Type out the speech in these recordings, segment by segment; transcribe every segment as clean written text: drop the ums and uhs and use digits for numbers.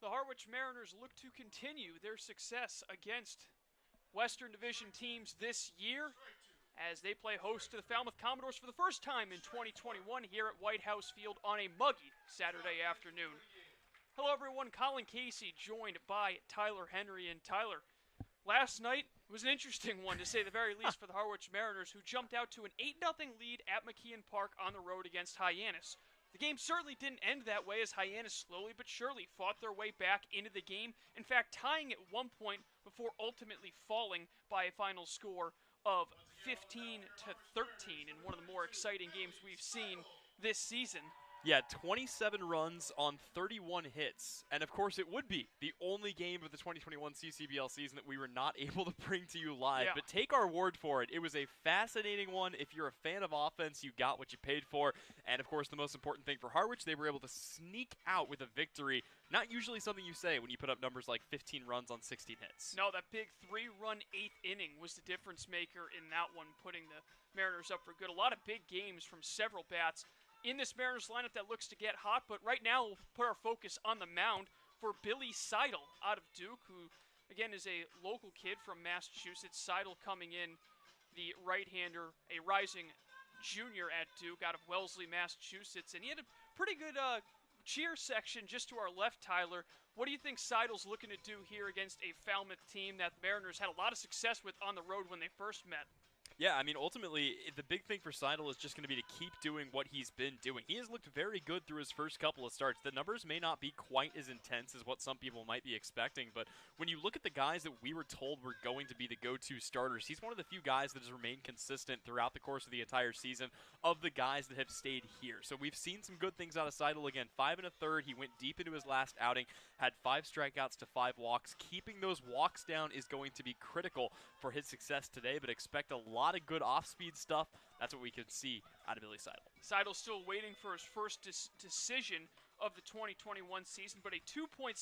The Harwich Mariners look to continue their success against Western Division teams this year as they play host to the Falmouth Commodores for the first time in 2021 here at White House Field on a muggy Saturday afternoon. Hello everyone, Colin Casey joined by Tyler Henry. And Tyler, last night was an interesting one to say the very least for the Harwich Mariners, who jumped out to an 8-0 lead at McKeon Park on the road against Hyannis. The game certainly didn't end that way as Hyannis slowly but surely fought their way back into the game, in fact tying at one point before ultimately falling by a final score of 15-13 in one of the more exciting games we've seen this season. Yeah, 27 runs on 31 hits. And of course it would be the only game of the 2021 CCBL season that we were not able to bring to you live. Yeah. But take our word for it. It was a fascinating one. If you're a fan of offense, you got what you paid for. And of course the most important thing for Harwich, they were able to sneak out with a victory. Not usually something you say when you put up numbers like 15 runs on 16 hits. No, that big 3-run 8th inning was the difference maker in that one, putting the Mariners up for good. A lot of big games from several bats in this Mariners lineup that looks to get hot, but right now we'll put our focus on the mound for Billy Seidel out of Duke, who again is a local kid from Massachusetts. Seidel coming in, the right-hander, a rising junior at Duke out of Wellesley, Massachusetts, and he had a pretty good cheer section just to our left, Tyler. What do you think Seidel's looking to do here against a Falmouth team that the Mariners had a lot of success with on the road when they first met? Yeah, I mean, ultimately, the big thing for Seidel is just going to be to keep doing what he's been doing. He has looked very good through his first couple of starts. The numbers may not be quite as intense as what some people might be expecting, but when you look at the guys that we were told were going to be the go-to starters, he's one of the few guys that has remained consistent throughout the course of the entire season of the guys that have stayed here. So we've seen some good things out of Seidel. Again, 5 1/3. He went deep into his last outing, had 5 strikeouts to 5 walks. Keeping those walks down is going to be critical for his success today, but expect a lot of good off-speed stuff. That's what we could see out of Billy Seidel. Seidel's still waiting for his first decision of the 2021 season, but a 2.70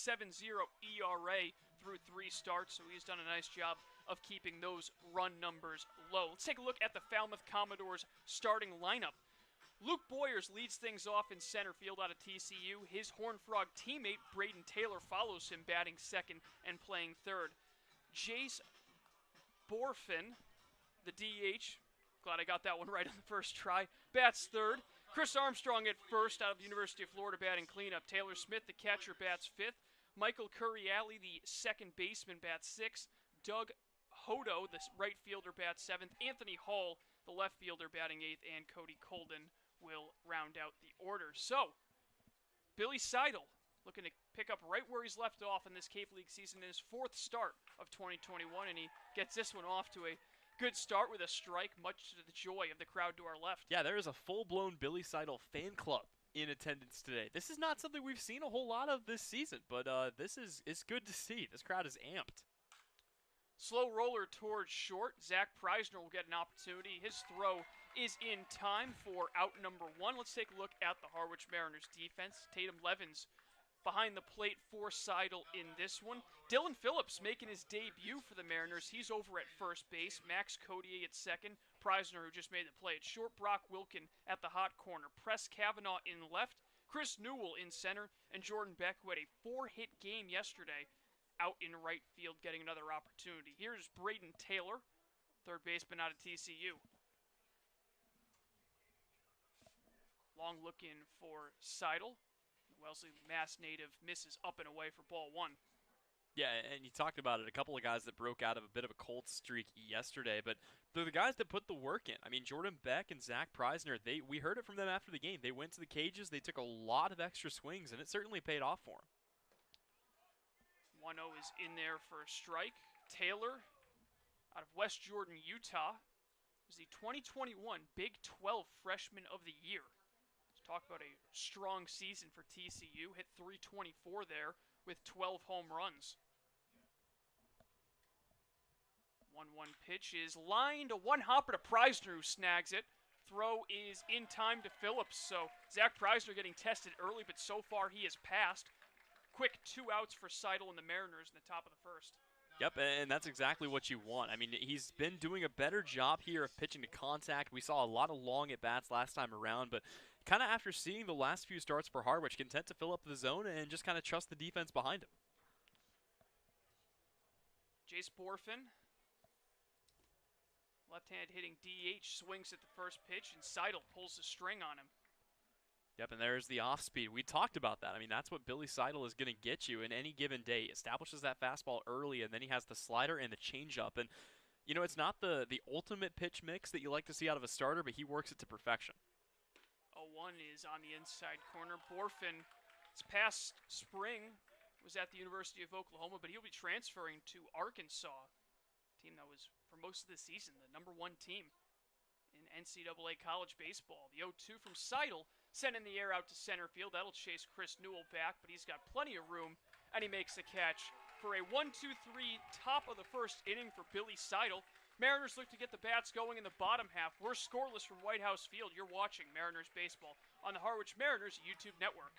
ERA through 3 starts, so he's done a nice job of keeping those run numbers low. Let's take a look at the Falmouth Commodores starting lineup. Luke Boyers leads things off in center field out of TCU. His Horned Frog teammate, Braden Taylor, follows him, batting second and playing third. Jace Borfin, the DH, glad I got that one right on the first try, bats third. Chris Armstrong at first out of the University of Florida batting cleanup. Taylor Smith, the catcher, bats fifth. Michael Curiali, the second baseman, bats sixth. Doug Hodo, the right fielder, bats seventh. Anthony Hall, the left fielder, batting eighth. And Cody Colden will round out the order. So, Billy Seidel looking to pick up right where he's left off in this Cape League season in his 4th start of 2021, and he gets this one off to a good start with a strike, much to the joy of the crowd to our left. Yeah, there is a full-blown Billy Seidel fan club in attendance today. This is not something we've seen a whole lot of this season, but this is good to see. This crowd is amped. Slow roller towards short. Zach Preisner will get an opportunity. His throw is in time for out number 1. Let's take a look at the Harwich Mariners defense. Tatum Levins behind the plate for Seidel in this one. Dylan Phillips making his debut for the Mariners. He's over at first base. Max Codier at second. Preisner, who just made the play at short. Brock Wilkin at the hot corner. Press Kavanaugh in left. Chris Newell in center. And Jordan Beck, who had a 4-hit game yesterday, out in right field getting another opportunity. Here's Braden Taylor, third baseman out of TCU. Long look in for Seidel. Wellesley, Mass native, misses up and away for ball 1. Yeah, and you talked about it, a couple of guys that broke out of a bit of a cold streak yesterday, but they're the guys that put the work in. I mean, Jordan Beck and Zach Preisner, we heard it from them after the game. They went to the cages, they took a lot of extra swings, and it certainly paid off for them. 1-0 is in there for a strike. Taylor, out of West Jordan, Utah, was the 2021 Big 12 Freshman of the Year. Talk about a strong season for TCU. Hit .324 there with 12 home runs. 1-1 pitch is lined. A one-hopper to Preisner, who snags it. Throw is in time to Phillips. So Zach Preisner getting tested early, but so far he has passed. Quick 2 outs for Seidel and the Mariners in the top of the first. Yep, and that's exactly what you want. I mean, he's been doing a better job here of pitching to contact. We saw a lot of long at-bats last time around, but kind of after seeing the last few starts for Harwich, content to fill up the zone and just kind of trust the defense behind him. Jace Borfin, left-hand hitting DH, swings at the first pitch, and Seidel pulls the string on him. Yep, and there's the off-speed. We talked about that. I mean, that's what Billy Seidel is going to get you in any given day. He establishes that fastball early, and then he has the slider and the changeup. And, you know, it's not the ultimate pitch mix that you like to see out of a starter, but he works it to perfection. 0-1 is on the inside corner. Borfin, this past spring, was at the University of Oklahoma, but he'll be transferring to Arkansas, team that was, for most of the season, the #1 team in NCAA college baseball. The 0-2 from Seidel, sending the air out to center field. That'll chase Chris Newell back, but he's got plenty of room, and he makes the catch for a 1-2-3 top of the first inning for Billy Seidel. Mariners look to get the bats going in the bottom half. We're scoreless from White House Field. You're watching Mariners baseball on the Harwich Mariners YouTube network.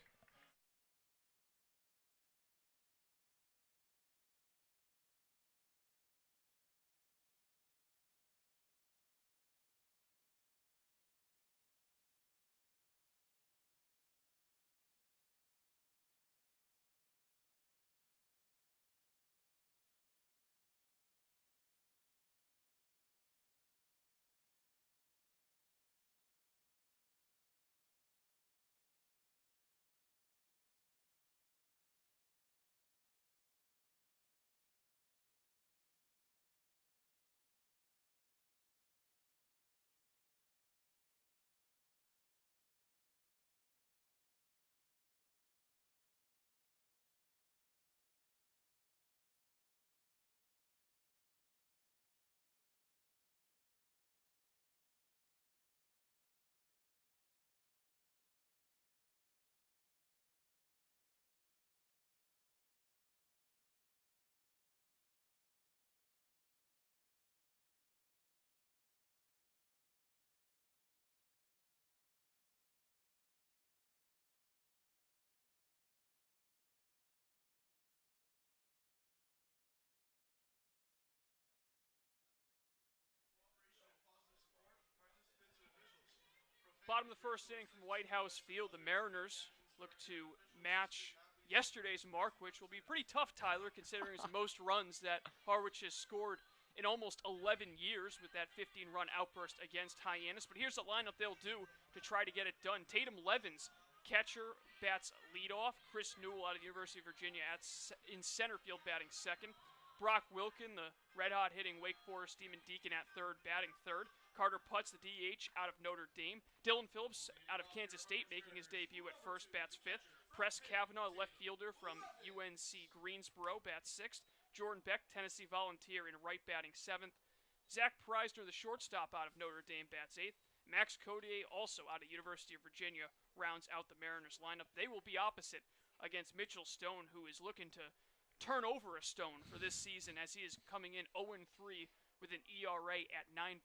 Bottom of the first inning from White House Field, the Mariners look to match yesterday's mark, which will be pretty tough, Tyler, considering it's the most runs that Harwich has scored in almost 11 years with that 15-run outburst against Hyannis. But here's the lineup they'll do to try to get it done. Tatum Levins, catcher, bats leadoff. Chris Newell out of the University of Virginia in center field batting second. Brock Wilkin, the red-hot hitting Wake Forest Demon Deacon at third, batting third. Carter Putz, the DH, out of Notre Dame. Dylan Phillips, out of Kansas State, making his debut at first, bats fifth. Press Kavanaugh, left fielder from UNC Greensboro, bats sixth. Jordan Beck, Tennessee Volunteer, in right, batting seventh. Zach Preisner, the shortstop, out of Notre Dame, bats eighth. Max Codier, also out of University of Virginia, rounds out the Mariners lineup. They will be opposite against Mitchell Stone, who is looking to turn over a stone for this season as he is coming in 0-3 with an ERA at 9.00.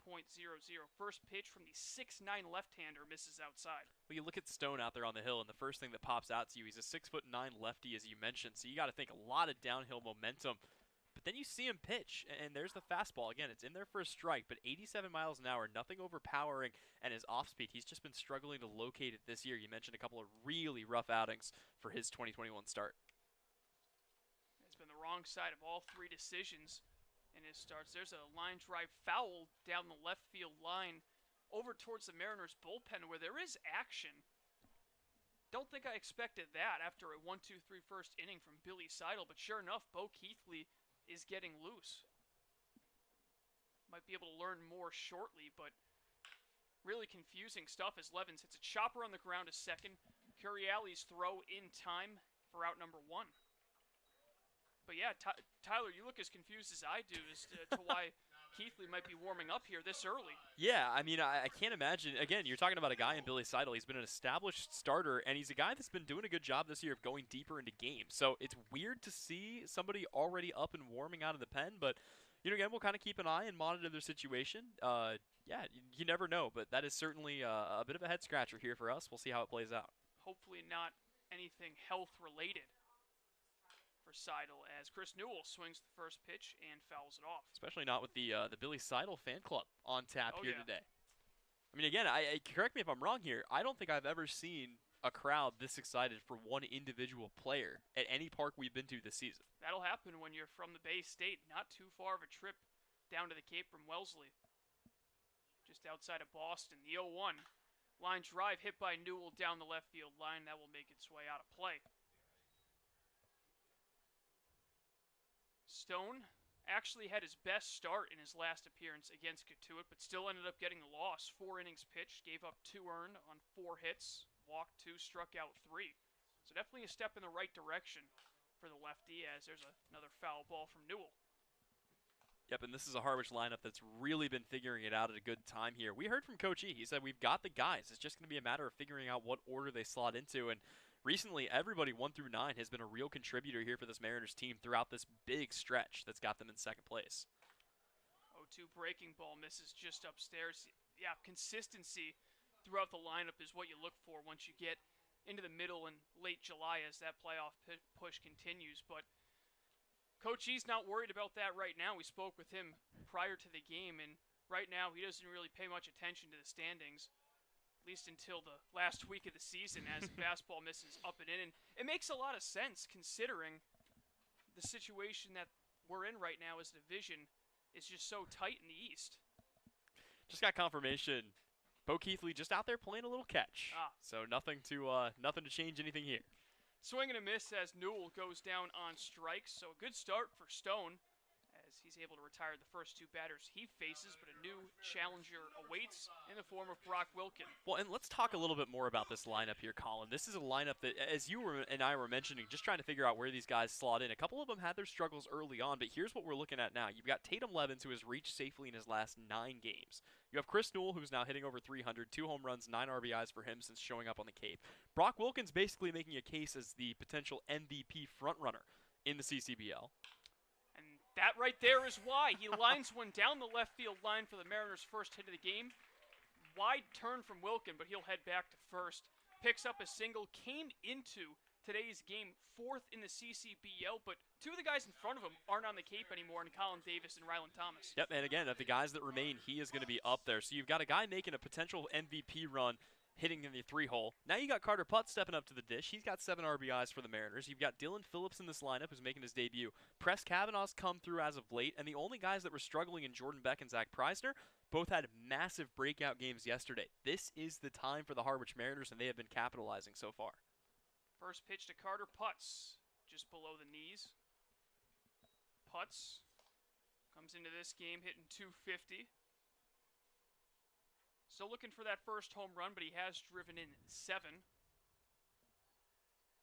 First pitch from the 6'9 left-hander misses outside. Well, you look at Stone out there on the hill, and the first thing that pops out to you, he's a 6'9" lefty, as you mentioned, so you got to think a lot of downhill momentum. But then you see him pitch, and there's the fastball. Again, it's in there for a strike, but 87 miles an hour, nothing overpowering, and his off-speed, he's just been struggling to locate it this year. You mentioned a couple of really rough outings for his 2021 start. It's been the wrong side of all three decisions in his starts. There's a line drive foul down the left field line over towards the Mariners bullpen where there is action. Don't think I expected that after a 1-2-3 first inning from Billy Seidel, but sure enough, Bo Keithley is getting loose. Might be able to learn more shortly, but really confusing stuff as Levins hits a chopper on the ground to second. Curiali's throw in time for out number one. But yeah, Tyler, you look as confused as I do as to why Keithley might be warming up here this early. Yeah, I mean, I can't imagine. Again, you're talking about a guy in Billy Seidel. He's been an established starter, and he's a guy that's been doing a good job this year of going deeper into games. So it's weird to see somebody already up and warming out of the pen. But, you know, again, we'll kind of keep an eye and monitor their situation. Yeah, you never know, but that is certainly a bit of a head-scratcher here for us. We'll see how it plays out. Hopefully not anything health-related for Seidel as Chris Newell swings the first pitch and fouls it off. Especially not with the Billy Seidel fan club on tap here today. I I mean, again, correct me if I'm wrong here. I don't think I've ever seen a crowd this excited for one individual player at any park we've been to this season. That'll happen when you're from the Bay State, not too far of a trip down to the Cape from Wellesley, just outside of Boston. The 0-1 line drive hit by Newell down the left field line. That will make its way out of play. Stone actually had his best start in his last appearance against Cotuit, but still ended up getting the loss. 4 innings pitched, gave up 2 earned on 4 hits, walked 2, struck out 3. So definitely a step in the right direction for the lefty, as there's another foul ball from Newell. Yep, and this is a Harwich lineup that's really been figuring it out at a good time here. We heard from Coach E. He said, we've got the guys. It's just going to be a matter of figuring out what order they slot into. And recently, everybody 1 through 9 has been a real contributor here for this Mariners team throughout this big stretch that's got them in second place. 0-2 breaking ball misses just upstairs. Yeah, consistency throughout the lineup is what you look for once you get into the middle and late July as that playoff push continues. But Coach E's not worried about that right now. We spoke with him prior to the game, and right now he doesn't really pay much attention to the standings, at least until the last week of the season as fastball misses up and in. And it makes a lot of sense considering the situation that we're in right now as a division is just so tight in the East. Just got confirmation. Bo Keithley just out there playing a little catch. So nothing to change anything here. Swing and a miss as Newell goes down on strikes. So a good start for Stone as he's able to retire the first 2 batters he faces, but a new challenger awaits in the form of Brock Wilkin. Well, and let's talk a little bit more about this lineup here, Colin. This is a lineup that, as you and I were mentioning, just trying to figure out where these guys slot in. A couple of them had their struggles early on, but here's what we're looking at now. You've got Tatum Levins, who has reached safely in his last 9 games. You have Chris Newell, who's now hitting over 300, 2 home runs, 9 RBIs for him since showing up on the Cape. Brock Wilkin's basically making a case as the potential MVP frontrunner in the CCBL. And that right there is why. He lines one down the left field line for the Mariners' first hit of the game. Wide turn from Wilkin, but he'll head back to first. Picks up a single, came into today's game 4th in the CCBL, but 2 of the guys in front of him aren't on the Cape anymore, in Colin Davis and Rylan Thomas. Yep, and again, of the guys that remain, he is going to be up there. So you've got a guy making a potential MVP run, hitting in the 3-hole. Now you got Carter Putt stepping up to the dish. He's got 7 RBIs for the Mariners. You've got Dylan Phillips in this lineup who's making his debut. Press Kavanaugh's come through as of late, and the only guys that were struggling in Jordan Beck and Zach Preisner both had massive breakout games yesterday. This is the time for the Harwich Mariners, and they have been capitalizing so far. First pitch to Carter Putz, just below the knees. Putz comes into this game hitting .250. Still looking for that first home run, but he has driven in 7.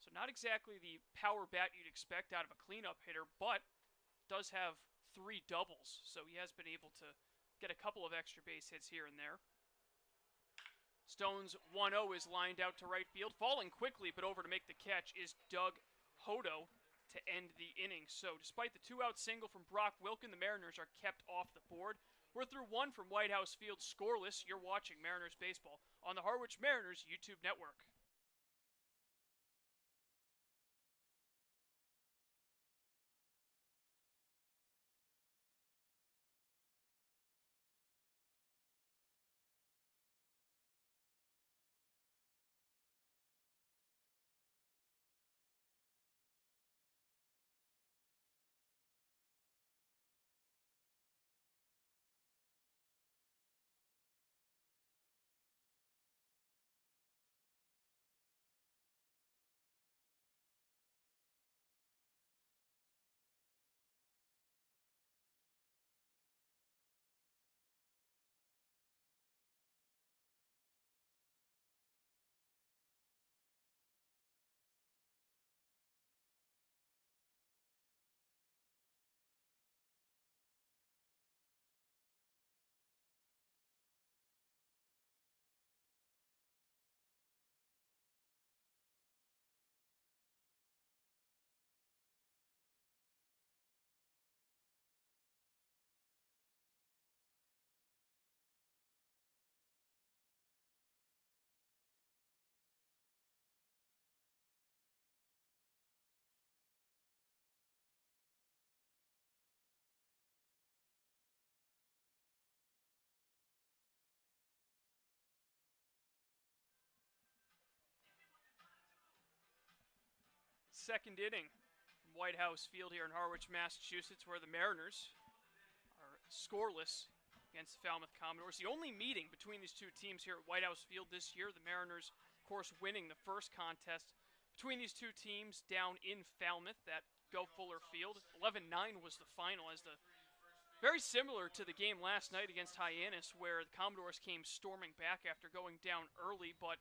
So not exactly the power bat you'd expect out of a cleanup hitter, but does have 3 doubles. So he has been able to get a couple of extra base hits here and there. Stone's 1-0 is lined out to right field. Falling quickly, but over to make the catch is Doug Hodo to end the inning. So despite the 2-out single from Brock Wilkin, the Mariners are kept off the board. We're through 1 from White House Field scoreless. You're watching Mariners baseball on the Harwich Mariners YouTube network. second inning from White House Field here in Harwich, Massachusetts, where the Mariners are scoreless against the Falmouth Commodores. The only meeting between these two teams here at White House Field this year, the Mariners, of course, winning the first contest between these two teams down in Falmouth at Go Fuller Field. 11-9 was the final, as the very similar to the game last night against Hyannis, where the Commodores came storming back after going down early, but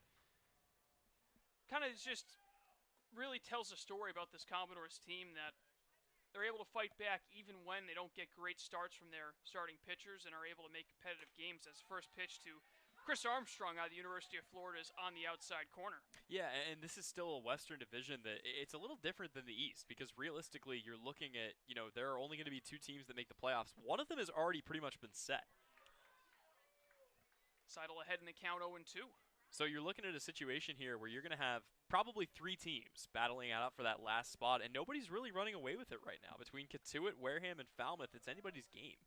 kind of just really tells a story about this Commodores team that they're able to fight back even when they don't get great starts from their starting pitchers and are able to make competitive games. As first pitch to Chris Armstrong out of the University of Florida is on the outside corner. Yeah, and this is still a Western division that it's a little different than the East, because realistically you're looking at, there are only going to be two teams that make the playoffs. One of them has already pretty much been set. Seidel ahead in the count 0-2. So you're looking at a situation here where you're going to have probably three teams battling out for that last spot, and nobody's really running away with it right now. Between Katuitt, Wareham, and Falmouth, it's anybody's game.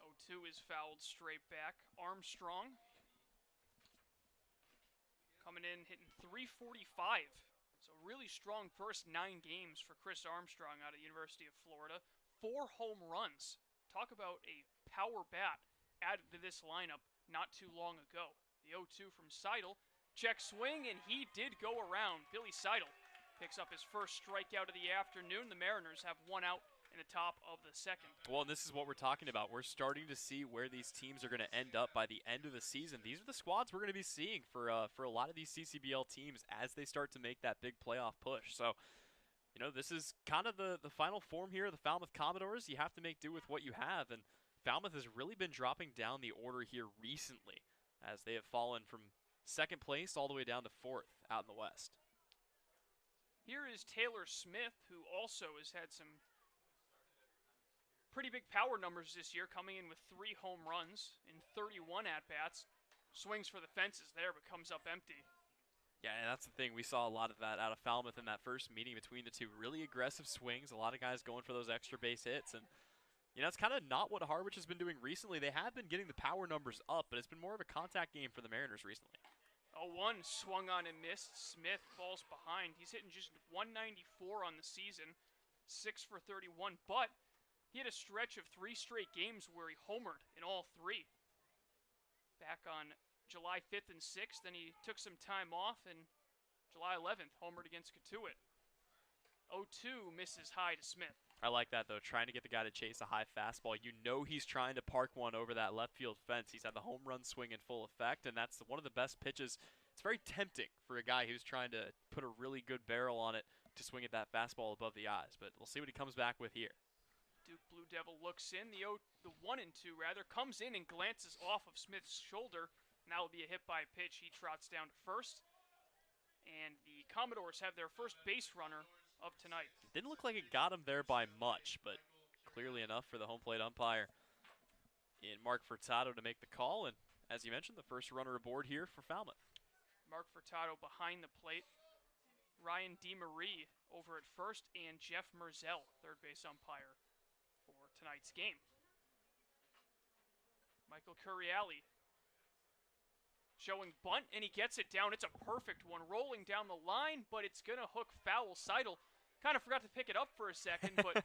0-2 is fouled straight back. Armstrong coming in, hitting .345. So really strong first 9 games for Chris Armstrong out of the University of Florida. 4 home runs. Talk about a power bat added to this lineup not too long ago. The 0-2 from Seidel. Check swing, and he did go around. Billy Seidel picks up his first strikeout of the afternoon. The Mariners have 1 out in the top of the second. Well, and this is what we're talking about. We're starting to see where these teams are going to end up by the end of the season. These are the squads we're going to be seeing for a lot of these CCBL teams as they start to make that big playoff push. So, this is kind of the final form here of the Falmouth Commodores. You have to make do with what you have, and Falmouth has really been dropping down the order here recently, as they have fallen from second place all the way down to 4th out in the West. Here is Taylor Smith, who also has had some pretty big power numbers this year, coming in with 3 home runs in 31 at-bats. Swings for the fences there, but comes up empty. Yeah, and that's the thing. We saw a lot of that out of Falmouth in that first meeting between the two. Really aggressive swings, a lot of guys going for those extra base hits, and it's kind of not what Harwich has been doing recently. They have been getting the power numbers up, but it's been more of a contact game for the Mariners recently. 0-1 swung on and missed. Smith falls behind. He's hitting just .194 on the season, 6 for 31, but he had a stretch of 3 straight games where he homered in all 3. Back on July 5th and 6th, then he took some time off, and July 11th, homered against Katuitt. 0-2 misses high to Smith. I like that, though, trying to get the guy to chase a high fastball. He's trying to park one over that left field fence. He's had the home run swing in full effect, and that's one of the best pitches. It's very tempting for a guy who's trying to put a really good barrel on it to swing at that fastball above the eyes, but we'll see what he comes back with here. Duke Blue Devil looks in. The 1-2 comes in and glances off of Smith's shoulder, and that will be a hit by pitch. He trots down to first, and the Commodores have their first base runner of tonight. Didn't look like it got him there by much, but clearly enough for the home plate umpire in Mark Furtado to make the call. And as you mentioned, the first runner aboard here for Falmouth. Mark Furtado behind the plate. Ryan DeMarie over at first, and Jeff Merzel, third base umpire for tonight's game. Michael Curiali showing bunt, and he gets it down. It's a perfect one, rolling down the line, but it's going to hook foul. Seidel kind of forgot to pick it up for a second, but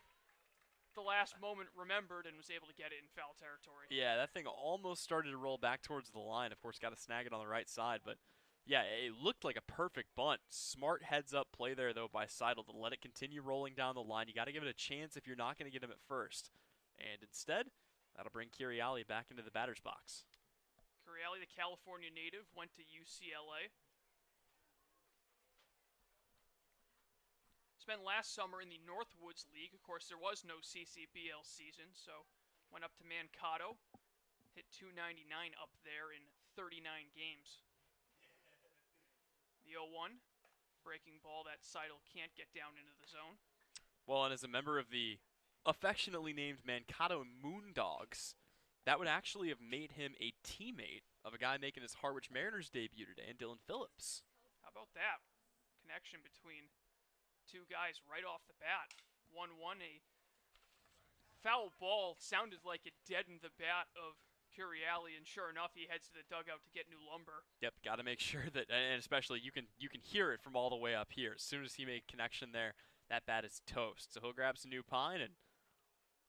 the last moment remembered and was able to get it in foul territory. Yeah, that thing almost started to roll back towards the line. Of course, got to snag it on the right side, but yeah, it looked like a perfect bunt. Smart heads-up play there, though, by Seidel to let it continue rolling down the line. You got to give it a chance if you're not going to get him at first. And instead, that'll bring Curiali back into the batter's box. Curiali, the California native, went to UCLA. Spent last summer in the Northwoods League. Of course, there was no CCBL season, so went up to Mankato. Hit .299 up there in 39 games. The 0-1, breaking ball that Seidel can't get down into the zone. Well, and as a member of the affectionately named Mankato Moondogs, that would actually have made him a teammate of a guy making his Harwich Mariners debut today, and Dylan Phillips. How about that? Connection between two guys right off the bat. 1-1, a foul ball sounded like it deadened the bat of Curiali, and sure enough, he heads to the dugout to get new lumber. Yep, got to make sure that, and especially you can hear it from all the way up here. As soon as he made connection there, that bat is toast. So he'll grab some new pine and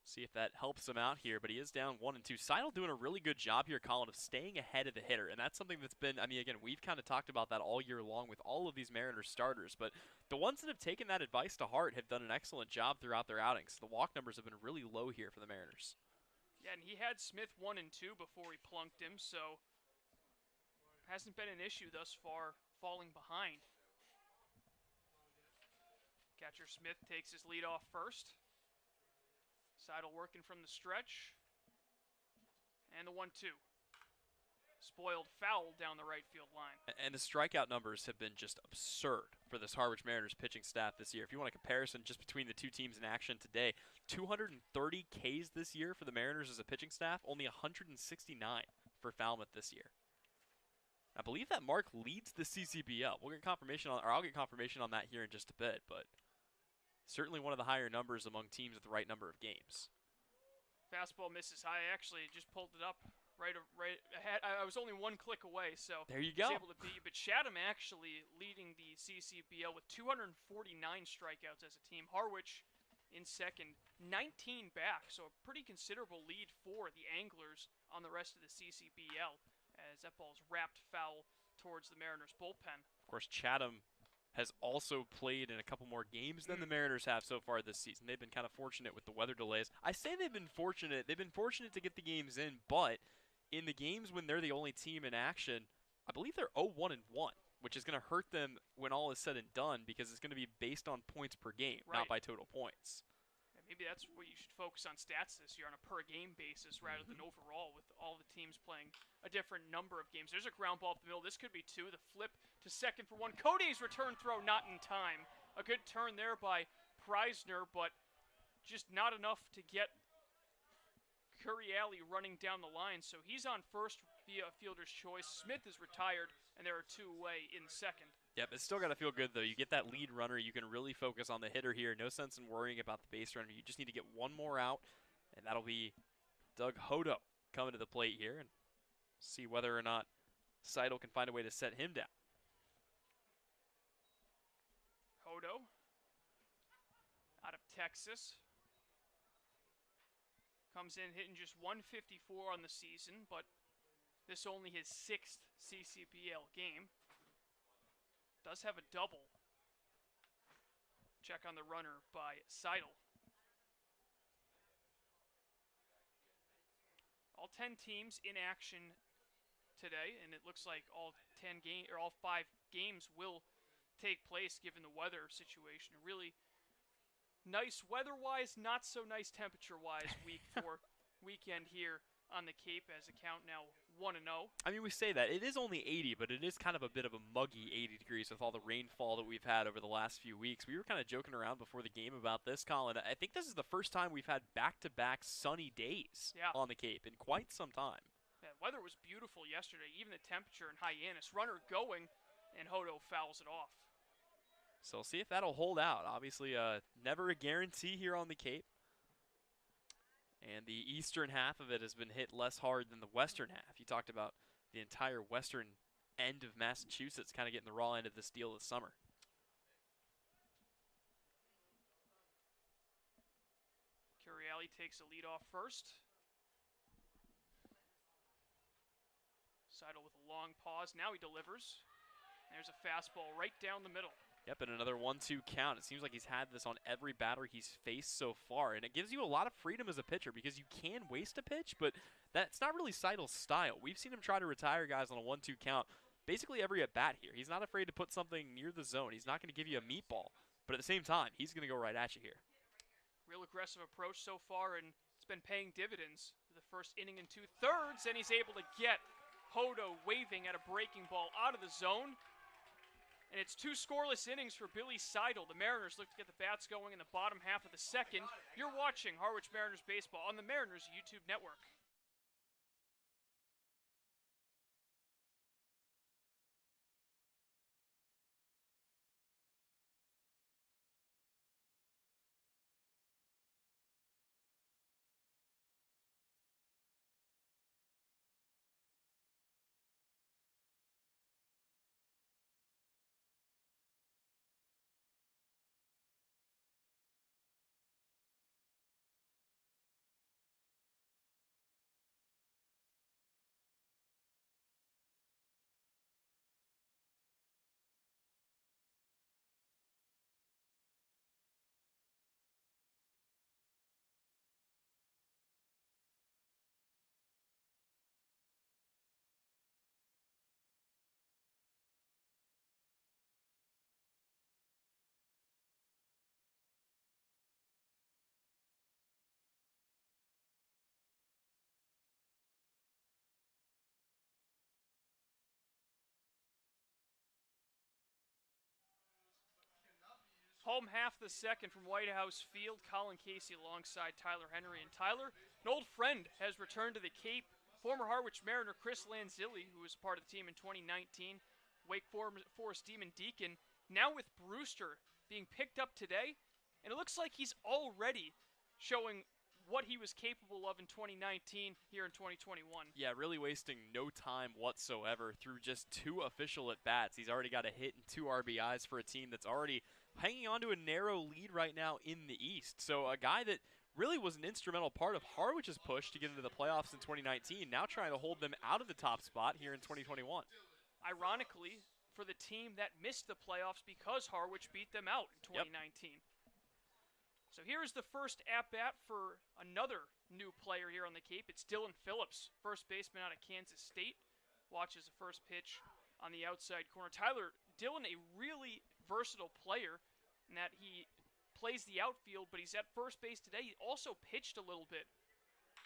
see if that helps him out here. But he is down 1-2. Seidel doing a really good job here, Colin, of staying ahead of the hitter, and that's something that's been. I mean, again, we've kind of talked about that all year long with all of these Mariners starters, but the ones that have taken that advice to heart have done an excellent job throughout their outings. The walk numbers have been really low here for the Mariners. Yeah, and he had Smith 1 and 2 before he plunked him, so hasn't been an issue thus far falling behind. Catcher Smith takes his lead off first. Seidel working from the stretch. And the 1-2. Spoiled foul down the right field line. And the strikeout numbers have been just absurd for this Harwich Mariners pitching staff this year. If you want a comparison just between the two teams in action today, 230 Ks this year for the Mariners as a pitching staff, only 169 for Falmouth this year. I believe that mark leads the CCBL. We'll get confirmation on, or I'll get confirmation on that here in just a bit, but certainly one of the higher numbers among teams with the right number of games. Fastball misses high. I actually just pulled it up right ahead. I was only one click away, so there you go. I was able to beat you. But Chatham actually leading the CCBL with 249 strikeouts as a team. Harwich in second, 19 back, so a pretty considerable lead for the Anglers on the rest of the CCBL as that ball's wrapped foul towards the Mariners bullpen. Of course, Chatham has also played in a couple more games than the Mariners have so far this season. They've been kind of fortunate with the weather delays. I say they've been fortunate. They've been fortunate to get the games in, but in the games when they're the only team in action, I believe they're 0-1-1, which is going to hurt them when all is said and done because it's going to be based on points per game, not by total points. Yeah, maybe that's what you should focus on stats this year on a per-game basis rather than overall with all the teams playing a different number of games. There's a ground ball up the middle. This could be two. The flip to second for one. Cody's return throw not in time. A good turn there by Preisner, but just not enough to get Curiali running down the line. So he's on first via fielder's choice. Smith is retired, and there are two away in second. Yep, it's still got to feel good, though. You get that lead runner. You can really focus on the hitter here. No sense in worrying about the base runner. You just need to get one more out, and that'll be Doug Hodo coming to the plate here and see whether or not Seidel can find a way to set him down. Hodo out of Texas. Comes in hitting just 154 on the season, but this only his 6th CCBL game. Does have a double. Check on the runner by Seidel. All 10 teams in action today, and it looks like all 5 games will take place given the weather situation. A really nice weather-wise, not so nice temperature-wise weekend here on the Cape as the count now 1-0. I mean, we say that. It is only 80, but it is kind of a bit of a muggy 80 degrees with all the rainfall that we've had over the last few weeks. We were kind of joking around before the game about this, Colin. I think this is the first time we've had back-to-back sunny days on the Cape in quite some time. Yeah, weather was beautiful yesterday, even the temperature in Hyannis. Runner going, and Hodo fouls it off. So we'll see if that'll hold out. Obviously, never a guarantee here on the Cape. And the eastern half of it has been hit less hard than the western half. You talked about the entire western end of Massachusetts kind of getting the raw end of this deal this summer. Curiali takes the lead off first. Seidel with a long pause. Now he delivers. There's a fastball right down the middle. Yep, and another 1-2 count. It seems like he's had this on every batter he's faced so far, and it gives you a lot of freedom as a pitcher because you can waste a pitch, but that's not really Seidel's style. We've seen him try to retire guys on a 1-2 count basically every at-bat here. He's not afraid to put something near the zone. He's not going to give you a meatball, but at the same time, he's going to go right at you here. Real aggressive approach so far, and it's been paying dividends. The first inning and 2/3, and he's able to get Hodo waving at a breaking ball out of the zone. And it's 2 scoreless innings for Billy Seidel. The Mariners look to get the bats going in the bottom half of the second. You're watching Harwich Mariners Baseball on the Mariners YouTube network. Home half the second from White House Field. Colin Casey alongside Tyler Henry. And Tyler, an old friend, has returned to the Cape. Former Harwich Mariner Chris Lanzilli, who was a part of the team in 2019. Wake Forest Demon Deacon, now with Brewster, being picked up today. And it looks like he's already showing what he was capable of in 2019 here in 2021. Yeah, really wasting no time whatsoever through just 2 official at-bats. He's already got a hit and 2 RBIs for a team that's already hanging on to a narrow lead right now in the East. So a guy that really was an instrumental part of Harwich's push to get into the playoffs in 2019, now trying to hold them out of the top spot here in 2021. Ironically, for the team that missed the playoffs because Harwich beat them out in 2019. Yep. So here is the first at-bat for another new player here on the Cape. It's Dylan Phillips, first baseman out of Kansas State. Watches the first pitch on the outside corner. Dylan, a really versatile player in that he plays the outfield, but he's at first base today. He also pitched a little bit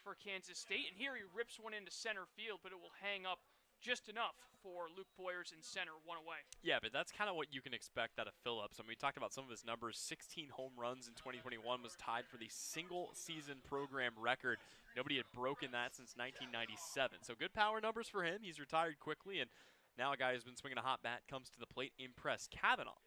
for Kansas State, and here he rips one into center field, but it will hang up just enough for Luke Boyers in center, one away. Yeah, but that's kind of what you can expect out of Phillips. I mean, we talked about some of his numbers. 16 home runs in 2021 was tied for the single-season program record. Nobody had broken that since 1997. So good power numbers for him. He's retired quickly, and now a guy who's been swinging a hot bat comes to the plate. Impress Kavanaugh.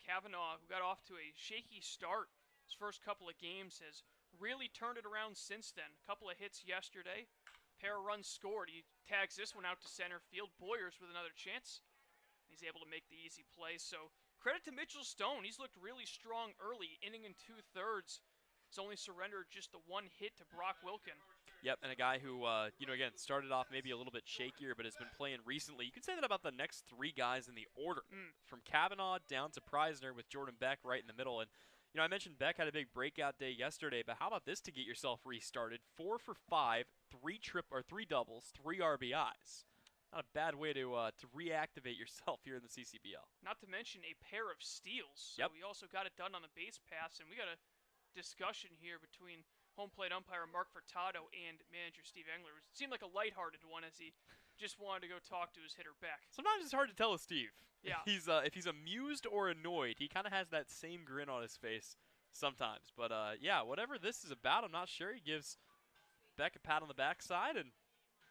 Kavanaugh, who got off to a shaky start his first couple of games, has really turned it around since then. A couple of hits yesterday. Pair of runs scored. He tags this one out to center field. Boyers with another chance. He's able to make the easy play. So credit to Mitchell Stone. He's looked really strong early, inning and 2/3. He's only surrendered just the 1 hit to Brock Wilkin. Yep, and a guy who, again, started off maybe a little bit shakier, but has been playing recently. You can say that about the next 3 guys in the order, from Kavanaugh down to Preisner with Jordan Beck right in the middle. And I mentioned Beck had a big breakout day yesterday, but how about this to get yourself restarted? 4 for 5, 3 doubles, 3 RBIs. Not a bad way to reactivate yourself here in the CCBL. Not to mention a pair of steals. Yep. So we also got it done on the base paths, and we got a discussion here between home plate umpire Mark Furtado and manager Steve Engler. It seemed like a lighthearted one as he just wanted to go talk to his hitter Beck. Sometimes it's hard to tell with Steve. Yeah. If he's amused or annoyed, he kind of has that same grin on his face sometimes. But, yeah, whatever this is about, I'm not sure. He gives Beck a pat on the backside, and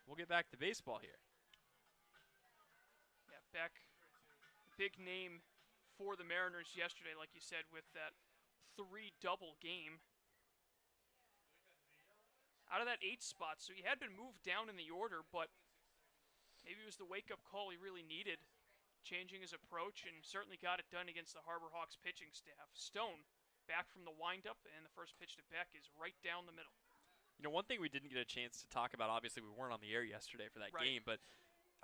we'll get back to baseball here. Yeah, Beck, big name for the Mariners yesterday, like you said, with that 3-double game. Out of that 8 spot, so he had been moved down in the order, but maybe it was the wake-up call he really needed, changing his approach, and certainly got it done against the Harbor Hawks pitching staff. Stone, back from the windup, and the first pitch to Beck is right down the middle. You know, one thing we didn't get a chance to talk about, obviously we weren't on the air yesterday for that game, but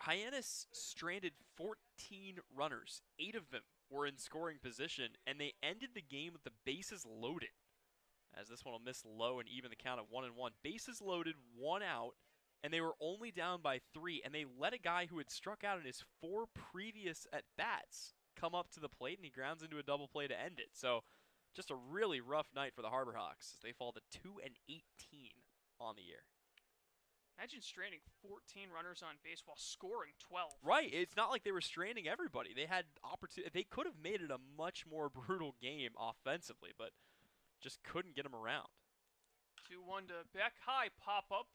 Hyannis stranded 14 runners. 8 of them were in scoring position, and they ended the game with the bases loaded. As this one will miss low and even the count at 1-1. Bases loaded, 1 out, and they were only down by 3, and they let a guy who had struck out in his 4 previous at-bats come up to the plate, and he grounds into a double play to end it. So just a really rough night for the Harbor Hawks as they fall to 2-18 on the year. Imagine stranding 14 runners on base while scoring 12. Right. It's not like they were stranding everybody. They had opportunity. They could have made it a much more brutal game offensively, but just couldn't get him around. 2-1 to Beck. High pop-up.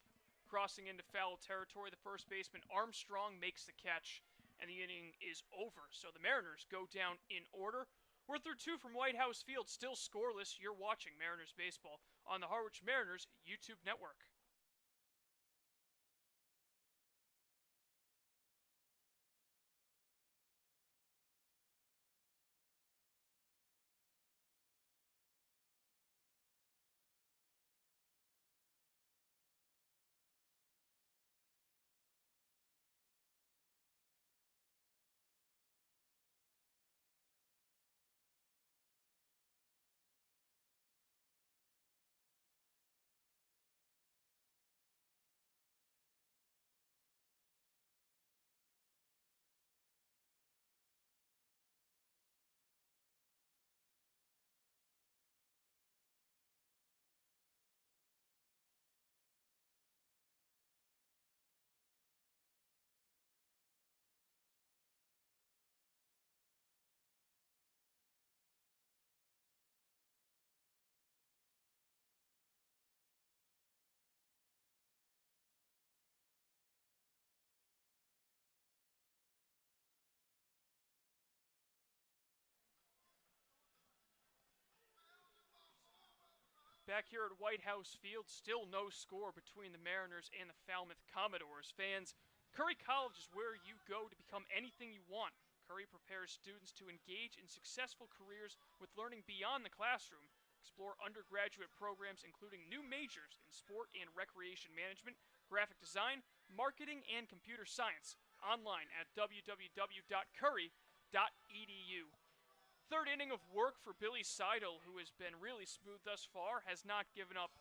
Crossing into foul territory. The first baseman, Armstrong, makes the catch, and the inning is over. So the Mariners go down in order. We're through 2 from White House Field, still scoreless. You're watching Mariners baseball on the Harwich Mariners YouTube network. Back here at White House Field, still no score between the Mariners and the Falmouth Commodores. Fans, Curry College is where you go to become anything you want. Curry prepares students to engage in successful careers with learning beyond the classroom. Explore undergraduate programs including new majors in sport and recreation management, graphic design, marketing, and computer science. Online at www.curry.edu. Third inning of work for Billy Seidel, who has been really smooth thus far, has not given up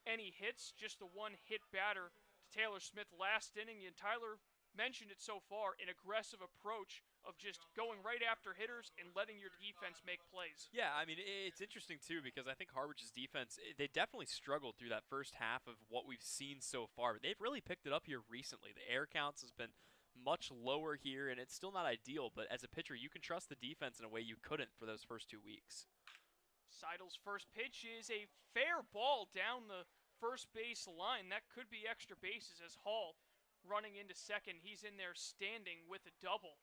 any hits, just the one hit batter to Taylor Smith last inning. And Tyler mentioned it so far, an aggressive approach of just going right after hitters and letting your defense make plays. Yeah, I mean, it's interesting, too, because I think Harwich's defense, they definitely struggled through that first half of what we've seen so far. But they've really picked it up here recently. The air counts has been much lower here, and it's still not ideal, but as a pitcher, you can trust the defense in a way you couldn't for those first 2 weeks. Seidel's first pitch is a fair ball down the first base line. That could be extra bases as Hall running into second. He's in there standing with a double.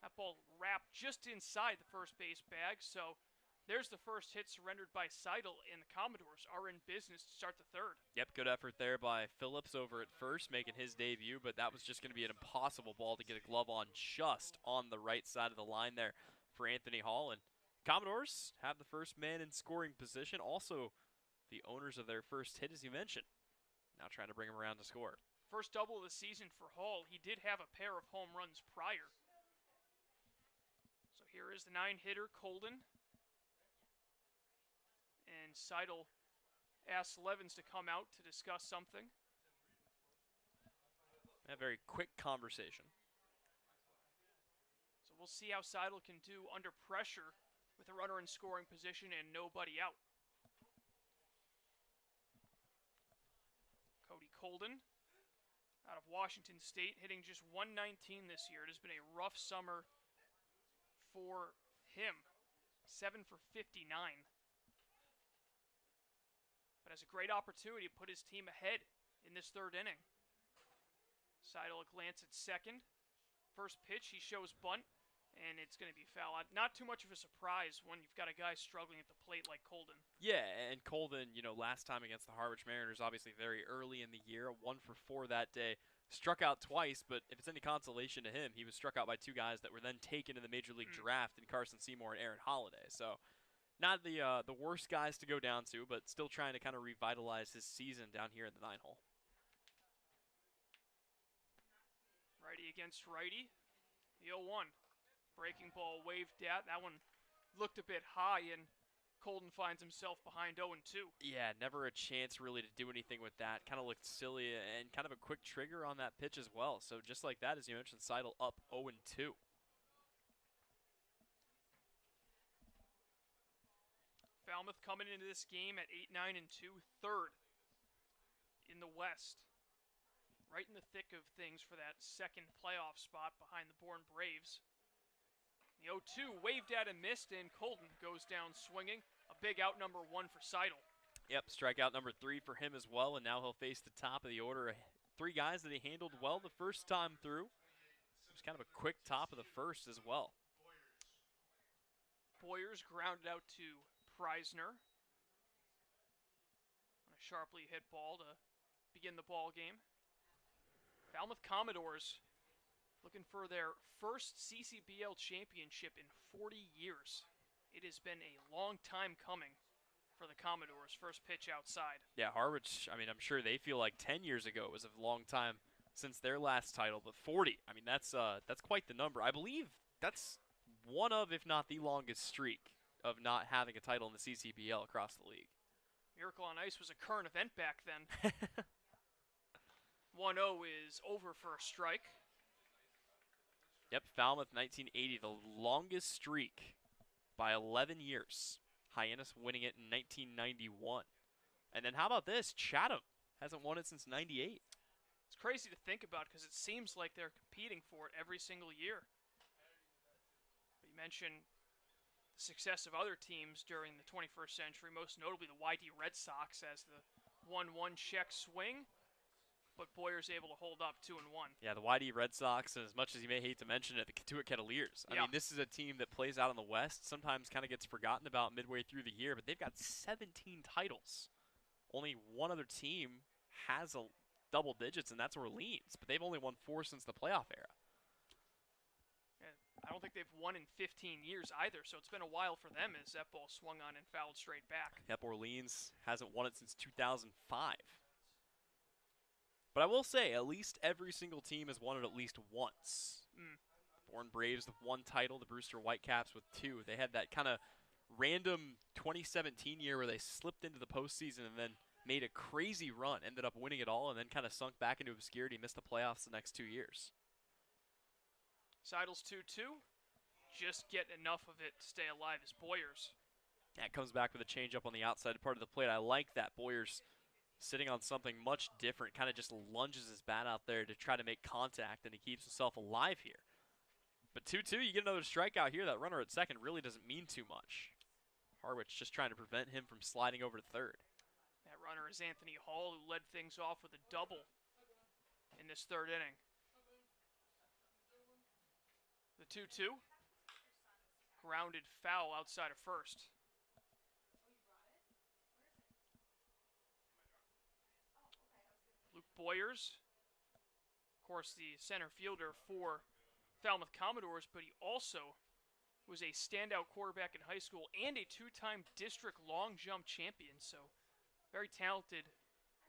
That ball wrapped just inside the first base bag, so there's the first hit surrendered by Seidel, and the Commodores are in business to start the third. Yep, good effort there by Phillips over at first, making his debut, but that was just going to be an impossible ball to get a glove on just on the right side of the line there for Anthony Hall. And Commodores have the first man in scoring position, also the owners of their first hit, as you mentioned. Now trying to bring him around to score. First double of the season for Hall. He did have a pair of home runs prior. So here is the 9-hitter, Colden. And Seidel asks Levins to come out to discuss something. A very quick conversation. So we'll see how Seidel can do under pressure with a runner in scoring position and nobody out. Cody Colden out of Washington State, hitting just .119 this year. It has been a rough summer for him. 7 for 59. But has a great opportunity to put his team ahead in this third inning. Seidel a glance at second. First pitch, he shows bunt, and it's going to be foul. Not too much of a surprise when you've got a guy struggling at the plate like Colden. Yeah, and Colden, last time against the Harwich Mariners, obviously very early in the year, 1 for 4 that day. Struck out twice, but if it's any consolation to him, he was struck out by 2 guys that were then taken in the Major League draft in Carson Seymour and Aaron Holiday. So not the worst guys to go down to, but still trying to kind of revitalize his season down here in the 9-hole. Righty against righty. The 0-1. Breaking ball waved at. That one looked a bit high, and Colden finds himself behind 0-2. Yeah, never a chance really to do anything with that. Kind of looked silly and kind of a quick trigger on that pitch as well. So just like that, as you mentioned, Seidel up 0-2. Falmouth coming into this game at 8-9-2, third in the West. Right in the thick of things for that second playoff spot behind the Bourne Braves. The 0-2 waved at and missed, and Colden goes down swinging. A big out number 1 for Seidel. Yep, strikeout number 3 for him as well, and now he'll face the top of the order. 3 guys that he handled well the first time through. It was kind of a quick top of the first as well. Boyers grounded out to Preisner. On a sharply hit ball to begin the ball game. Falmouth Commodores looking for their first CCBL championship in 40 years. It has been a long time coming for the Commodores. First pitch outside. Yeah, Harwich, I mean, I'm sure they feel like 10 years ago was a long time since their last title, but 40, I mean, that's quite the number. I believe that's one of, if not the longest streak of not having a title in the CCBL across the league. Miracle on Ice was a current event back then. 1-0 is over for a strike. Yep, Falmouth 1980, the longest streak by 11 years. Hyannis winning it in 1991. And then how about this? Chatham hasn't won it since 98. It's crazy to think about because it seems like they're competing for it every single year. But you mentioned the success of other teams during the 21st century, most notably the YD Red Sox as the 1-1 check swing. But Boyer's able to hold up 2-1. Yeah, the YD Red Sox, and as much as you may hate to mention it, the Katuitt Kettleers. I mean, this is a team that plays out in the West, sometimes kind of gets forgotten about midway through the year, but they've got 17 titles only one other team has a double digits, and that's Orleans. But they've only won 4 since the playoff era. Yeah, I don't think they've won in 15 years either, so it's been a while for them as that ball swung on and fouled straight back. Yep, Orleans hasn't won it since 2005. But I will say, at least every single team has won it at least once. Bourne Braves with 1 title, the Brewster Whitecaps with 2. They had that kind of random 2017 year where they slipped into the postseason and then made a crazy run, ended up winning it all, and then kind of sunk back into obscurity, missed the playoffs the next 2 years. Seidel's 2-2. Just get enough of it to stay alive as Boyers. That comes back with a changeup on the outside part of the plate. I like that. Boyers sitting on something much different, kind of just lunges his bat out there to try to make contact, and he keeps himself alive here. But 2-2, you get another strikeout here. That runner at second really doesn't mean too much. Harwich just trying to prevent him from sliding over to third. That runner is Anthony Hall, who led things off with a double in this 3rd inning. The 2-2. Grounded foul outside of first. Luke Boyers, of course, the center fielder for Falmouth Commodores, but he also was a standout quarterback in high school and a 2-time district long jump champion, so very talented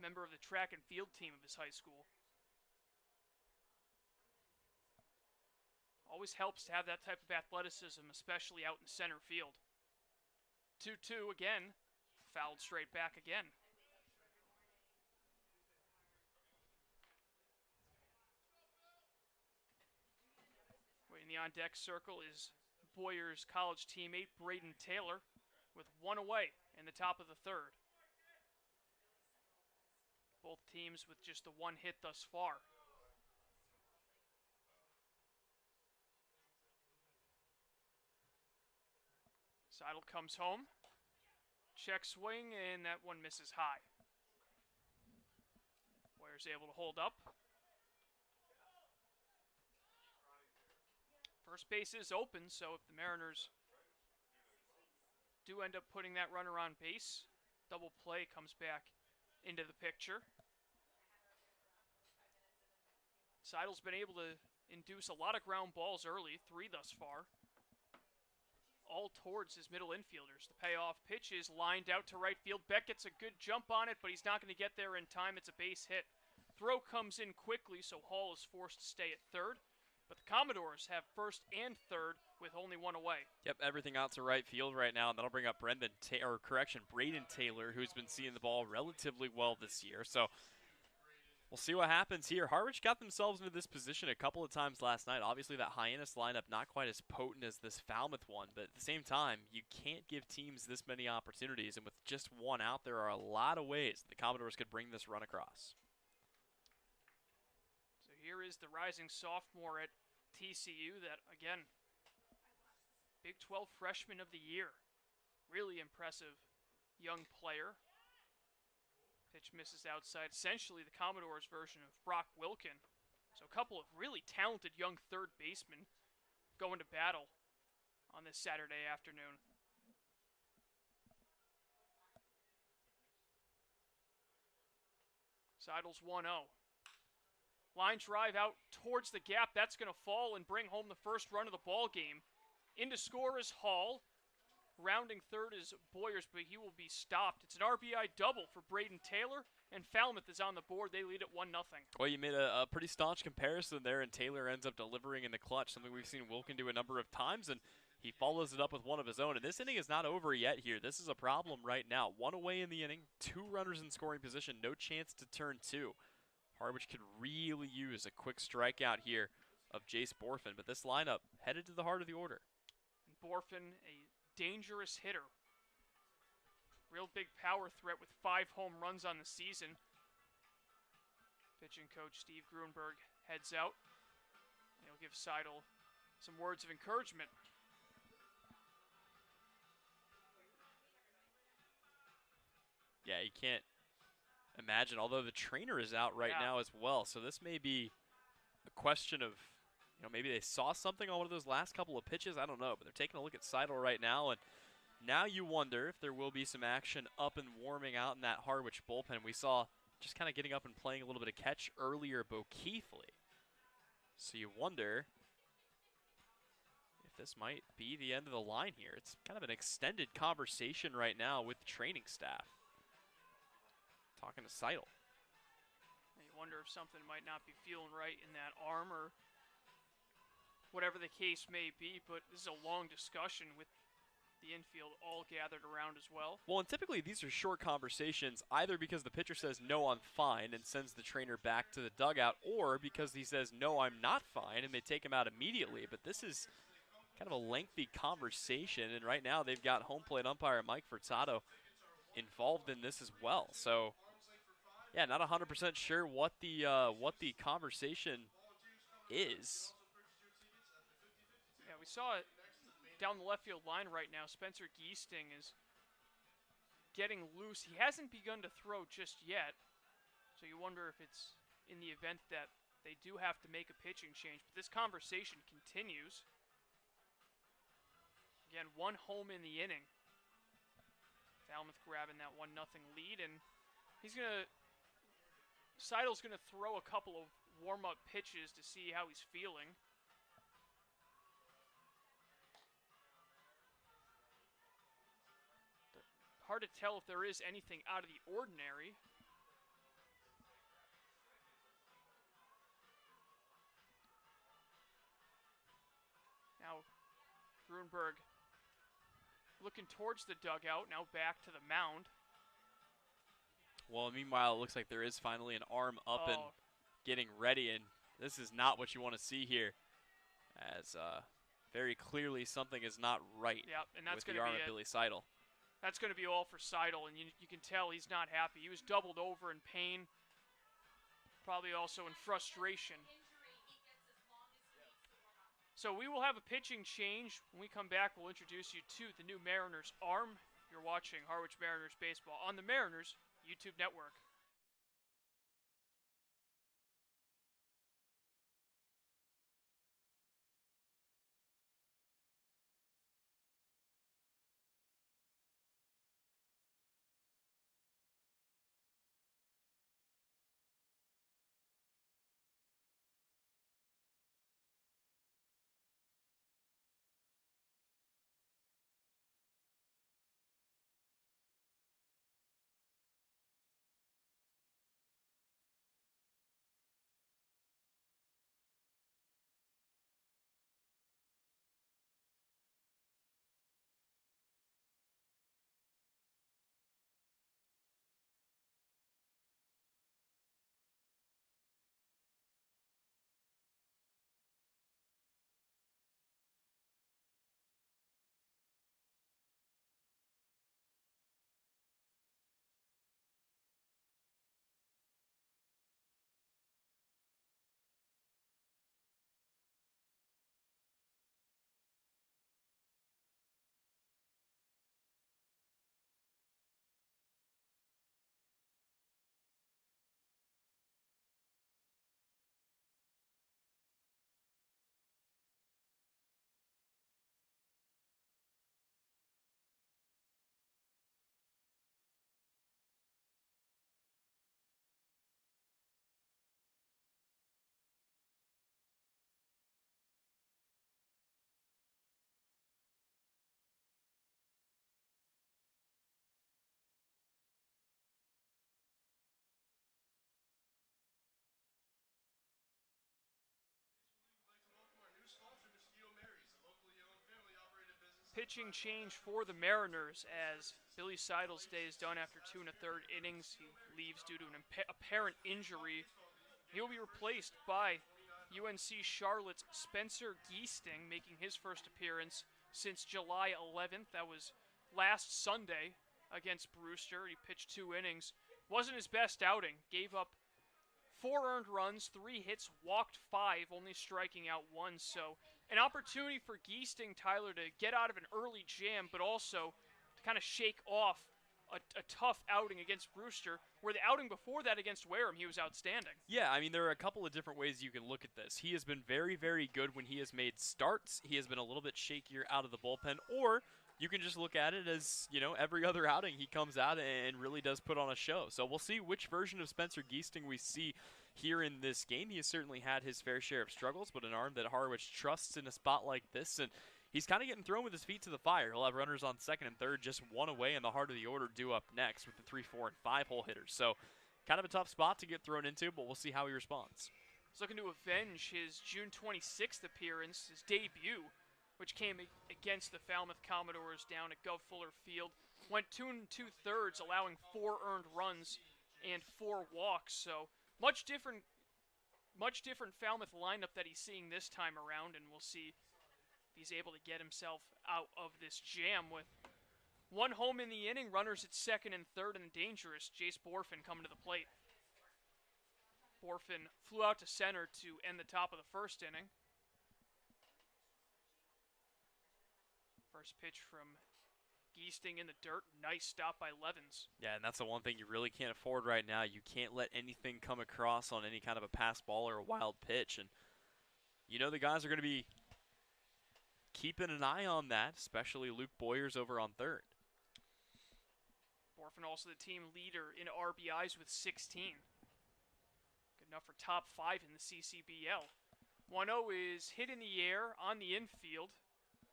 member of the track and field team of his high school. Always helps to have that type of athleticism, especially out in center field. 2-2 again, fouled straight back again. Waiting in the on-deck circle is Boyer's college teammate Braden Taylor with 1 away in the top of the 3rd. Both teams with just the 1 hit thus far. Seidel comes home, check swing, and that one misses high. Boyer's able to hold up. First base is open, so if the Mariners do end up putting that runner on base, double play comes back into the picture. Seidel's been able to induce a lot of ground balls early, 3 thus far, all towards his middle infielders. The payoff pitch is lined out to right field. Beck gets a good jump on it, but he's not going to get there in time. It's a base hit. Throw comes in quickly, so Hall is forced to stay at third. But the Commodores have first and third with only 1 away. Yep, everything out to right field right now, and that'll bring up Braden Taylor, who's been seeing the ball relatively well this year. So we'll see what happens here. Harwich got themselves into this position a couple of times last night. Obviously, that Hyannis lineup not quite as potent as this Falmouth one, but at the same time, you can't give teams this many opportunities, and with just 1 out, there are a lot of ways the Commodores could bring this run across. Here is the rising sophomore at TCU that, again, Big 12 freshman of the year. Really impressive young player. Pitch misses outside. Essentially the Commodores' version of Brock Wilkin. So a couple of really talented young third basemen going to battle on this Saturday afternoon. Seidel's 1-0. Line drive out towards the gap. That's going to fall and bring home the first run of the ball game. In to score is Hall. Rounding third is Boyers, but he will be stopped. It's an RBI double for Braden Taylor, and Falmouth is on the board. They lead at 1-0. Well, you made a pretty staunch comparison there, and Taylor ends up delivering in the clutch, something we've seen Wilkin do a number of times, and he follows it up with one of his own. And this inning is not over yet here. This is a problem right now. 1 away in the inning, 2 runners in scoring position, no chance to turn 2. Harwich could really use a quick strikeout here of Jace Borfin, but this lineup headed to the heart of the order. Borfin, a dangerous hitter. Real big power threat with 5 home runs on the season. Pitching coach Steve Grunberg heads out. He'll give Seidel some words of encouragement. Yeah, you can't imagine, although the trainer is out right now as well, so this may be a question of, maybe they saw something on one of those last couple of pitches, I don't know, but they're taking a look at Seidel right now, and Now you wonder if there will be some action up and warming out in that Harwich bullpen. We saw just kind of getting up and playing a little bit of catch earlier Bo Keithley. So you wonder if this might be the end of the line here. It's kind of an extended conversation right now with the training staff. Talking to Seidel. You wonder if something might not be feeling right in that arm or whatever the case may be, but this is a long discussion with the infield all gathered around as well. Well, and typically these are short conversations, either because the pitcher says, no, I'm fine, and sends the trainer back to the dugout, or because he says, no, I'm not fine, and they take him out immediately. But this is kind of a lengthy conversation, and right now they've got home plate umpire Mike Furtado involved in this as well. So, yeah, not 100% sure what the conversation is. Yeah, we saw it down the left field line right now. Spencer Giesting is getting loose. He hasn't begun to throw just yet, so you wonder if it's in the event that they do have to make a pitching change. But this conversation continues. Again, 1 home in the inning. Falmouth grabbing that 1-0 lead, and Seidel's gonna throw a couple of warm-up pitches to see how he's feeling. Hard to tell if there is anything out of the ordinary. Now, Grunberg looking towards the dugout, now back to the mound. Well, meanwhile, it looks like there is finally an arm up and getting ready, and this is not what you want to see here, as very clearly something is not right and that's with the arm of Billy Seidel. That's going to be all for Seidel, and you can tell he's not happy. He was doubled over in pain, probably also in frustration. So we will have a pitching change. When we come back, we'll introduce you to the new Mariners arm. You're watching Harwich Mariners baseball on the Mariners YouTube network. Pitching change for the Mariners as Billy Seidel's day is done after 2 1/3 innings. He leaves due to an apparent injury. He'll be replaced by UNC Charlotte's Spencer Giesting, making his first appearance since July 11th. That was last Sunday against Brewster. He pitched 2 innings. Wasn't his best outing. Gave up 4 earned runs, 3 hits, walked 5, only striking out 1. So an opportunity for Giesting, Tyler, to get out of an early jam, but also to kind of shake off a tough outing against Brewster, where the outing before that against Wareham, he was outstanding. Yeah, I mean, there are a couple of different ways you can look at this. He has been very, very good when he has made starts. He has been a little bit shakier out of the bullpen, or you can just look at it as, every other outing he comes out and really does put on a show. So we'll see which version of Spencer Giesting we see here in this game. He has certainly had his fair share of struggles, but an arm that Harwich trusts in a spot like this, and he's kind of getting thrown with his feet to the fire. He'll have runners on second and third, just one away in the heart of the order due up next with the 3, 4, and 5-hole hitters. So kind of a tough spot to get thrown into, but we'll see how he responds. He's looking to avenge his June 26th appearance, his debut, which came against the Falmouth Commodores down at Gov Fuller Field. Went 2 2/3, allowing 4 earned runs and 4 walks. So much different Falmouth lineup that he's seeing this time around, and we'll see if he's able to get himself out of this jam with 1 home in the inning, runners at second and third, and dangerous Jace Borfin coming to the plate. Borfin flew out to center to end the top of the first inning. First pitch from Giesting in the dirt. Nice stop by Levens. Yeah, and that's the one thing you really can't afford right now. You can't let anything come across on any kind of a pass ball or a wild pitch. And the guys are going to be keeping an eye on that, especially Luke Boyers over on third. Borfin also the team leader in RBIs with 16. Good enough for top 5 in the CCBL. 1-0 is hit in the air on the infield.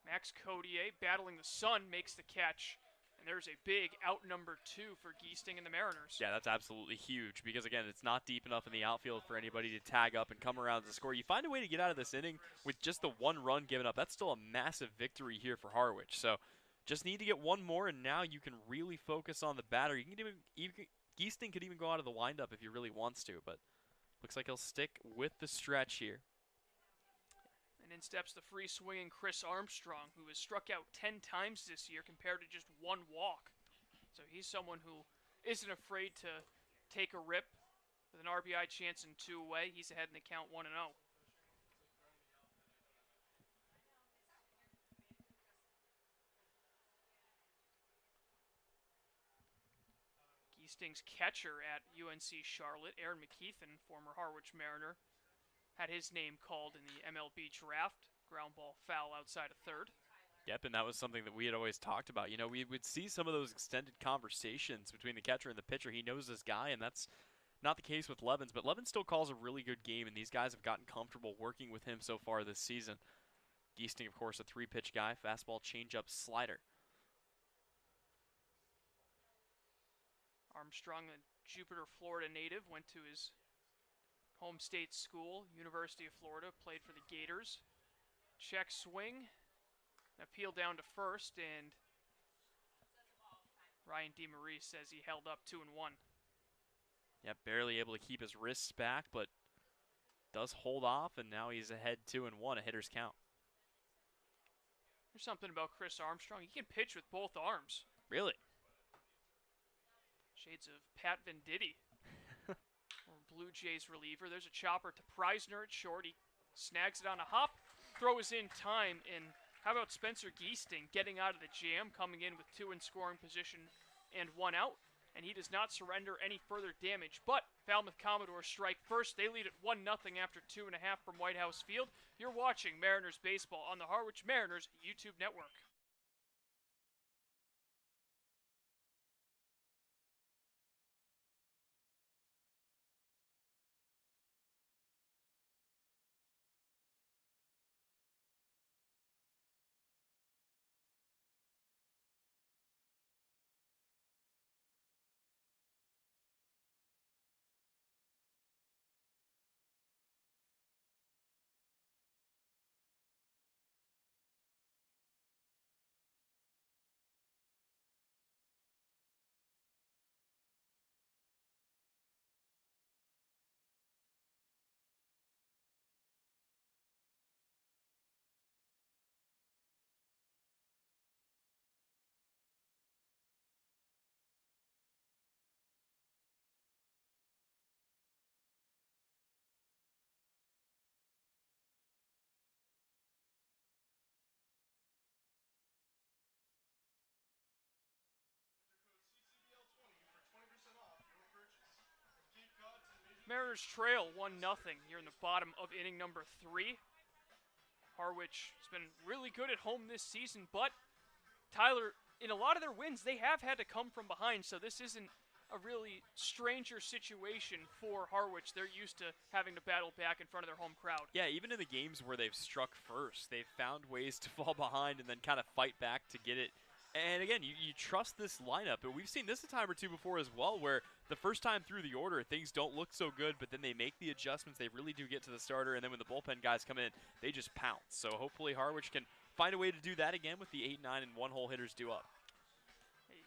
Max Codier, battling the sun, makes the catch. And there's a big out number 2 for Giesting and the Mariners. Yeah, that's absolutely huge because, again, it's not deep enough in the outfield for anybody to tag up and come around to score. You find a way to get out of this inning with just the 1 run given up. That's still a massive victory here for Harwich. So just need to get 1 more, and now you can really focus on the batter. You can Giesting could even go out of the windup if he really wants to, but looks like he'll stick with the stretch here. And in steps the free swinging Chris Armstrong, who has struck out 10 times this year compared to just 1 walk. So he's someone who isn't afraid to take a rip with an RBI chance and 2 away. He's ahead in the count 1-0. Giesting's catcher at UNC Charlotte, Aaron McKeithen, former Harwich Mariner, had his name called in the MLB draft. Ground ball foul outside of third. Yep, and that was something that we had always talked about. We would see some of those extended conversations between the catcher and the pitcher. He knows this guy, and that's not the case with Levens. But Levens still calls a really good game, and these guys have gotten comfortable working with him so far this season. Giesting, of course, a 3-pitch guy. Fastball, changeup, slider. Armstrong, a Jupiter, Florida native, went to his home state school, University of Florida, played for the Gators. Check swing, appeal down to first, and Ryan DeMaurice says he held up 2-1. Yep, barely able to keep his wrists back, but does hold off, and now he's ahead 2-1, a hitter's count. There's something about Chris Armstrong. He can pitch with both arms. Really? Shades of Pat Venditti. Blue Jays reliever. There's a chopper to Preisner at short. He snags it on a hop, throws in time, and how about Spencer Giesting getting out of the jam, coming in with 2 in scoring position and 1 out, and he does not surrender any further damage. But Falmouth Commodore strike first. They lead at 1-0 after 2.5 from White House Field. You're watching Mariners baseball on the Harwich Mariners YouTube network. Mariners trail 1-0 here in the bottom of inning number 3. Harwich has been really good at home this season, but Tyler, in a lot of their wins, they have had to come from behind, so this isn't a really stranger situation for Harwich. They're used to having to battle back in front of their home crowd. Yeah, even in the games where they've struck first, they've found ways to fall behind and then kind of fight back to get it. And again, you trust this lineup, but we've seen this a time or two before as well, where the first time through the order, things don't look so good, but then they make the adjustments. They really do get to the starter, and then when the bullpen guys come in, they just pounce. So hopefully Harwich can find a way to do that again with the 8, 9, and 1-hole hitters due up.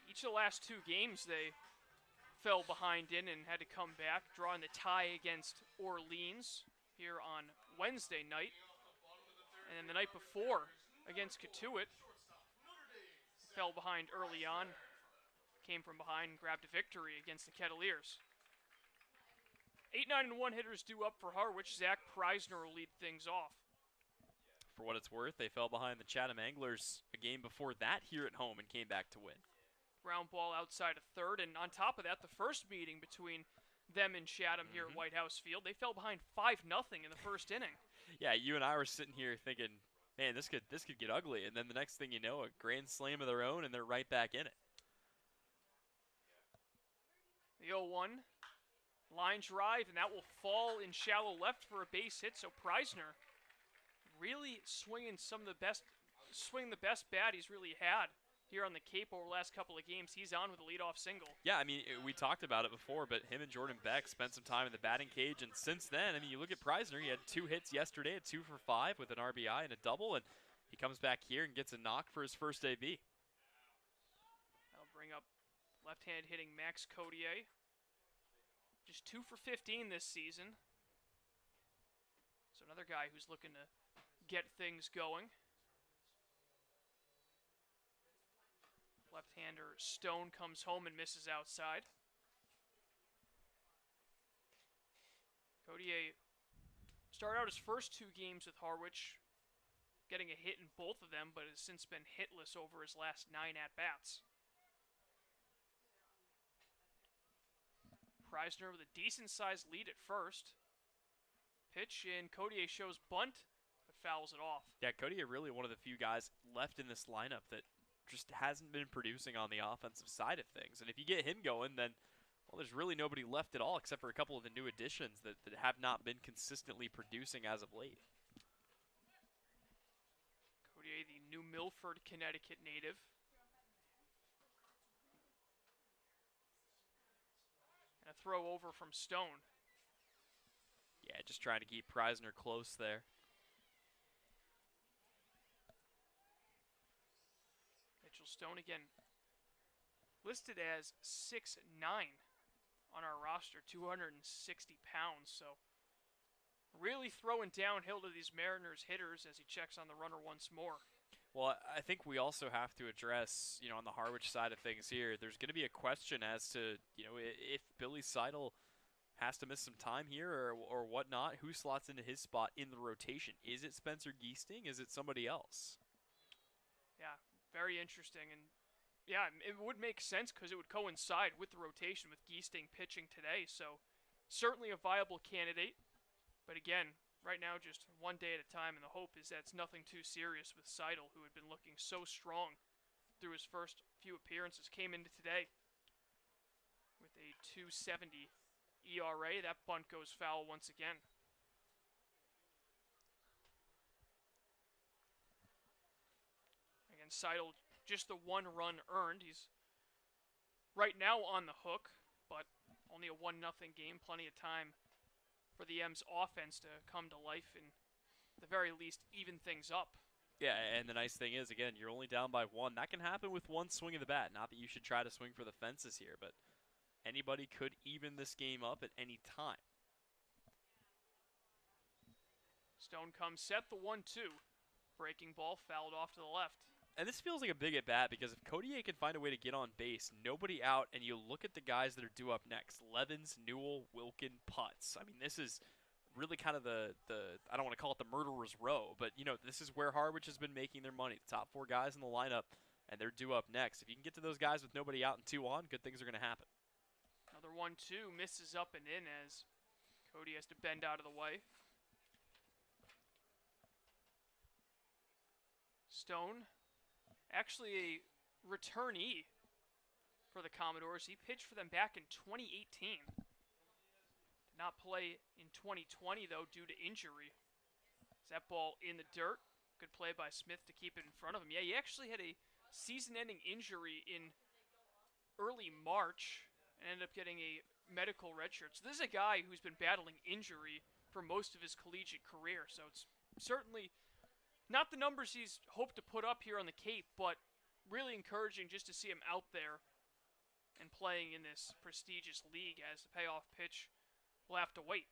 Each of the last 2 games, they fell behind in and had to come back, drawing the tie against Orleans here on Wednesday night. And then the night before against Katuitt, fell behind early on, came from behind and grabbed a victory against the Kettleers. 8, 9, and 1 hitters due up for Harwich. Zach Preisner will lead things off. For what it's worth, they fell behind the Chatham Anglers a game before that here at home and came back to win. Ground ball outside of third, and on top of that, the first meeting between them and Chatham here at White House Field, they fell behind 5-0 in the first inning. Yeah, you and I were sitting here thinking, man, this could get ugly, and then the next thing you know, a grand slam of their own, and they're right back in it. The 0-1 line drive, and that will fall in shallow left for a base hit. So Preisner really swinging the best bat he's really had here on the Cape over the last couple of games. He's on with a leadoff single. Yeah, I mean, we talked about it before, but him and Jordan Beck spent some time in the batting cage, and since then, I mean, you look at Preisner, he had 2 hits yesterday, a 2 for 5 with an RBI and a double, and he comes back here and gets a knock for his first AB. That'll bring up left-hand hitting Max Codier. Just 2 for 15 this season. So another guy who's looking to get things going. Left-hander Stone comes home and misses outside. Codier started out his first 2 games with Harwich, getting a hit in both of them, but has since been hitless over his last 9 at-bats. Preisner with a decent-sized lead at first. Pitch, and Codier shows bunt, but fouls it off. Yeah, Codier really one of the few guys left in this lineup that just hasn't been producing on the offensive side of things. And if you get him going, then, well, there's really nobody left at all except for a couple of the new additions that have not been consistently producing as of late. Codier, the New Milford, Connecticut native. And a throw over from Stone. Yeah, just trying to keep Preisner close there. Mitchell Stone again listed as 6'9" on our roster, 260 pounds. So really throwing downhill to these Mariners hitters as he checks on the runner once more. Well, I think we also have to address, on the Harwich side of things here, there's going to be a question as to, if Billy Seidel has to miss some time here or whatnot, who slots into his spot in the rotation? Is it Spencer Geesting? Is it somebody else? Yeah, very interesting. And, yeah, it would make sense because it would coincide with the rotation with Geesting pitching today. So certainly a viable candidate. But, again, right now, just one day at a time, and the hope is that it's nothing too serious with Seidel, who had been looking so strong through his first few appearances. Came into today with a 2.70 ERA. That bunt goes foul once again. Again, Seidel, just the 1 run earned. He's right now on the hook, but only a 1-0 game. Plenty of time for the M's offense to come to life and, at the very least, even things up. Yeah, and the nice thing is, again, you're only down by 1. That can happen with 1 swing of the bat. Not that you should try to swing for the fences here, but anybody could even this game up at any time. Stone comes set, the 1-2. Breaking ball fouled off to the left. And this feels like a big at-bat because if Codier can find a way to get on base, nobody out, and you look at the guys that are due up next, Levins, Newell, Wilkin, Putz. I mean, this is really kind of the I don't want to call it the murderer's row, but, this is where Harwich has been making their money. The top 4 guys in the lineup, and they're due up next. If you can get to those guys with nobody out and 2 on, good things are going to happen. Another 1-2 misses up and in as Cody has to bend out of the way. Stone, actually a returnee for the Commodores. He pitched for them back in 2018. Did not play in 2020, though, due to injury. Is that ball in the dirt? Good play by Smith to keep it in front of him. Yeah, he actually had a season-ending injury in early March and ended up getting a medical redshirt. So this is a guy who's been battling injury for most of his collegiate career. So it's certainly not the numbers he's hoped to put up here on the Cape, but really encouraging just to see him out there and playing in this prestigious league, as the payoff pitch will have to wait.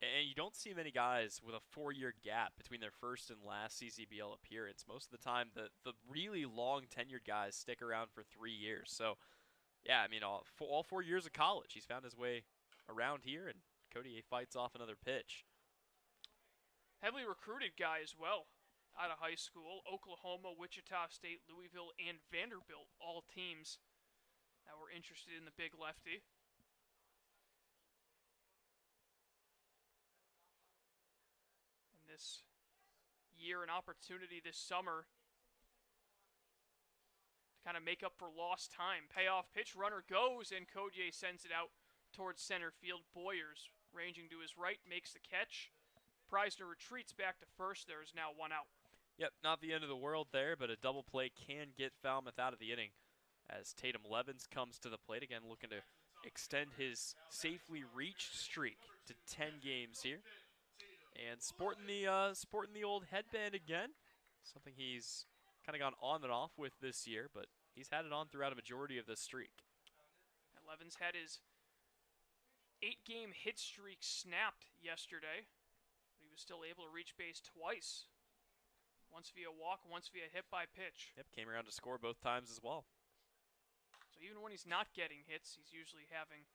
And you don't see many guys with a 4-year gap between their first and last CCBL appearance. Most of the time, the really long tenured guys stick around for 3 years. So, yeah, I mean, all 4 years of college, he's found his way around here, and Cody fights off another pitch. Heavily recruited guy as well out of high school. Oklahoma, Wichita State, Louisville, and Vanderbilt, all teams that were interested in the big lefty. This year, an opportunity this summer to kind of make up for lost time. Payoff pitch, runner goes, and Codier sends it out towards center field. Boyers, ranging to his right, makes the catch. Preisner retreats back to first. There is now one out. Yep, not the end of the world there, but a double play can get Falmouth out of the inning as Tatum Levens comes to the plate again, looking to extend his safely reached streak to 10 games here. And sporting the old headband again, something he's kind of gone on and off with this year, but he's had it on throughout a majority of this streak. And Levens had his 8-game hit streak snapped yesterday. But he was still able to reach base twice. Once via walk, once via hit by pitch. Yep, came around to score both times as well. So even when he's not getting hits, he's usually having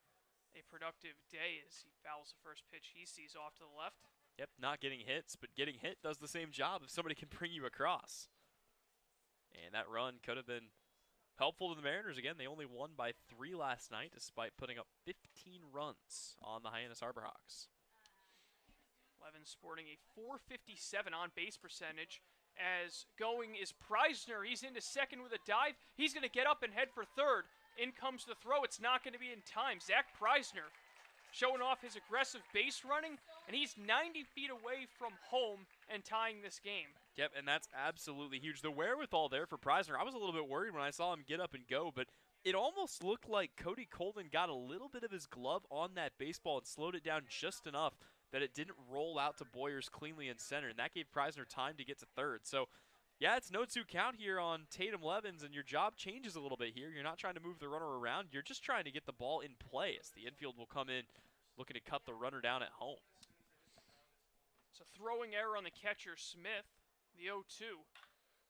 a productive day as he fouls the first pitch he sees off to the left. Yep, not getting hits, but getting hit does the same job if somebody can bring you across. And that run could have been helpful to the Mariners. Again, they only won by 3 last night, despite putting up 15 runs on the Hyannis Harbor Hawks. Levens sporting a .457 on-base percentage. As going is Preisner. He's into second with a dive. He's going to get up and head for third. In comes the throw. It's not going to be in time. Zach Preisner showing off his aggressive base running, and he's 90 feet away from home and tying this game. Yep, and that's absolutely huge. The wherewithal there for Preisner. I was a little bit worried when I saw him get up and go, but it almost looked like Cody Colden got a little bit of his glove on that baseball and slowed it down just enough that it didn't roll out to Boyers cleanly in center, and that gave Preisner time to get to third. So, yeah, it's no 2 count here on Tatum Levens, and your job changes a little bit here. You're not trying to move the runner around. You're just trying to get the ball in play as the infield will come in looking to cut the runner down at home. It's a throwing error on the catcher, Smith, the 0-2.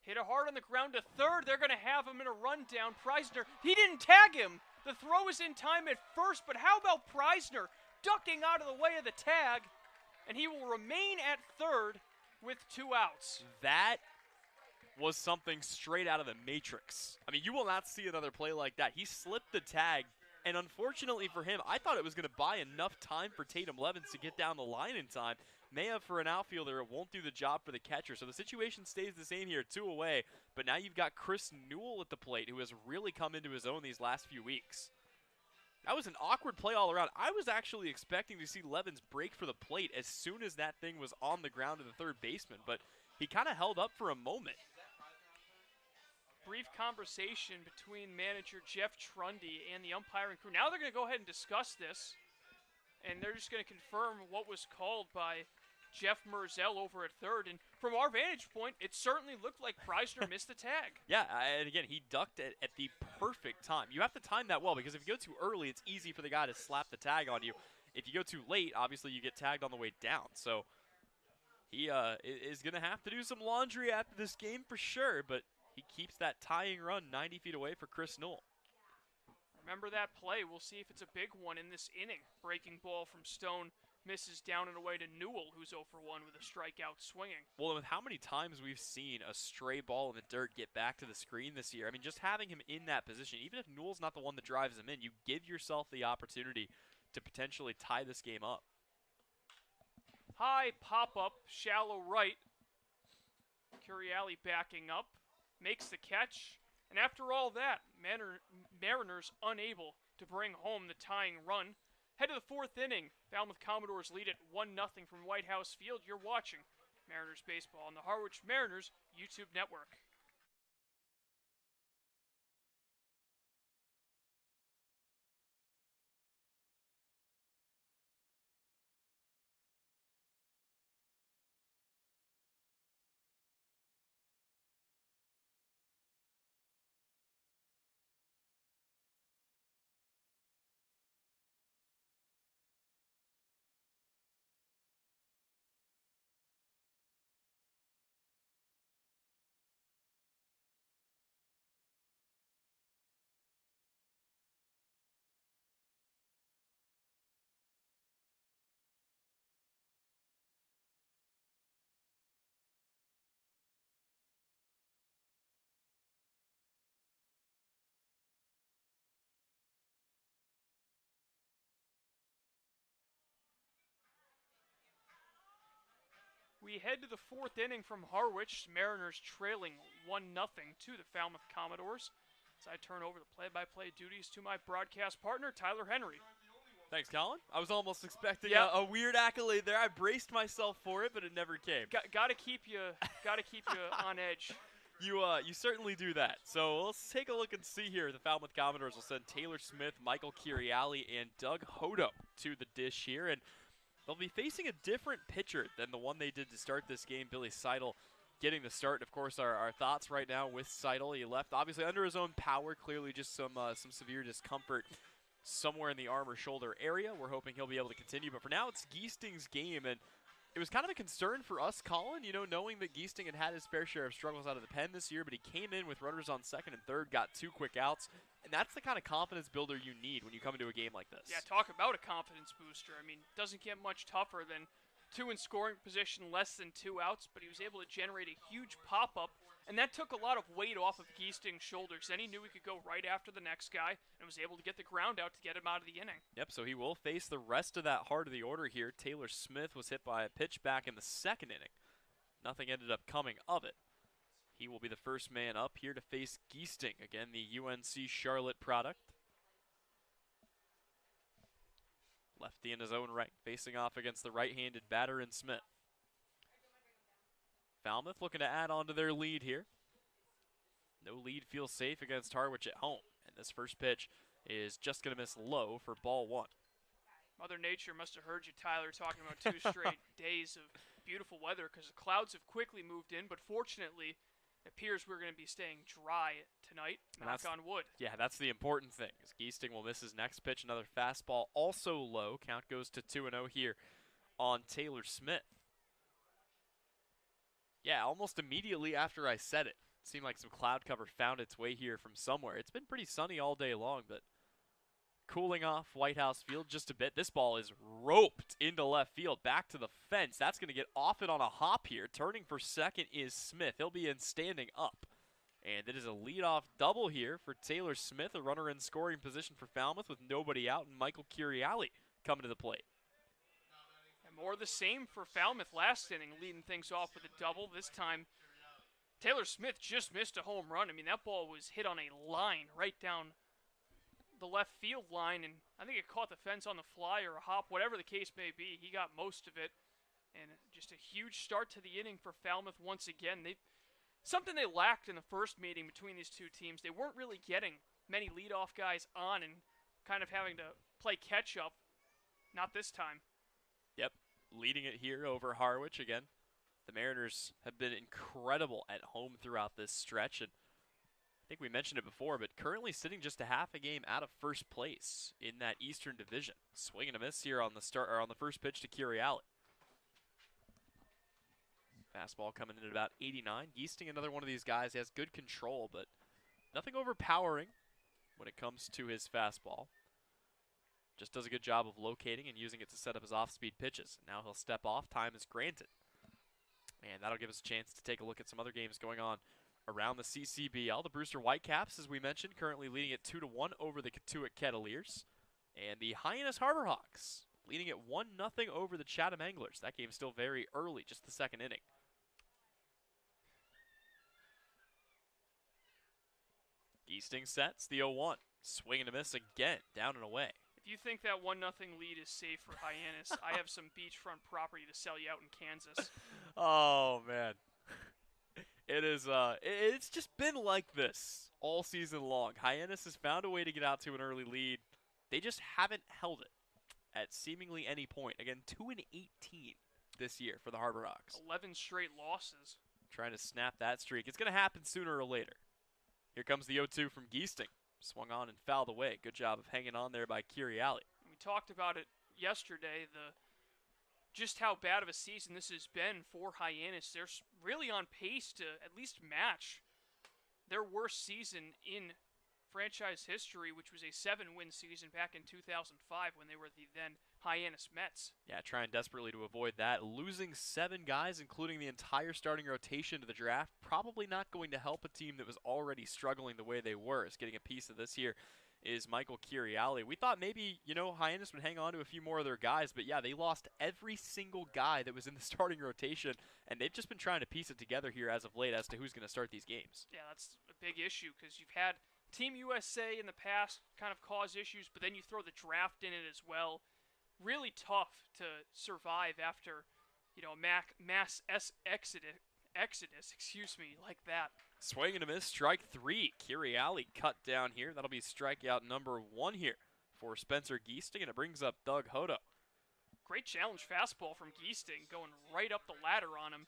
Hit it hard on the ground to third. They're going to have him in a rundown. Preisner, he didn't tag him. The throw is in time at first, but how about Preisner ducking out of the way of the tag, and he will remain at third with 2 outs. That was something straight out of the Matrix. I mean, you will not see another play like that. He slipped the tag, and unfortunately for him, I thought it was going to buy enough time for Tatum Levens to get down the line in time. May have for an outfielder, it won't do the job for the catcher. So the situation stays the same here, 2 away, but now you've got Chris Newell at the plate, who has really come into his own these last few weeks. That was an awkward play all around. I was actually expecting to see Levens break for the plate as soon as that thing was on the ground to the third baseman, but he kind of held up for a moment. Brief conversation between manager Jeff Trundy and the umpiring crew. Now they're going to go ahead and discuss this, and they're just going to confirm what was called by Jeff Merzel over at third. And from our vantage point, it certainly looked like Preisner missed the tag. Yeah, and again, he ducked it at the perfect time. You have to time that well, because if you go too early, it's easy for the guy to slap the tag on you. If you go too late, obviously you get tagged on the way down. So he is going to have to do some laundry after this game for sure, but he keeps that tying run 90 feet away for Chris Newell. Remember that play. We'll see if it's a big one in this inning. Breaking ball from Stone misses down and away to Newell, who's 0 for 1 with a strikeout swinging. Well, and with how many times we've seen a stray ball in the dirt get back to the screen this year, I mean, just having him in that position, even if Newell's not the one that drives him in, you give yourself the opportunity to potentially tie this game up. High pop-up, shallow right. Curiali backing up, makes the catch, And after all that, Mariners unable to bring home the tying run. Head to the fourth inning. Falmouth Commodores lead at 1-0 from White House Field. You're watching Mariners baseball on the Harwich Mariners YouTube network. We head to the fourth inning from Harwich. Mariners trailing 1-0 to the Falmouth Commodores. As I turn over the play-by-play duties to my broadcast partner, Tyler Henry. Thanks, Colin. I was almost expecting a weird accolade there. I braced myself for it, but it never came. Gotta keep you on edge. You certainly do that. So let's take a look and see here. The Falmouth Commodores will send Taylor Smith, Michael Curiali, and Doug Hodo to the dish here, and they'll be facing a different pitcher than the one they did to start this game. Billy Seidel getting the start. Of course, our thoughts right now with Seidel. He left obviously under his own power. Clearly, just some severe discomfort somewhere in the arm or shoulder area. We're hoping he'll be able to continue. But for now, it's Giesting's game, and it was kind of a concern for us, Colin, knowing that Giesting had his fair share of struggles out of the pen this year, but he came in with runners on second and third, got 2 quick outs, and that's the kind of confidence builder you need when you come into a game like this. Yeah, talk about a confidence booster. I mean, doesn't get much tougher than 2 in scoring position, less than 2 outs, but he was able to generate a huge pop-up, and that took a lot of weight off of Giesting's shoulders. Then he knew he could go right after the next guy and was able to get the ground out to get him out of the inning. Yep, so he will face the rest of that heart of the order here. Taylor Smith was hit by a pitch back in the second inning. Nothing ended up coming of it. He will be the first man up here to face Giesting, again, the UNC Charlotte product. Lefty in his own right, facing off against the right-handed batter in Smith. Falmouth looking to add on to their lead here. No lead feels safe against Harwich at home. And this first pitch is just going to miss low for ball 1. Mother Nature must have heard you, Tyler, talking about 2 straight days of beautiful weather because the clouds have quickly moved in, but fortunately, it appears we're going to be staying dry tonight. Knock on wood. Yeah, that's the important thing. As Giesting will miss his next pitch, another fastball, also low. Count goes to 2-0 here on Taylor Smith. Yeah, almost immediately after I said it, seemed like some cloud cover found its way here from somewhere. It's been pretty sunny all day long, but cooling off White House Field just a bit. This ball is roped into left field, back to the fence. That's going to get off it on a hop here. Turning for second is Smith. He'll be in standing up. And it is a leadoff double here for Taylor Smith, a runner in scoring position for Falmouth with nobody out, and Michael Curiali coming to the plate. More the same for Falmouth last inning, leading things off with a double. This time, Taylor Smith just missed a home run. I mean, that ball was hit on a line right down the left field line, and I think it caught the fence on the fly or a hop, whatever the case may be. He got most of it, and just a huge start to the inning for Falmouth once again. Something they lacked in the first meeting between these two teams. They weren't really getting many leadoff guys on and kind of having to play catch-up. Not this time. Yep. Leading it here over Harwich again. The Mariners have been incredible at home throughout this stretch, and I think we mentioned it before, but currently sitting just a half a game out of first place in that Eastern Division. Swing and a miss here on the start or on the first pitch to Curiali. Fastball coming in at about 89. Giesting, another one of these guys, has good control, but nothing overpowering when it comes to his fastball. Just does a good job of locating and using it to set up his off-speed pitches. Now he'll step off. Time is granted. And that'll give us a chance to take a look at some other games going on around the CCBL. The Brewster Whitecaps, as we mentioned, currently leading at 2-1 over the Katuitt Kettleers. And the Hyannis Harbor Hawks leading at 1-0 over the Chatham Anglers. That game's still very early, just the second inning. Giesting sets the 0-1. Swing and a miss again, down and away. If you think that 1-0 lead is safe for Hyannis, I have some beachfront property to sell you out in Kansas. Oh, man. It is, it's just been like this all season long. Hyannis has found a way to get out to an early lead. They just haven't held it at seemingly any point. Again, 2-18 this year for the Harbor Hawks. 11 straight losses. Trying to snap that streak. It's going to happen sooner or later. Here comes the 0-2 from Giesting. Swung on and fouled away. Good job of hanging on there by Kiriali. We talked about it yesterday, just how bad of a season this has been for Hyannis. They're really on pace to at least match their worst season in franchise history, which was a 7-win season back in 2005 when they were the then Hyannis Mets. Yeah, trying desperately to avoid that. Losing 7 guys, including the entire starting rotation to the draft, probably not going to help a team that was already struggling the way they were. As getting a piece of this here is Michael Kiriali. We thought maybe, Hyannis would hang on to a few more of their guys, but yeah, they lost every single guy that was in the starting rotation, and they've just been trying to piece it together here as of late as to who's going to start these games. Yeah, that's a big issue because you've had Team USA in the past kind of cause issues, but then you throw the draft in it as well. Really tough to survive after, mass exodus, like that. Swing and a miss, strike 3. Kiriali cut down here. That'll be strikeout number 1 here for Spencer Giesting, and it brings up Doug Hodo. Great challenge fastball from Giesting, going right up the ladder on him,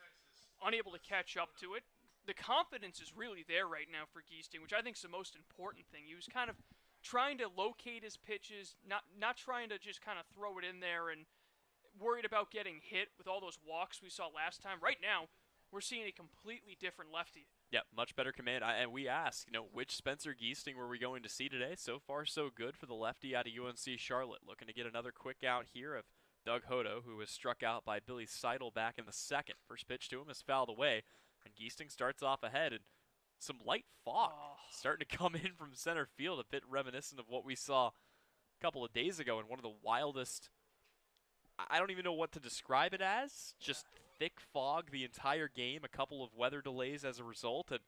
unable to catch up to it. The confidence is really there right now for Giesting, which I think is the most important thing. He was kind of trying to locate his pitches, not trying to just kind of throw it in there and worried about getting hit with all those walks we saw last time. Right now, we're seeing a completely different lefty. Yeah, much better command. And we asked, which Spencer Giesting were we going to see today? So far, so good for the lefty out of UNC Charlotte. Looking to get another quick out here of Doug Hodo, who was struck out by Billy Seidel back in the second. First pitch to him is fouled away, and Giesting starts off ahead. And some light fog starting to come in from center field, a bit reminiscent of what we saw a couple of days ago in one of the wildest, I don't even know what to describe it as, just thick fog the entire game, a couple of weather delays as a result, and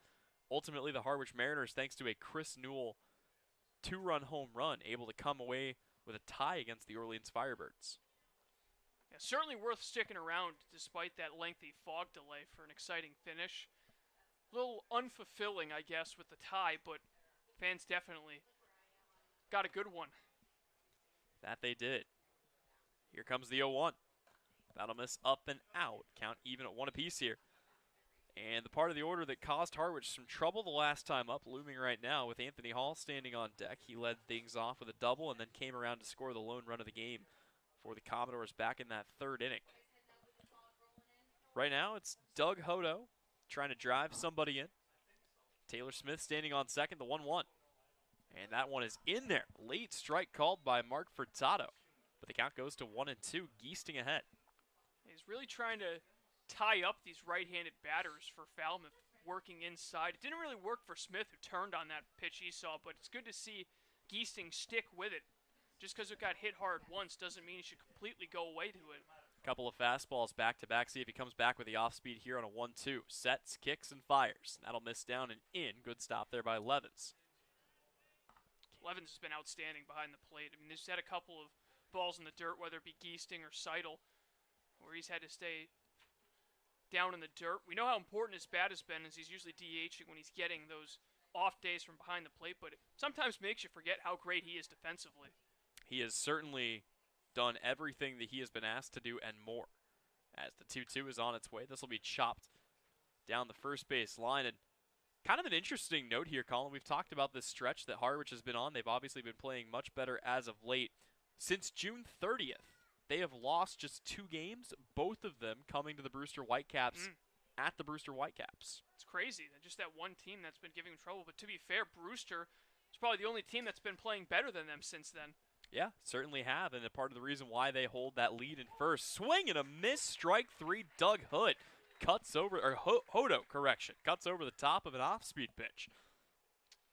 ultimately the Harwich Mariners, thanks to a Chris Newell 2-run home run, able to come away with a tie against the Orleans Firebirds. Yeah, certainly worth sticking around despite that lengthy fog delay for an exciting finish. A little unfulfilling, I guess, with the tie, but fans definitely got a good one. That they did. Here comes the 0-1. That'll miss up and out. Count even at 1 apiece here. And the part of the order that caused Harwich some trouble the last time up, looming right now with Anthony Hall standing on deck. He led things off with a double and then came around to score the lone run of the game for the Commodores back in that 3rd inning. Right now, it's Doug Hodo trying to drive somebody in. Taylor Smith standing on second, the 1-1. And that one is in there. Late strike called by Mark Furtado. But the count goes to 1-2, Giesting ahead. He's really trying to tie up these right-handed batters for Falmouth, working inside. It didn't really work for Smith, who turned on that pitch he saw, but it's good to see Giesting stick with it. Just because it got hit hard once doesn't mean he should completely go away to it. Couple of fastballs back-to-back. See if he comes back with the off-speed here on a 1-2. Sets, kicks, and fires. That'll miss down and in. Good stop there by Levens. Levens has been outstanding behind the plate. I mean, he's had a couple of balls in the dirt, whether it be Giesting or Seidel, where he's had to stay down in the dirt. We know how important his bat has been, as he's usually DHing when he's getting those off days from behind the plate, but it sometimes makes you forget how great he is defensively. He has certainly done everything that he has been asked to do and more. As the 2-2 is on its way, this will be chopped down the first base line. And kind of an interesting note here, Colin. We've talked about this stretch that Harwich has been on. They've obviously been playing much better as of late. Since June 30th, they have lost just 2 games, both of them coming to the Brewster Whitecaps at the Brewster Whitecaps. It's crazy. Just that one team that's been giving them trouble. But to be fair, Brewster is probably the only team that's been playing better than them since then. Yeah, certainly have, and a part of the reason why they hold that lead in first. Swing and a miss, strike 3, Doug Hood cuts over, or Hodo, correction, cuts over the top of an off-speed pitch.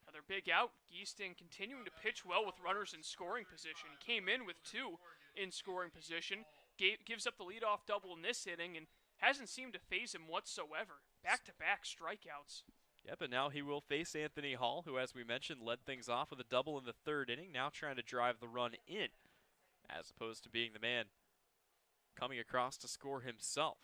Another big out. Giesting continuing to pitch well with runners in scoring position. He came in with 2 in scoring position, gives up the leadoff double in this inning, and hasn't seemed to phase him whatsoever. Back-to-back strikeouts. Yep, and now he will face Anthony Hall, who, as we mentioned, led things off with a double in the third inning, now trying to drive the run in, as opposed to being the man coming across to score himself.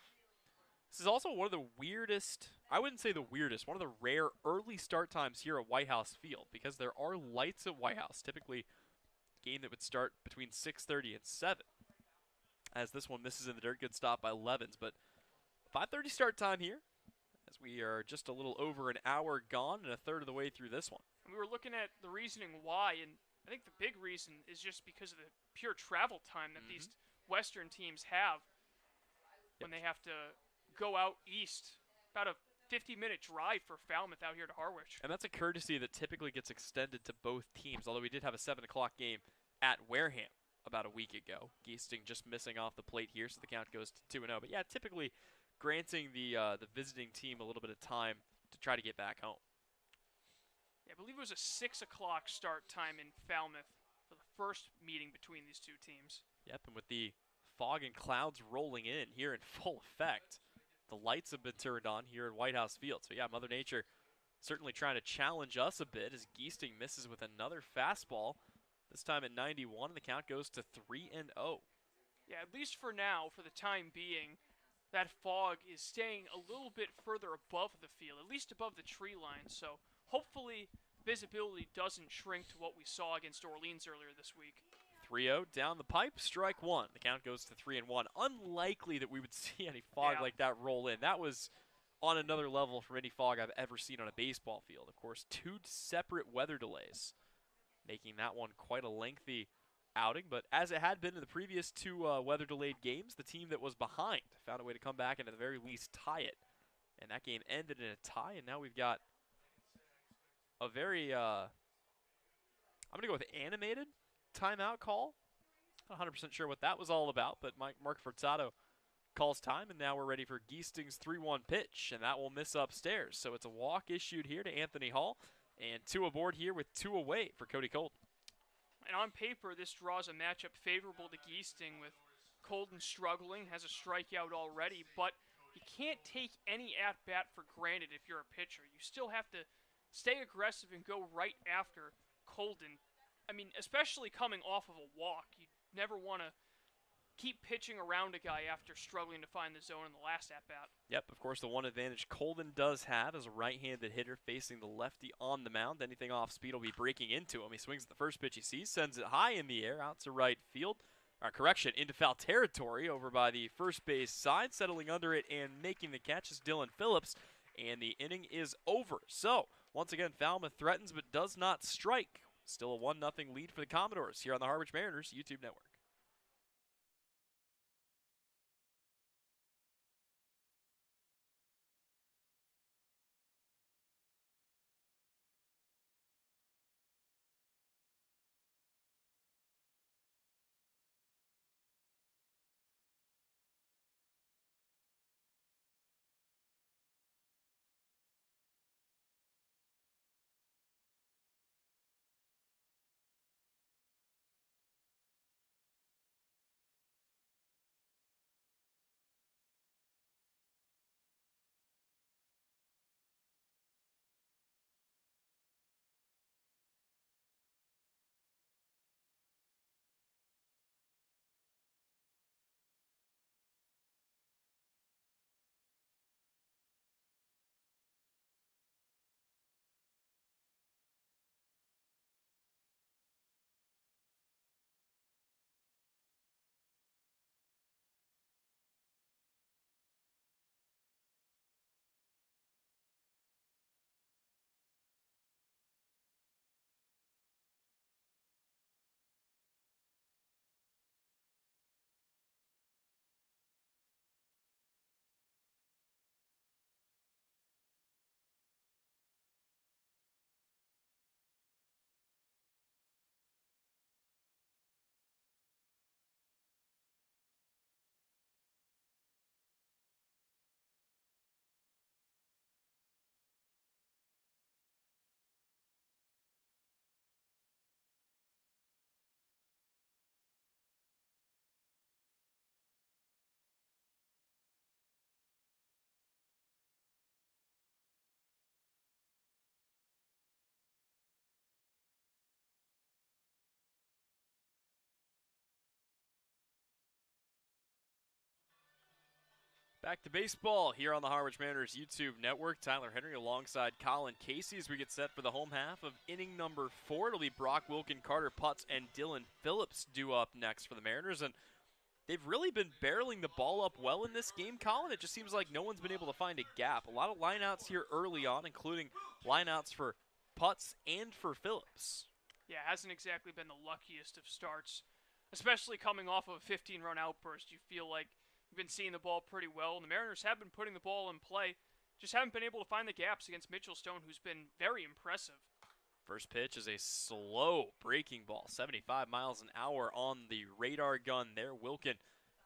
This is also one of the weirdest, I wouldn't say the weirdest, one of the rare early start times here at White House Field, because there are lights at White House, typically a game that would start between 6:30 and 7, as this one misses in the dirt. Good stop by Levins, but 5:30 start time here, as we are just a little over an hour gone and a third of the way through this one. We were looking at the reasoning why, and I think the big reason is just because of the pure travel time that these Western teams have when they have to go out east. About a 50-minute drive for Falmouth out here to Harwich. And that's a courtesy that typically gets extended to both teams, although we did have a 7 o'clock game at Wareham about a week ago. Geesting just missing off the plate here, so the count goes to 2-0. But yeah, typically granting the visiting team a little bit of time to try to get back home. Yeah, I believe it was a 6 o'clock start time in Falmouth for the first meeting between these two teams. Yep, and with the fog and clouds rolling in here in full effect, the lights have been turned on here at White House Field. So yeah, Mother Nature certainly trying to challenge us a bit as Geesting misses with another fastball, this time at 91, and the count goes to 3-0. Yeah, at least for now, for the time being, that fog is staying a little bit further above the field, at least above the tree line. So hopefully visibility doesn't shrink to what we saw against Orleans earlier this week. 3-0 down the pipe, strike one. The count goes to 3-1. Unlikely that we would see any fog like that roll in. That was on another level from any fog I've ever seen on a baseball field. Of course, 2 separate weather delays, making that one quite a lengthy outing. But as it had been in the previous 2 weather-delayed games, the team that was behind found a way to come back and at the very least tie it. And that game ended in a tie, and now we've got a very, I'm going to go with animated timeout call. Not 100% sure what that was all about, but Mark Furtado calls time, and now we're ready for Geesting's 3-1 pitch, and that will miss upstairs. So it's a walk issued here to Anthony Hall, and 2 aboard here with 2 away for Cody Colton. And on paper, this draws a matchup favorable to Geesting, with Colton struggling, has a strikeout already, but you can't take any at-bat for granted if you're a pitcher. You still have to stay aggressive and go right after Colton. I mean, especially coming off of a walk, you never want to keep pitching around a guy after struggling to find the zone in the last at-bat. Yep, of course, the one advantage Colton does have as a right-handed hitter facing the lefty on the mound. Anything off speed will be breaking into him. He swings at the first pitch he sees, sends it high in the air, out to right field. Into foul territory over by the first base side. Settling under it and making the catch is Dylan Phillips, and the inning is over. So, once again, Falmouth threatens but does not strike. Still a 1-0 lead for the Commodores here on the Harwich Mariners YouTube network. Back to baseball here on the Harwich Mariners YouTube network. Tyler Henry alongside Colin Casey as we get set for the home half of inning number 4. It'll be Brock Wilken, Carter Putz, and Dylan Phillips due up next for the Mariners. And they've really been barreling the ball up well in this game, Colin. It just seems like no one's been able to find a gap. A lot of lineouts here early on, including lineouts for Putz and for Phillips. Yeah, hasn't exactly been the luckiest of starts, especially coming off of a 15-run outburst. You feel like you've been seeing the ball pretty well, and the Mariners have been putting the ball in play, just haven't been able to find the gaps against Mitchell Stone, who's been very impressive. First pitch is a slow breaking ball, 75 miles an hour on the radar gun there. Wilken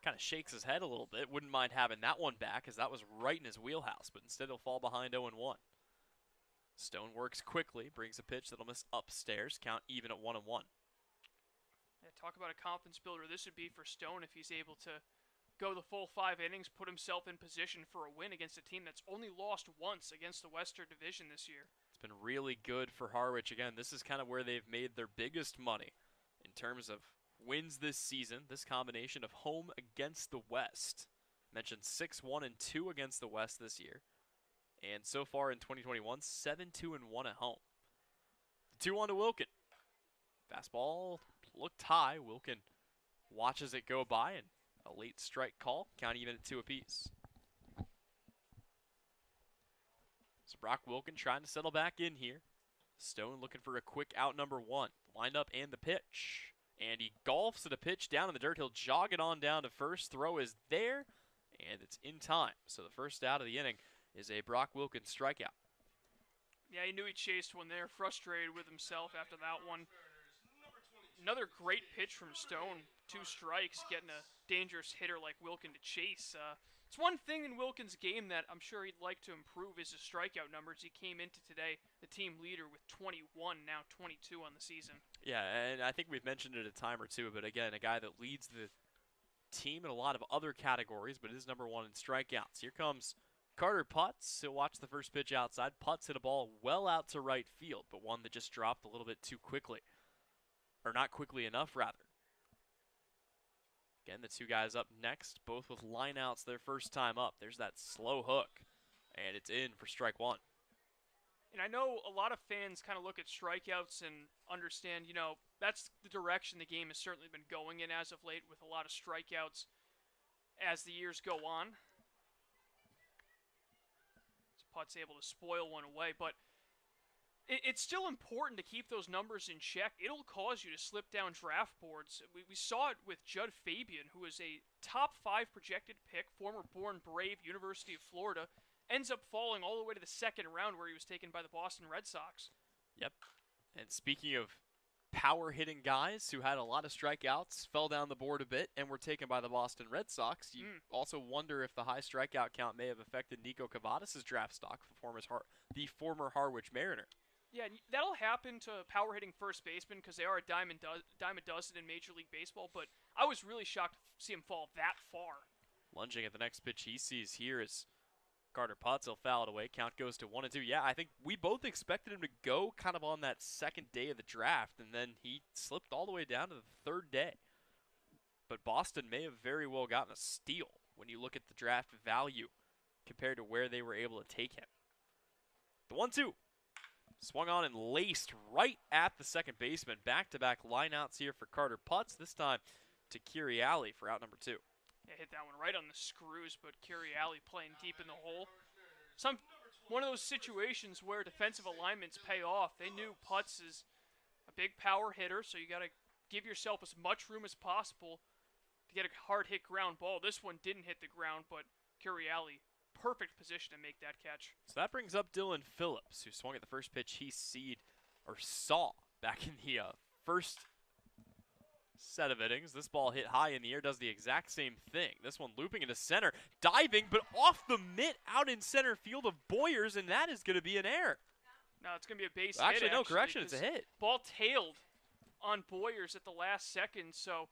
kind of shakes his head a little bit. Wouldn't mind having that one back, as that was right in his wheelhouse, but instead he'll fall behind 0-1. Stone works quickly, brings a pitch that'll miss upstairs, count even at 1-1. Yeah, talk about a confidence builder this would be for Stone if he's able to go the full 5 innings, put himself in position for a win against a team that's only lost once against the Western Division this year. It's been really good for Harwich. Again, this is kind of where they've made their biggest money in terms of wins this season. This combination of home against the West. Mentioned 6-1-2 against the West this year. And so far in 2021, 7-2-1 at home. 2-1 to Wilken. Fastball looked high. Wilken watches it go by, and a late strike call, count even at 2 apiece. So Brock Wilken trying to settle back in here. Stone looking for a quick out number 1. Wind up and the pitch. And he golfs at a pitch down in the dirt. He'll jog it on down to first. Throw is there, and it's in time. So the first out of the inning is a Brock Wilken strikeout. Yeah, he knew he chased one there, frustrated with himself after that one. Another great pitch from Stone. 2 strikes, getting a dangerous hitter like Wilken to chase. It's one thing in Wilken's game that I'm sure he'd like to improve is his strikeout numbers. He came into today the team leader with 21, now 22 on the season. Yeah, and I think we've mentioned it a time or two, but again, a guy that leads the team in a lot of other categories, but is number 1 in strikeouts. Here comes Carter Putz. He'll watch the first pitch outside. Putz hit a ball well out to right field, but one that just dropped a little bit too quickly. Or not quickly enough, rather. Again, the 2 guys up next, both with lineouts their first time up. There's that slow hook, and it's in for strike 1. And I know a lot of fans kind of look at strikeouts and understand, you know, that's the direction the game has certainly been going in as of late, with a lot of strikeouts as the years go on. Putz able to spoil one away, but it's still important to keep those numbers in check. It'll cause you to slip down draft boards. We saw it with Judd Fabian, who is a top 5 projected pick, former born Brave, University of Florida, ends up falling all the way to the 2nd round where he was taken by the Boston Red Sox. Yep. And speaking of power-hitting guys who had a lot of strikeouts, fell down the board a bit, and were taken by the Boston Red Sox. You also wonder if the high strikeout count may have affected Nico Cavadis' draft stock, the former Harwich Mariner. Yeah, that'll happen to power-hitting first baseman because they are a dime a dozen in Major League Baseball, but I was really shocked to see him fall that far. Lunging at the next pitch he sees here is Carter Putz. He'll foul it away. Count goes to 1-2. Yeah, I think we both expected him to go kind of on that second day of the draft, and then he slipped all the way down to the 3rd day. But Boston may have very well gotten a steal when you look at the draft value compared to where they were able to take him. The 1-2. Swung on and laced right at the second baseman. Back-to-back lineouts here for Carter Putz. This time to Kiriali for out number 2. Yeah, hit that one right on the screws, but Kiriali playing deep in the hole. One of those situations where defensive alignments pay off. They knew Putz is a big power hitter, so you got to give yourself as much room as possible to get a hard-hit ground ball. This one didn't hit the ground, but Kiriali, perfect position to make that catch. So that brings up Dylan Phillips, who swung at the first pitch he saw back in the first set of innings. This ball hit high in the air, does the exact same thing. This one looping into center, diving, but off the mitt out in center field of Boyers, and that is going to be an error. No, it's going to be a base hit. Actually, no, correction, it's a hit. Ball tailed on Boyers at the last second, so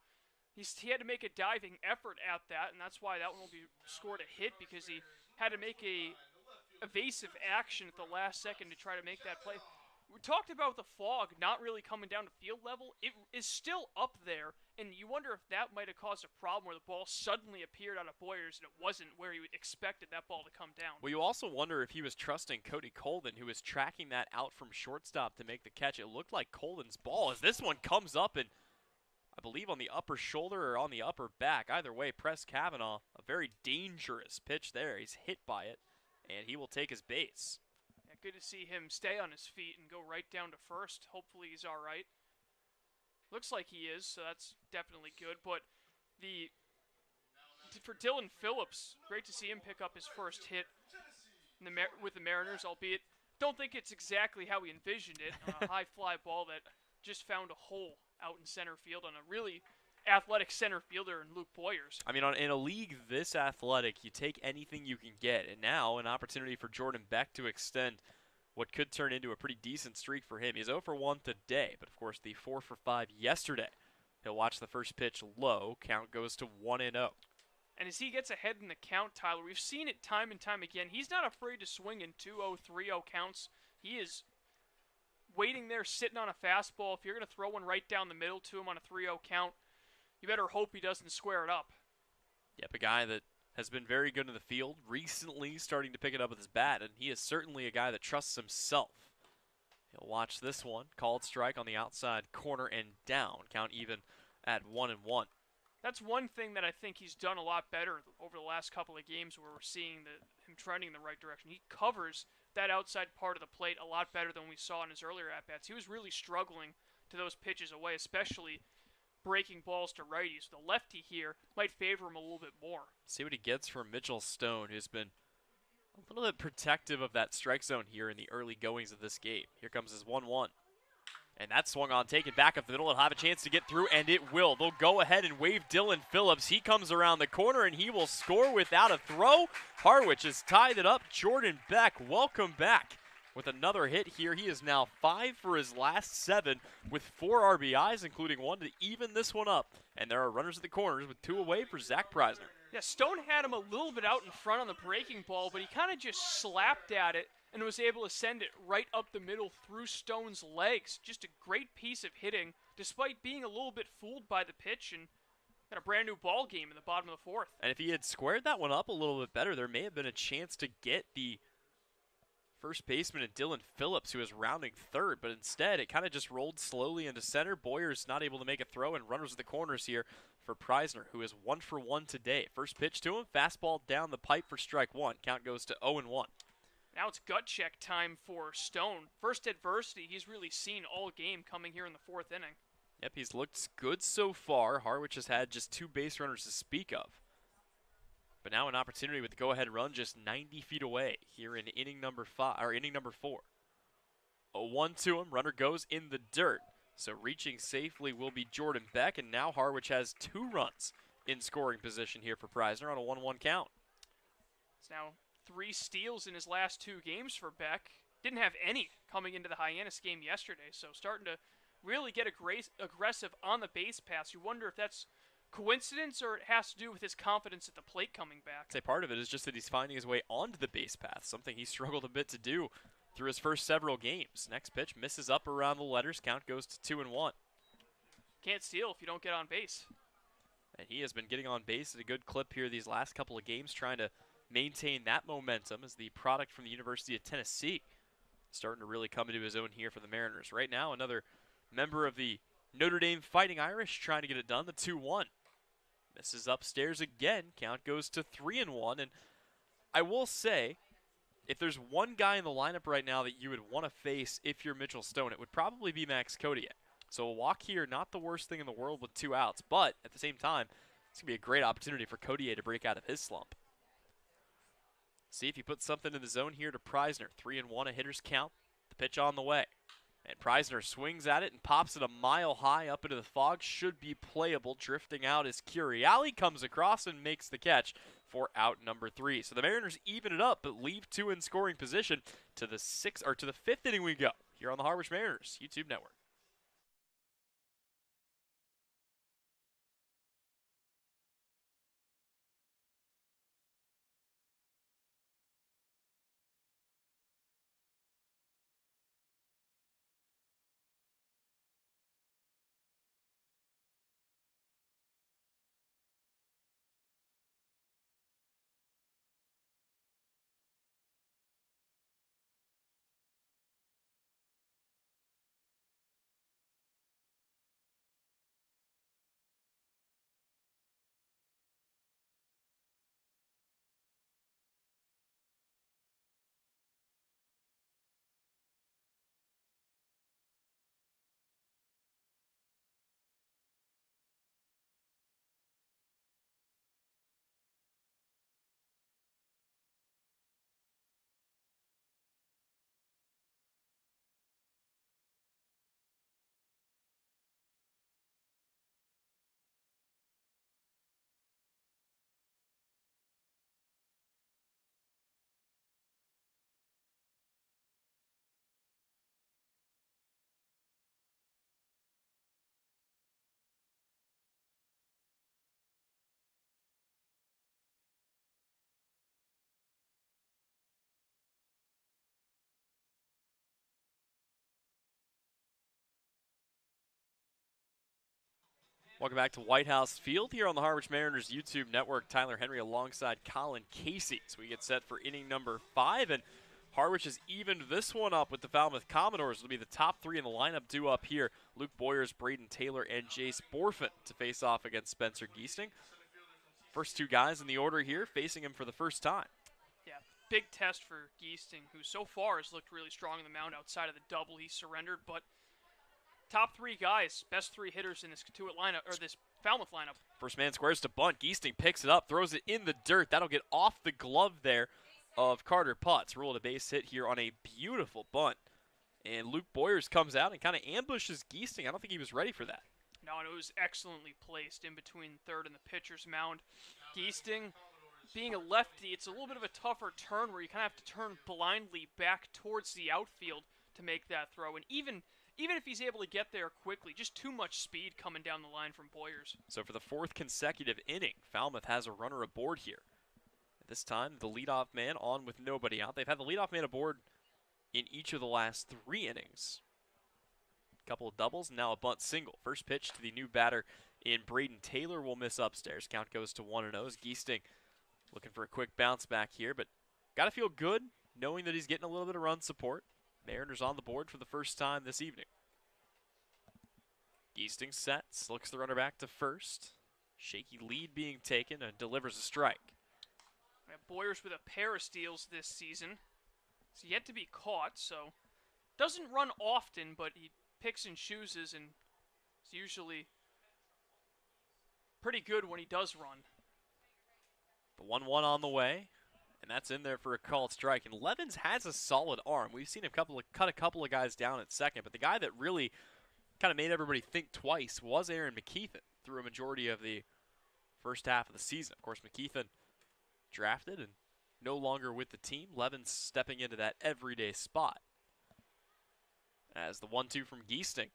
he had to make a diving effort at that, and that's why that one will be scored a hit, because he had to make a evasive action at the last second to try to make that play. we talked about the fog not really coming down to field level. It is still up there, and you wonder if that might have caused a problem where the ball suddenly appeared out of Boyers and it wasn't where you expected that ball to come down. Well, you also wonder if he was trusting Cody Colvin, who was tracking that out from shortstop to make the catch. It looked like Colvin's ball as this one comes up and I believe on the upper shoulder or on the upper back. Either way, Press Kavanaugh, a very dangerous pitch there. He's hit by it, and he will take his base. Yeah, good to see him stay on his feet and go right down to first. Hopefully he's all right. Looks like he is, so that's definitely good. But for Dylan Phillips, great to see him pick up his first hit with the Mariners, albeit don't think it's exactly how he envisioned it. A high fly ball that just found a hole out in center field on a really athletic center fielder in Luke Boyers. I mean, in a league this athletic, you take anything you can get. And now an opportunity for Jordan Beck to extend what could turn into a pretty decent streak for him. He's 0 for 1 today, but of course the 4 for 5 yesterday. He'll watch the first pitch low. Count goes to 1-0. And as he gets ahead in the count, Tyler, we've seen it time and time again. He's not afraid to swing in 2-0, 3-0 counts. He is waiting there, sitting on a fastball. If you're going to throw one right down the middle to him on a 3-0 count, you better hope he doesn't square it up. Yep, a guy that has been very good in the field, recently starting to pick it up with his bat, and he is certainly a guy that trusts himself. He'll watch this one, called strike on the outside corner and down, count even at 1-1. That's one thing that I think he's done a lot better over the last couple of games where we're seeing him trending in the right direction. He covers that outside part of the plate a lot better than we saw in his earlier at-bats. He was really struggling to those pitches away, especially breaking balls to righties. The lefty here might favor him a little bit more. See what he gets from Mitchell Stone, who's been a little bit protective of that strike zone here in the early goings of this game. Here comes his 1-1. And that swung on, taken back up the middle. It'll have a chance to get through, and it will. They'll go ahead and wave Dylan Phillips. He comes around the corner, and he will score without a throw. Harwich has tied it up. Jordan Beck, welcome back with another hit here. He is now 5 for his last 7 with 4 RBIs, including 1 to even this one up. And there are runners at the corners with 2 away for Zach Preisner. Yeah, Stone had him a little bit out in front on the breaking ball, but he kind of just slapped at it and was able to send it right up the middle through Stone's legs. Just a great piece of hitting, despite being a little bit fooled by the pitch, and got a brand new ball game in the bottom of the 4th. And if he had squared that one up a little bit better, there may have been a chance to get the first baseman in Dylan Phillips, who was rounding third, but instead it kind of just rolled slowly into center. Boyers not able to make a throw, and runners at the corners here for Preisner, who is 1 for 1 today. First pitch to him, fastball down the pipe for strike 1. Count goes to 0-1. Now it's gut check time for Stone. First adversity he's really seen all game coming here in the 4th inning. Yep, he's looked good so far. Harwich has had just 2 base runners to speak of. But now an opportunity with the go-ahead run just 90 feet away here in inning number 4. 0-1 to him. Runner goes in the dirt. So reaching safely will be Jordan Beck, and now Harwich has 2 runs in scoring position here for Preisner on a 1-1 count. It's now 3 steals in his last 2 games for Beck. Didn't have any coming into the Hyannis game yesterday, so starting to really get aggressive on the base paths. You wonder if that's coincidence or it has to do with his confidence at the plate coming back. I'd say part of it is just that he's finding his way onto the base path, something he struggled a bit to do through his first several games. Next pitch misses up around the letters. Count goes to 2-1. Can't steal if you don't get on base. And he has been getting on base at a good clip here these last couple of games, trying to maintain that momentum as the product from the University of Tennessee starting to really come into his own here for the Mariners. Right now, another member of the Notre Dame Fighting Irish trying to get it done, the 2-1. Misses upstairs again. Count goes to 3-1. And I will say, if there's one guy in the lineup right now that you would want to face if you're Mitchell Stone, it would probably be Max Kodiak. So a walk here, not the worst thing in the world with 2 outs, but at the same time, it's going to be a great opportunity for Kodiak to break out of his slump. See if you put something in the zone here to Preisner. 3-1, a hitter's count. The pitch on the way. And Preisner swings at it and pops it a mile high up into the fog. Should be playable. Drifting out is Curiali. Comes across and makes the catch for out number 3. So the Mariners even it up, but leave 2 in scoring position to the 5th inning we go here on the Harwich Mariners YouTube network. Welcome back to White House Field here on the Harwich Mariners YouTube network. Tyler Henry alongside Colin Casey. So we get set for inning number 5, and Harwich has evened this one up with the Falmouth Commodores. It'll be the top 3 in the lineup due up here. Luke Boyers, Braden Taylor, and Jace Borfin to face off against Spencer Geesting. First 2 guys in the order here facing him for the first time. Yeah, big test for Geesting, who so far has looked really strong on the mound outside of the double he surrendered, but top 3 guys, best 3 hitters in this this Falmouth lineup. First man squares to bunt. Geesting picks it up, throws it in the dirt. That'll get off the glove there of Carter Putz. Ruled a base hit here on a beautiful bunt. And Luke Boyers comes out and kind of ambushes Geesting. I don't think he was ready for that. No, and it was excellently placed in between third and the pitcher's mound. Geesting, being a lefty, it's a little bit of a tougher turn where you kind of have to turn blindly back towards the outfield to make that throw. And even if he's able to get there quickly, just too much speed coming down the line from Boyers. So for the 4th consecutive inning, Falmouth has a runner aboard here. At this time, the leadoff man on with nobody out. They've had the leadoff man aboard in each of the last 3 innings. A couple of doubles, and now a bunt single. First pitch to the new batter in Braden Taylor will miss upstairs. Count goes to 1-0. Geesting looking for a quick bounce back here, but got to feel good knowing that he's getting a little bit of run support. Mariners on the board for the first time this evening. Geesting sets, looks the runner back to first. Shaky lead being taken and delivers a strike. Boyers with a pair of steals this season. He's yet to be caught, so doesn't run often, but he picks and chooses, and it's usually pretty good when he does run. The 1-1 on the way. And that's in there for a called strike. And Levens has a solid arm. We've seen him cut a couple of guys down at second, but the guy that really kind of made everybody think twice was Aaron McKeithen through a majority of the first half of the season. Of course, McKeithen drafted and no longer with the team. Levens stepping into that everyday spot. As the 1-2 from Geesting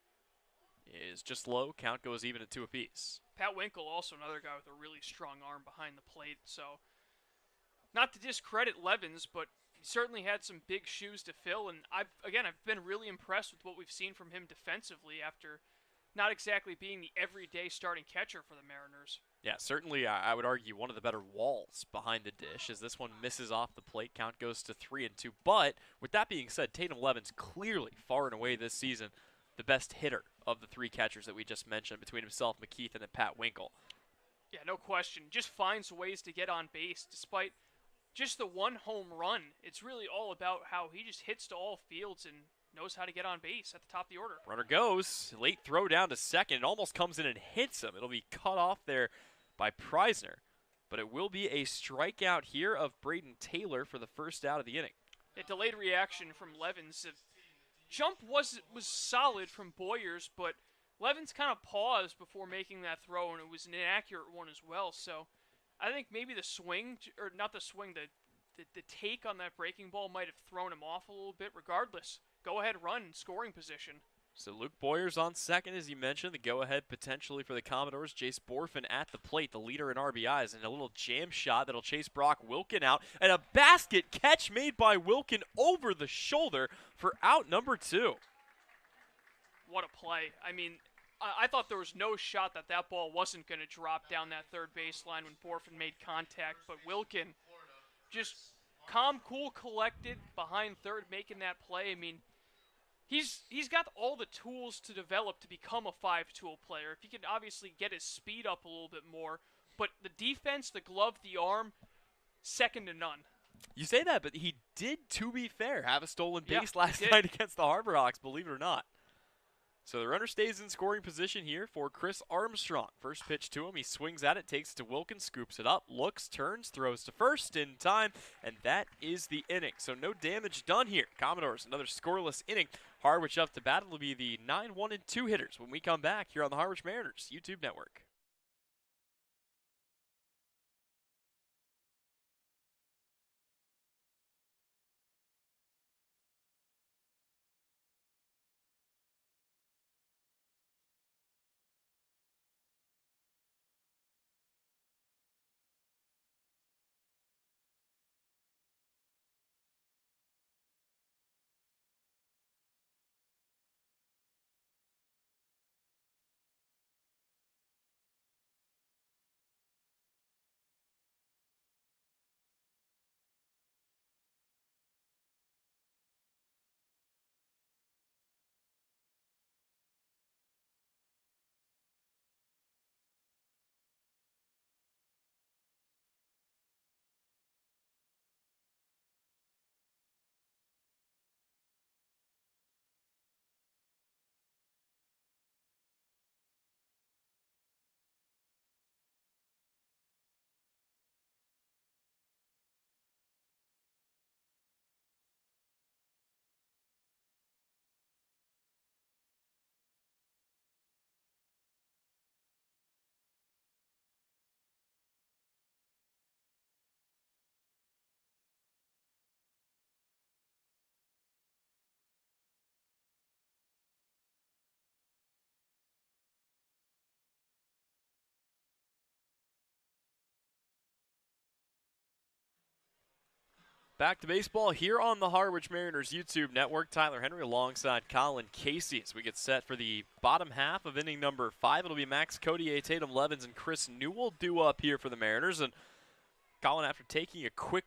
is just low, count goes even at 2 apiece. Pat Winkle, also another guy with a really strong arm behind the plate, so not to discredit Levens, but he certainly had some big shoes to fill, and I've been really impressed with what we've seen from him defensively after not exactly being the everyday starting catcher for the Mariners. Yeah, certainly I would argue one of the better walls behind the dish as this one misses off the plate. Count goes to 3-2. But with that being said, Tatum Levens clearly far and away this season the best hitter of the 3 catchers that we just mentioned between himself, McKeithen, and Pat Winkle. Yeah, no question. Just finds ways to get on base despite just the 1 home run. It's really all about how he just hits to all fields and knows how to get on base at the top of the order. Runner goes. Late throw down to second. It almost comes in and hits him. It'll be cut off there by Preisner. But it will be a strikeout here of Braden Taylor for the first out of the inning. A delayed reaction from Levens. The jump was solid from Boyers, but Levens kind of paused before making that throw, and it was an inaccurate one as well. So I think maybe the swing, or not the swing, the take on that breaking ball might have thrown him off a little bit. Regardless, go-ahead run in scoring position. So Luke Boyers on second, as you mentioned. The go-ahead potentially for the Commodores. Jace Borfin at the plate, the leader in RBIs, and a little jam shot that'll chase Brock Wilkin out. And a basket catch made by Wilkin over the shoulder for out number 2. What a play. I mean, I thought there was no shot that ball wasn't going to drop down that third baseline when Borfin made contact, but Wilkin just calm, cool, collected behind third making that play. I mean, he's got all the tools to develop to become a 5-tool player. If he can obviously get his speed up a little bit more, but the defense, the glove, the arm, second to none. You say that, but he did, to be fair, have a stolen base Yeah, last night against the Harbor Hawks, believe it or not. So the runner stays in scoring position here for Chris Armstrong. First pitch to him, he swings at it, takes it to Wilkins, scoops it up, looks, turns, throws to first in time, and that is the inning. So no damage done here. Commodores, another scoreless inning. Harwich up to bat. It'll be the 9-1-2 hitters when we come back here on the Harwich Mariners YouTube network. Back to baseball here on the Harwich Mariners YouTube network. Tyler Henry alongside Colin Casey as we get set for the bottom half of inning number 5. It'll be Max Codier, Tatum Levens, and Chris Newell due up here for the Mariners. And Colin, after taking a quick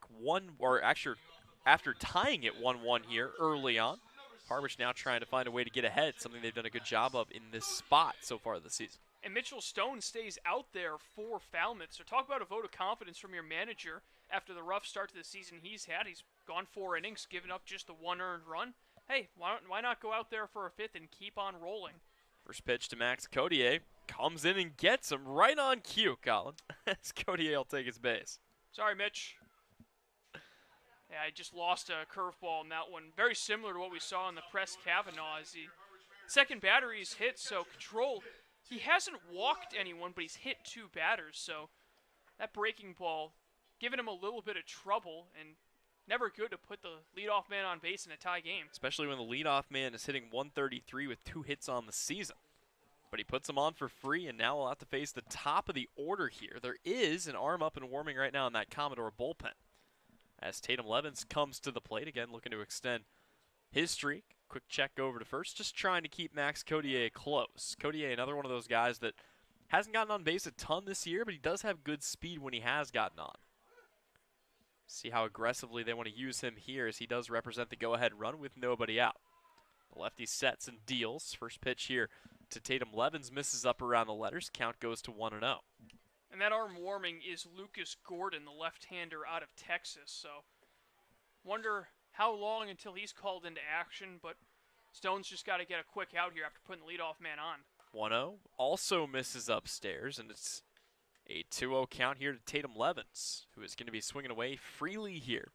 after tying it 1-1 here early on, Harwich now trying to find a way to get ahead, something they've done a good job of in this spot so far this season. And Mitchell Stone stays out there for Falmouth. So talk about a vote of confidence from your manager after the rough start to the season he's had. He's gone 4 innings, given up just the 1 earned run. Hey, why not go out there for a 5th and keep on rolling? First pitch to Max Codier. Comes in and gets him right on cue, Colin. As Codier will take his base. Sorry, Mitch. Yeah, I just lost a curveball in that one. Very similar to what we saw in the Press Kavanaugh as the second batter he's hit, so control. He hasn't walked anyone, but he's hit 2 batters, so that breaking ball giving him a little bit of trouble, and never good to put the leadoff man on base in a tie game. Especially when the leadoff man is hitting 133 with 2 hits on the season. But he puts him on for free, and now we'll have to face the top of the order here. There is an arm up and warming right now in that Commodore bullpen. As Tatum Levens comes to the plate, again looking to extend his streak. Quick check over to first, just trying to keep Max Codier close. Codier, another one of those guys that hasn't gotten on base a ton this year, but he does have good speed when he has gotten on. See how aggressively they want to use him here, as he does represent the go-ahead run with nobody out. The lefty sets and deals. First pitch here to Tatum Levens misses up around the letters. Count goes to 1-0. And that arm warming is Lucas Gordon, the left-hander out of Texas. So wonder how long until he's called into action, but Stone's just got to get a quick out here after putting the leadoff man on. 1-0 also misses upstairs, and it's a 2-0 count here to Tatum Levens, who is going to be swinging away freely here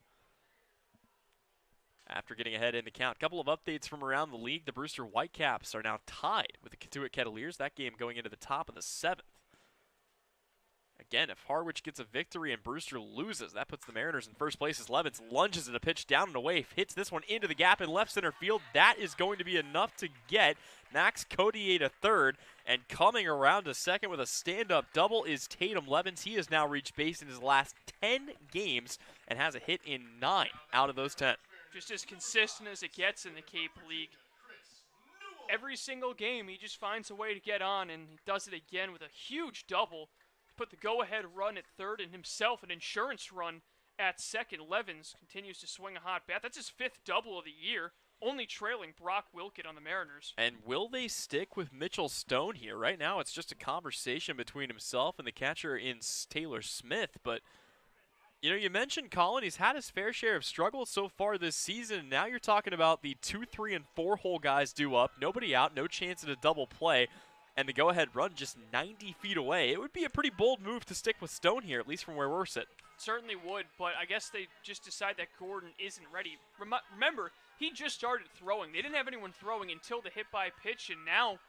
after getting ahead in the count. A couple of updates from around the league. The Brewster Whitecaps are now tied with the Kentuit Kettleers. That game going into the top of the 7th. Again, if Harwich gets a victory and Brewster loses, that puts the Mariners in first place as Levens lunges at a pitch down and away, hits this one into the gap in left center field. That is going to be enough to get Max Codier to third, and coming around to second with a stand-up double is Tatum Levens. He has now reached base in his last 10 games and has a hit in 9 out of those 10. Just as consistent as it gets in the Cape League. Every single game, he just finds a way to get on, and he does it again with a huge double. Put the go-ahead run at third and himself an insurance run at second. Levens continues to swing a hot bat. That's his 5th double of the year, only trailing Brock Wilkett on the Mariners. And will they stick with Mitchell Stone here? Right now it's just a conversation between himself and the catcher in Taylor Smith. But, you know, you mentioned Colin. He's had his fair share of struggles so far this season. Now you're talking about the 2, 3, and 4 hole guys due up. Nobody out, no chance at a double play. And the go-ahead run just 90 feet away. It would be a pretty bold move to stick with Stone here, at least from where we're sitting. Certainly would, but I guess they just decide that Gordon isn't ready. Remember, he just started throwing. They didn't have anyone throwing until the hit-by pitch, and now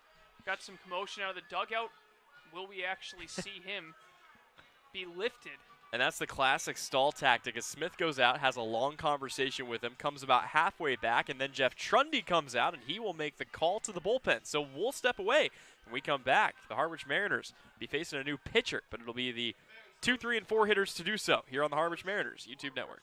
got some commotion out of the dugout. Will we actually see him be lifted? And that's the classic stall tactic. As Smith goes out, has a long conversation with him, comes about halfway back, and then Jeff Trundy comes out, and he will make the call to the bullpen. So we'll step away. When we come back, the Harwich Mariners be facing a new pitcher, but it'll be the 2, 3, and 4 hitters to do so here on the Harwich Mariners YouTube network.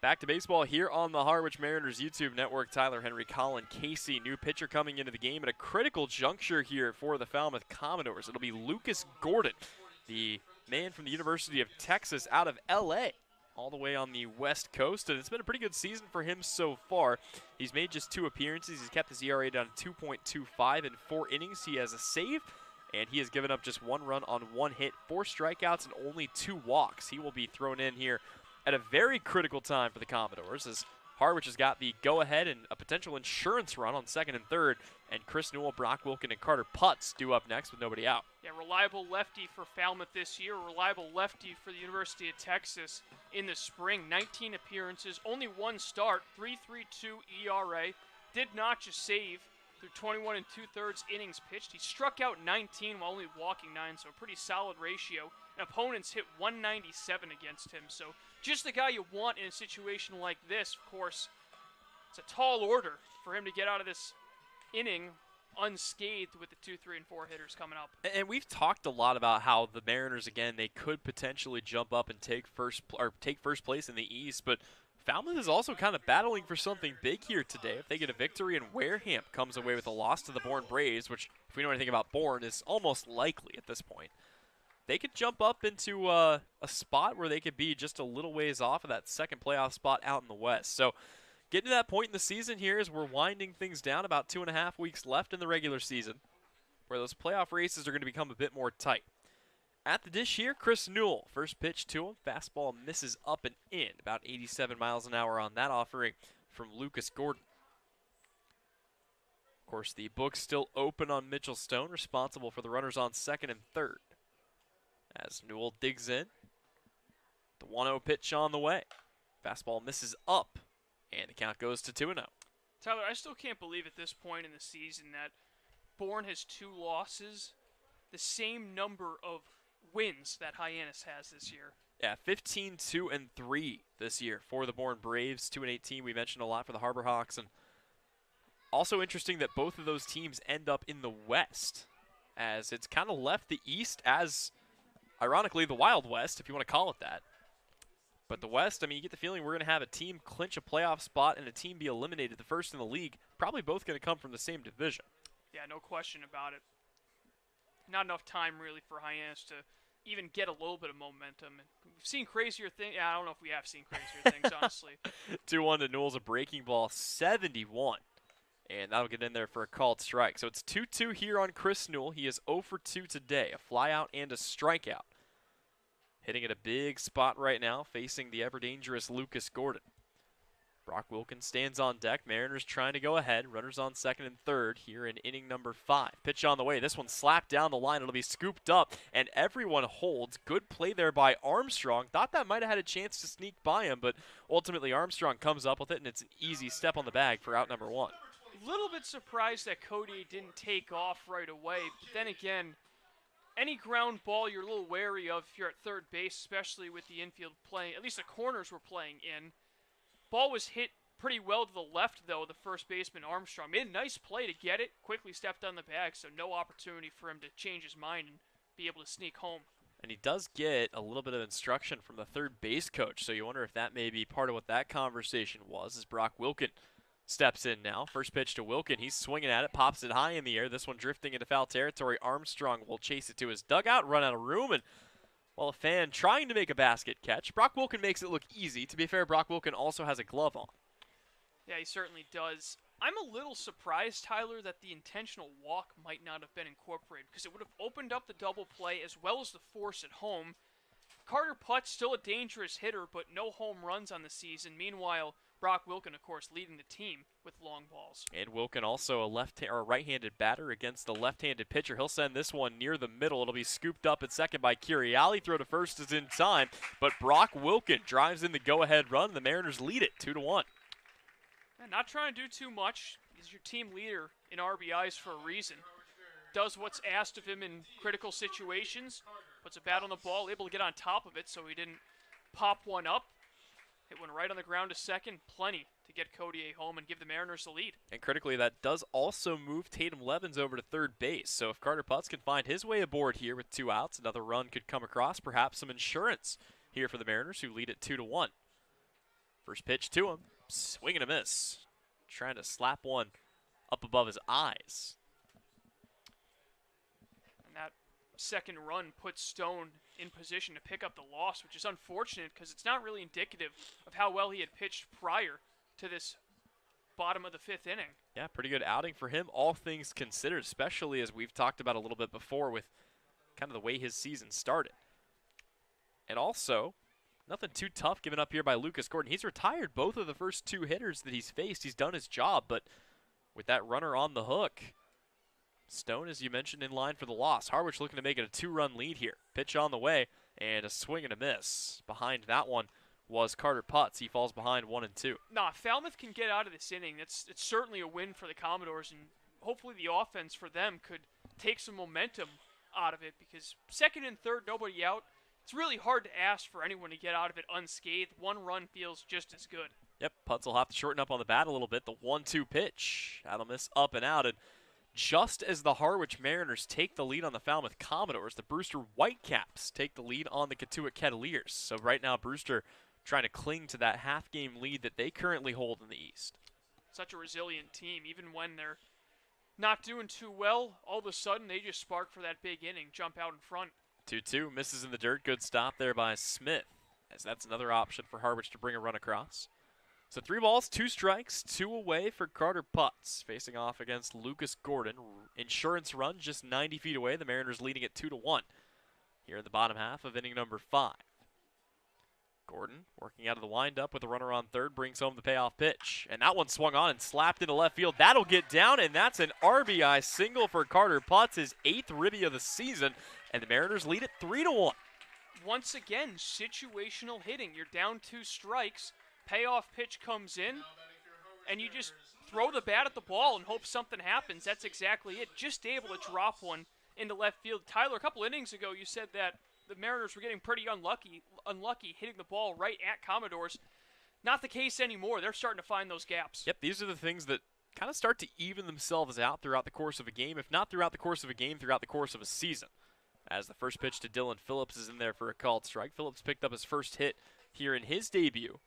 Back to baseball here on the Harwich Mariners YouTube network. Tyler Henry, Colin Casey, new pitcher coming into the game at a critical juncture here for the Falmouth Commodores. It'll be Lucas Gordon, the man from the University of Texas out of L.A., all the way on the West Coast, and it's been a pretty good season for him so far. He's made just 2 appearances. He's kept his ERA down to 2.25 in 4 innings. He has a save, and he has given up just 1 run on 1 hit, 4 strikeouts, and only 2 walks. He will be thrown in here at a very critical time for the Commodores, as Harwich has got the go-ahead and a potential insurance run on 2nd and 3rd, and Chris Newell, Brock Wilkin, and Carter Putz due up next with nobody out. Yeah, reliable lefty for Falmouth this year, reliable lefty for the University of Texas in the spring. 19 appearances, only 1 start, 3.32 ERA, did notch a save through 21 2/3 innings pitched. He struck out 19 while only walking 9, so a pretty solid ratio. And opponents hit 197 against him, so just the guy you want in a situation like this. Of course, it's a tall order for him to get out of this inning unscathed with the 2, 3, and 4 hitters coming up. And we've talked a lot about how the Mariners, again, they could potentially jump up and take first place in the East, but Falmouth is also kind of battling for something big here today. If they get a victory and Wareham comes away with a loss to the Bourne Braves, which, if we know anything about Bourne, is almost likely at this point, they could jump up into a spot where they could be just a little ways off of that 2nd playoff spot out in the West. So getting to that point in the season here as we're winding things down, about 2.5 weeks left in the regular season, where those playoff races are going to become a bit more tight. At the dish here, Chris Newell. First pitch to him. Fastball misses up and in. About 87 miles an hour on that offering from Lucas Gordon. Of course, the book's still open on Mitchell Stone, responsible for the runners on 2nd and 3rd. As Newell digs in, the 1-0 pitch on the way. Fastball misses up, and the count goes to 2-0. Tyler, I still can't believe at this point in the season that Bourne has 2 losses, the same number of wins that Hyannis has this year. Yeah, 15-2-3 this year for the Bourne Braves. 2-18, we mentioned a lot for the Harbor Hawks. And also interesting that both of those teams end up in the West, as it's kind of left the East as, ironically, the Wild West, if you want to call it that. But the West, I mean, you get the feeling we're going to have a team clinch a playoff spot and a team be eliminated, the first in the league, probably both going to come from the same division. Yeah, no question about it. Not enough time, really, for Hyannis to even get a little bit of momentum. We've seen crazier things. Yeah, I don't know if we have seen crazier things, honestly. 2-1 to Newell's a breaking ball, 71. And that'll get in there for a called strike. So it's 2-2 here on Chris Newell. He is 0 for 2 today, a flyout and a strikeout. Hitting at a big spot right now, facing the ever-dangerous Lucas Gordon. Brock Wilkin stands on deck. Mariners trying to go ahead. Runners on 2nd and 3rd here in inning number 5. Pitch on the way. This one slapped down the line. It'll be scooped up, and everyone holds. Good play there by Armstrong. Thought that might have had a chance to sneak by him, but ultimately Armstrong comes up with it, and it's an easy step on the bag for out number 1. A little bit surprised that Cody didn't take off right away, but then again, any ground ball you're a little wary of if you're at 3rd base, especially with the infield playing, at least the corners were playing in. Ball was hit pretty well to the left, though, the first baseman Armstrong. Made a nice play to get it, quickly stepped on the bag, so no opportunity for him to change his mind and be able to sneak home. And he does get a little bit of instruction from the 3rd base coach, so you wonder if that may be part of what that conversation was, as Brock Wilkin steps in now. First pitch to Wilkin. He's swinging at it, pops it high in the air. This one drifting into foul territory. Armstrong will chase it to his dugout, run out of room, and while a fan trying to make a basket catch, Brock Wilkin makes it look easy. To be fair, Brock Wilkin also has a glove on. Yeah, he certainly does. I'm a little surprised, Tyler, that the intentional walk might not have been incorporated, because it would have opened up the double play as well as the force at home. Carter Putz, still a dangerous hitter, but no home runs on the season. Meanwhile, Brock Wilkin, of course, leading the team with long balls. And Wilkin also a right-handed batter against the left-handed pitcher. He'll send this one near the middle. It'll be scooped up at second by Curiali. Throw to first is in time, but Brock Wilkin drives in the go-ahead run. The Mariners lead it 2-1. And not trying to do too much. He's your team leader in RBIs for a reason. Does what's asked of him in critical situations. Puts a bat on the ball, able to get on top of it so he didn't pop one up. Hit one right on the ground to second. Plenty to get Codier home and give the Mariners the lead. And critically, that does also move Tatum Levens over to 3rd base. So if Carter Putz can find his way aboard here with 2 outs, another run could come across. Perhaps some insurance here for the Mariners, who lead at 2-1. First pitch to him. Swing and a miss. Trying to slap one up above his eyes. And that second run puts Stone in position to pick up the loss, which is unfortunate because it's not really indicative of how well he had pitched prior to this bottom of the 5th inning. Yeah, pretty good outing for him, all things considered, especially as we've talked about a little bit before with kind of the way his season started. And also, nothing too tough given up here by Lucas Gordon. He's retired both of the first 2 hitters that he's faced. He's done his job, but with that runner on the hook, Stone, as you mentioned, in line for the loss. Harwich looking to make it a 2-run lead here. Pitch on the way, and a swing and a miss. Behind that one was Carter Putz. He falls behind 1-2. Nah, Falmouth can get out of this inning. It's certainly a win for the Commodores, and hopefully the offense for them could take some momentum out of it because second and third, nobody out. It's really hard to ask for anyone to get out of it unscathed. 1 run feels just as good. Yep, Putz will have to shorten up on the bat a little bit. The 1-2 pitch. That'll miss up and out. And just as the Harwich Mariners take the lead on the Falmouth Commodores, the Brewster Whitecaps take the lead on the Katuitt Kettleers. So right now, Brewster trying to cling to that half-game lead that they currently hold in the East. Such a resilient team. Even when they're not doing too well, all of a sudden they just spark for that big inning, jump out in front. 2-2, misses in the dirt. Good stop there by Smith, as that's another option for Harwich to bring a run across. So 3 balls, 2 strikes, 2 away for Carter Putz, facing off against Lucas Gordon. Insurance run just 90 feet away. The Mariners leading it 2-1 here in the bottom half of inning number 5. Gordon working out of the windup with a runner on third, brings home the payoff pitch. And that one swung on and slapped into left field. That'll get down, and that's an RBI single for Carter Putz, his 8th ribby of the season. And the Mariners lead it 3-1. Once again, situational hitting. You're down 2 strikes. Payoff pitch comes in, and you just throw the bat at the ball and hope something happens. That's exactly it. Just able to drop one into left field. Tyler, a couple innings ago, you said that the Mariners were getting pretty unlucky hitting the ball right at Commodores. Not the case anymore. They're starting to find those gaps. Yep, these are the things that kind of start to even themselves out throughout the course of a game, if not throughout the course of a game, throughout the course of a season. As the first pitch to Dylan Phillips is in there for a called strike. Phillips picked up his first hit here in his debut.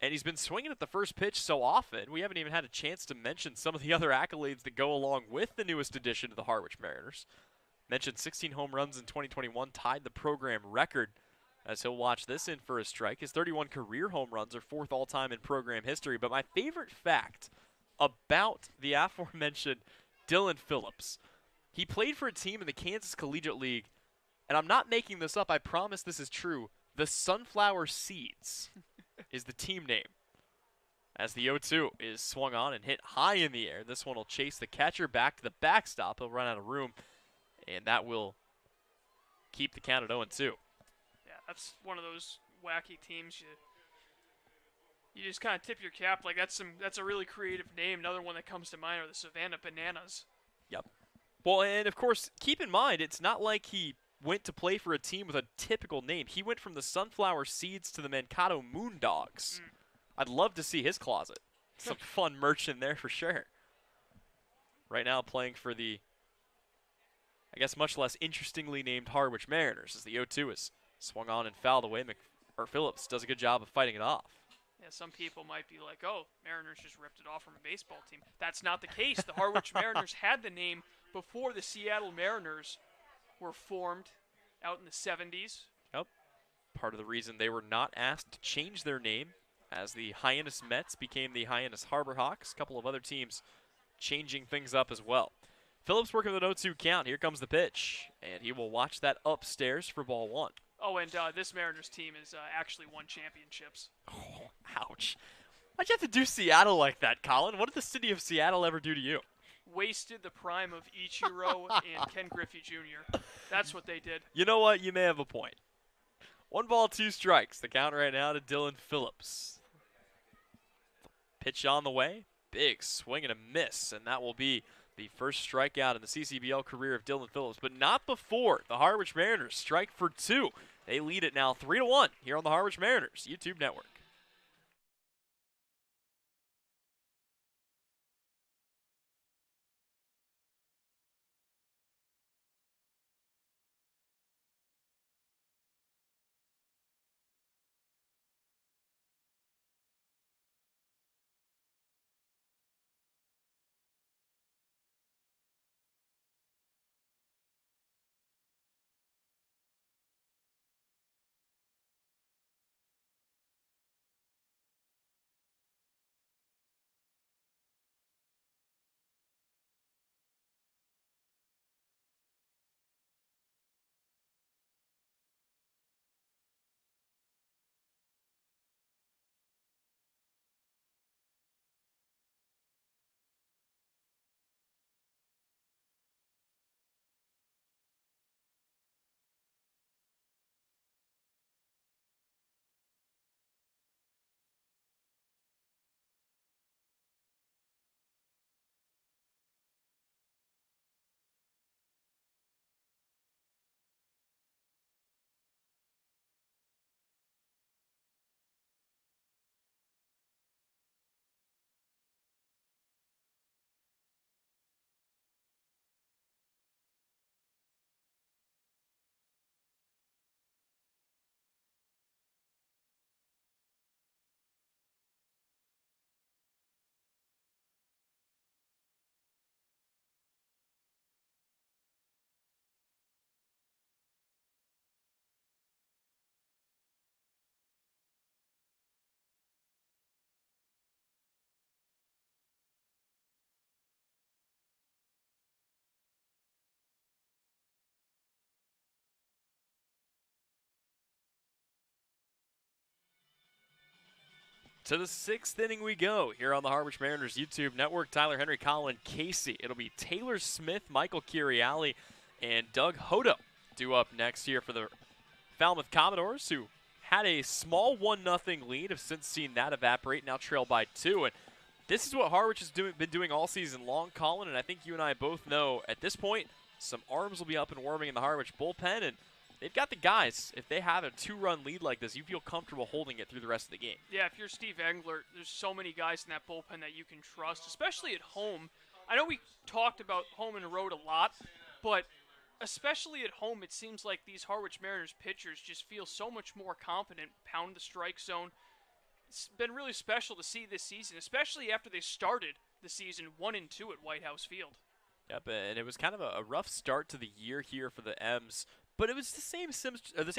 And he's been swinging at the first pitch so often, we haven't even had a chance to mention some of the other accolades that go along with the newest addition to the Harwich Mariners. Mentioned 16 home runs in 2021, tied the program record as he'll watch this in for a strike. His 31 career home runs are 4th all-time in program history. But my favorite fact about the aforementioned Dylan Phillips, he played for a team in the Kansas Collegiate League, and I'm not making this up, I promise this is true, the Sunflower Seeds is the team name. As the 0-2 is swung on and hit high in the air. This one will chase the catcher back to the backstop. He'll run out of room, and that will keep the count at 0-2. Yeah, that's one of those wacky teams you just kind of tip your cap like that's a really creative name. Another one that comes to mind are the Savannah Bananas. Yep. Well, and of course, keep in mind, it's not like he went to play for a team with a typical name. He went from the Sunflower Seeds to the Mankato Moondogs. I'd love to see his closet. Some fun merch in there for sure. Right now playing for the, I guess, much less interestingly named Harwich Mariners, as the 0-2 is swung on and fouled away. Phillips does a good job of fighting it off. Yeah, some people might be like, oh, Mariners just ripped it off from a baseball team. That's not the case. The Harwich Mariners had the name before the Seattle Mariners were formed out in the 70s. Yep. Part of the reason they were not asked to change their name, as the Hyannis Mets became the Hyannis Harbor Hawks. A couple of other teams changing things up as well. Phillips working with an 0-2 count. Here comes the pitch, and he will watch that upstairs for ball 1. Oh, and this Mariners team has actually won championships. Oh, ouch. Why'd you have to do Seattle like that, Colin? What did the city of Seattle ever do to you? Wasted the prime of Ichiro and Ken Griffey Jr. That's what they did. You know what? You may have a point. 1 ball, 2 strikes. The count right now to Dylan Phillips. Pitch on the way. Big swing and a miss, and that will be the first strikeout in the CCBL career of Dylan Phillips, but not before the Harwich Mariners strike for 2. They lead it now 3-1 here on the Harwich Mariners YouTube network. To the 6th inning we go here on the Harwich Mariners YouTube network. Tyler Henry, Colin Casey. It'll be Taylor Smith, Michael Curiali, and Doug Hodo due up next here for the Falmouth Commodores, who had a small 1-0 lead. Have since seen that evaporate, now trail by 2. And this is what Harwich has been doing all season long, Colin, and I think you and I both know at this point some arms will be up and warming in the Harwich bullpen, and they've got the guys. If they have a 2-run lead like this, you feel comfortable holding it through the rest of the game. Yeah, if you're Steve Engler, there's so many guys in that bullpen that you can trust, especially at home. I know we talked about home and road a lot, but especially at home, it seems like these Harwich Mariners pitchers just feel so much more confident, pound the strike zone. It's been really special to see this season, especially after they started the season 1-2 at White House Field. Yep, and it was kind of a rough start to the year here for the M's, but it was the same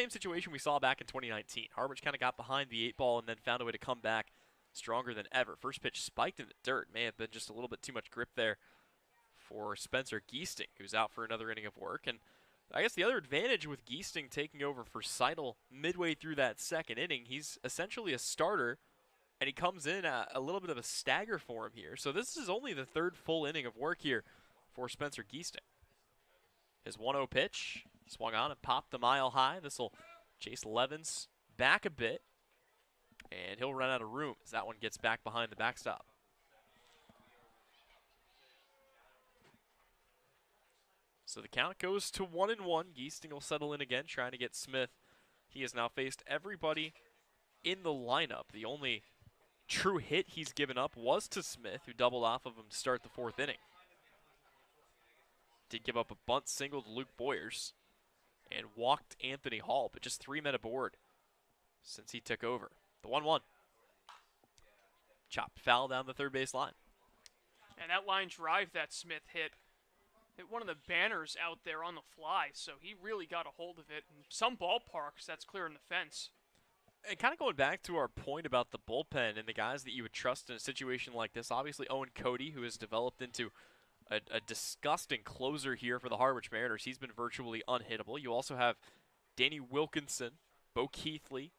situation we saw back in 2019. Harwich kind of got behind the 8 ball and then found a way to come back stronger than ever. First pitch spiked in the dirt. May have been just a little bit too much grip there for Spencer Giesting, who's out for another inning of work. And I guess the other advantage with Giesting taking over for Seidel midway through that 2nd inning, he's essentially a starter, and he comes in a little bit of a stagger for him here. So this is only the 3rd full inning of work here for Spencer Giesting. His 1-0 pitch swung on and popped a mile high. This will chase Levens back a bit, and he'll run out of room as that one gets back behind the backstop. So the count goes to 1-1. Giesting will settle in again, trying to get Smith. He has now faced everybody in the lineup. The only true hit he's given up was to Smith, who doubled off of him to start the 4th inning. Did give up a bunt single to Luke Boyers and walked Anthony Hall, but just 3 men aboard since he took over. The 1-1. Chopped foul down the 3rd base line. And that line drive that Smith hit one of the banners out there on the fly, so he really got a hold of it. In some ballparks, that's clearing the fence. And kind of going back to our point about the bullpen and the guys that you would trust in a situation like this, obviously Owen Cody, who has developed into a disgusting closer here for the Harwich Mariners. He's been virtually unhittable. You also have Danny Wilkinson, Bo Keithley.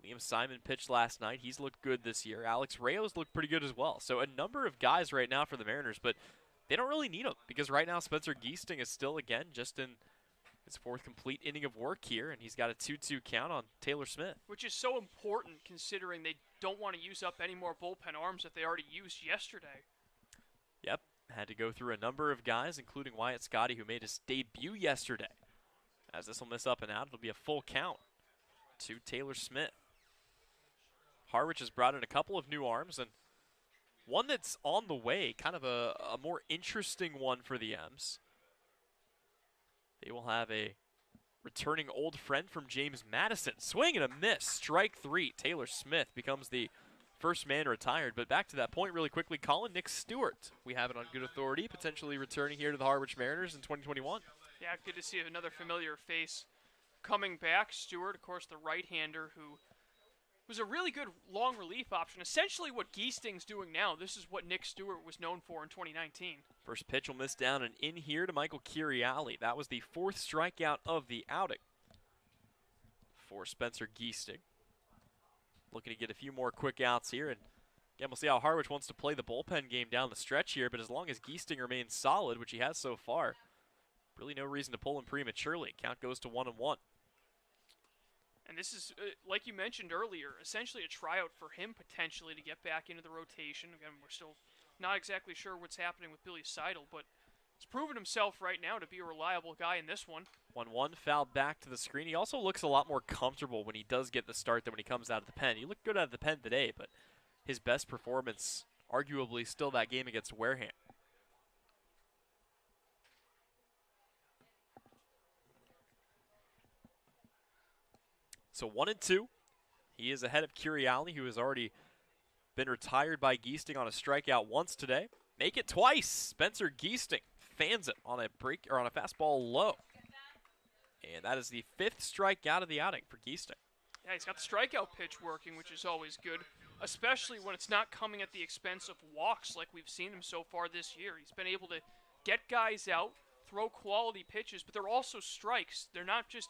Liam Simon pitched last night. He's looked good this year. Alex Reyes looked pretty good as well. So a number of guys right now for the Mariners, but they don't really need them because right now Spencer Giesting is still, again, just in his 4th complete inning of work here, and he's got a 2-2 count on Taylor Smith. Which is so important considering they don't want to use up any more bullpen arms that they already used yesterday. Yep, had to go through a number of guys, including Wyatt Scotty, who made his debut yesterday. As this will miss up and out, it'll be a full count to Taylor Smith. Harwich has brought in a couple of new arms, and one that's on the way, kind of a more interesting one for the M's. They will have a returning old friend from James Madison. Swing and a miss, strike 3. Taylor Smith becomes the first man retired. But back to that point really quickly, Nick Stewart. We have it on good authority, potentially returning here to the Harwich Mariners in 2021. Yeah, good to see another familiar face coming back. Stewart, of course, the right-hander who was a really good long relief option. Essentially what Giesting's doing now, this is what Nick Stewart was known for in 2019. First pitch will miss down and in here to Michael Curiali. That was the 4th strikeout of the outing for Spencer Giesting. Looking to get a few more quick outs here, and again, we'll see how Harwich wants to play the bullpen game down the stretch here, but as long as Giesting remains solid, which he has so far, really no reason to pull him prematurely. Count goes to 1-1. And this is, like you mentioned earlier, essentially a tryout for him potentially to get back into the rotation. Again, we're still not exactly sure what's happening with Billy Seidel, but he's proven himself right now to be a reliable guy in this one. 1-1, fouled back to the screen. He also looks a lot more comfortable when he does get the start than when he comes out of the pen. He looked good out of the pen today, but his best performance, arguably, still that game against Wareham. So 1-2. He is ahead of Curiali, who has already been retired by Giesting on a strikeout once today. Make it twice. Spencer Giesting fans it on a break or on a fastball low. And that is the 5th strikeout of the outing for Giesting. Yeah, he's got the strikeout pitch working, which is always good, especially when it's not coming at the expense of walks like we've seen him so far this year. He's been able to get guys out, throw quality pitches, but they're also strikes. They're not just,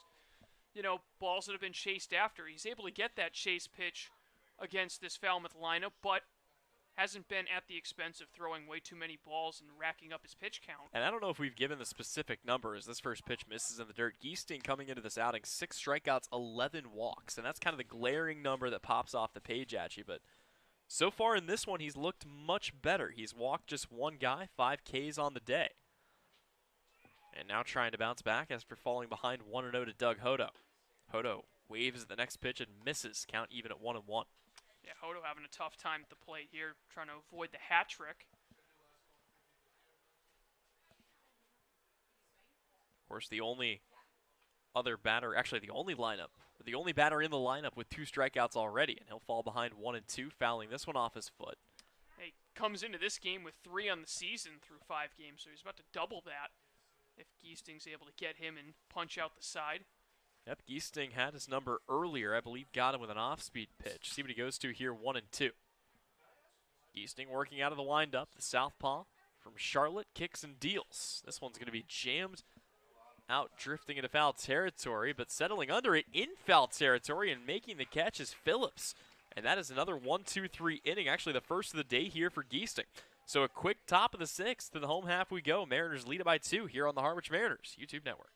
balls that have been chased after. He's able to get that chase pitch against this Falmouth lineup, but hasn't been at the expense of throwing way too many balls and racking up his pitch count. And I don't know if we've given the specific number as this first pitch misses in the dirt. Giesting coming into this outing, 6 strikeouts, 11 walks. And that's kind of the glaring number that pops off the page at you. But so far in this one, he's looked much better. He's walked just 1 guy, 5 Ks on the day. And now trying to bounce back after falling behind 1-0 to Doug Hodo. Hodo waves at the next pitch and misses, count even at 1-1. Yeah, Hodo having a tough time at the plate here, trying to avoid the hat trick. Of course, the only other batter, actually the only batter in the lineup with 2 strikeouts already, and he'll fall behind 1-2, fouling this one off his foot. He comes into this game with 3 on the season through 5 games, so he's about to double that if Giesting's able to get him and punch out the side. Yep, Giesting had his number earlier. I believe got him with an off-speed pitch. See what he goes to here, 1-2. Giesting working out of the windup. The southpaw from Charlotte kicks and deals. This one's going to be jammed out, drifting into foul territory, but settling under it in foul territory and making the catch is Phillips. And that is another 1-2-3 inning, actually the first of the day here for Giesting. So a quick top of the 6th. To the home half we go. Mariners lead it by 2 here on the Harwich Mariners YouTube network.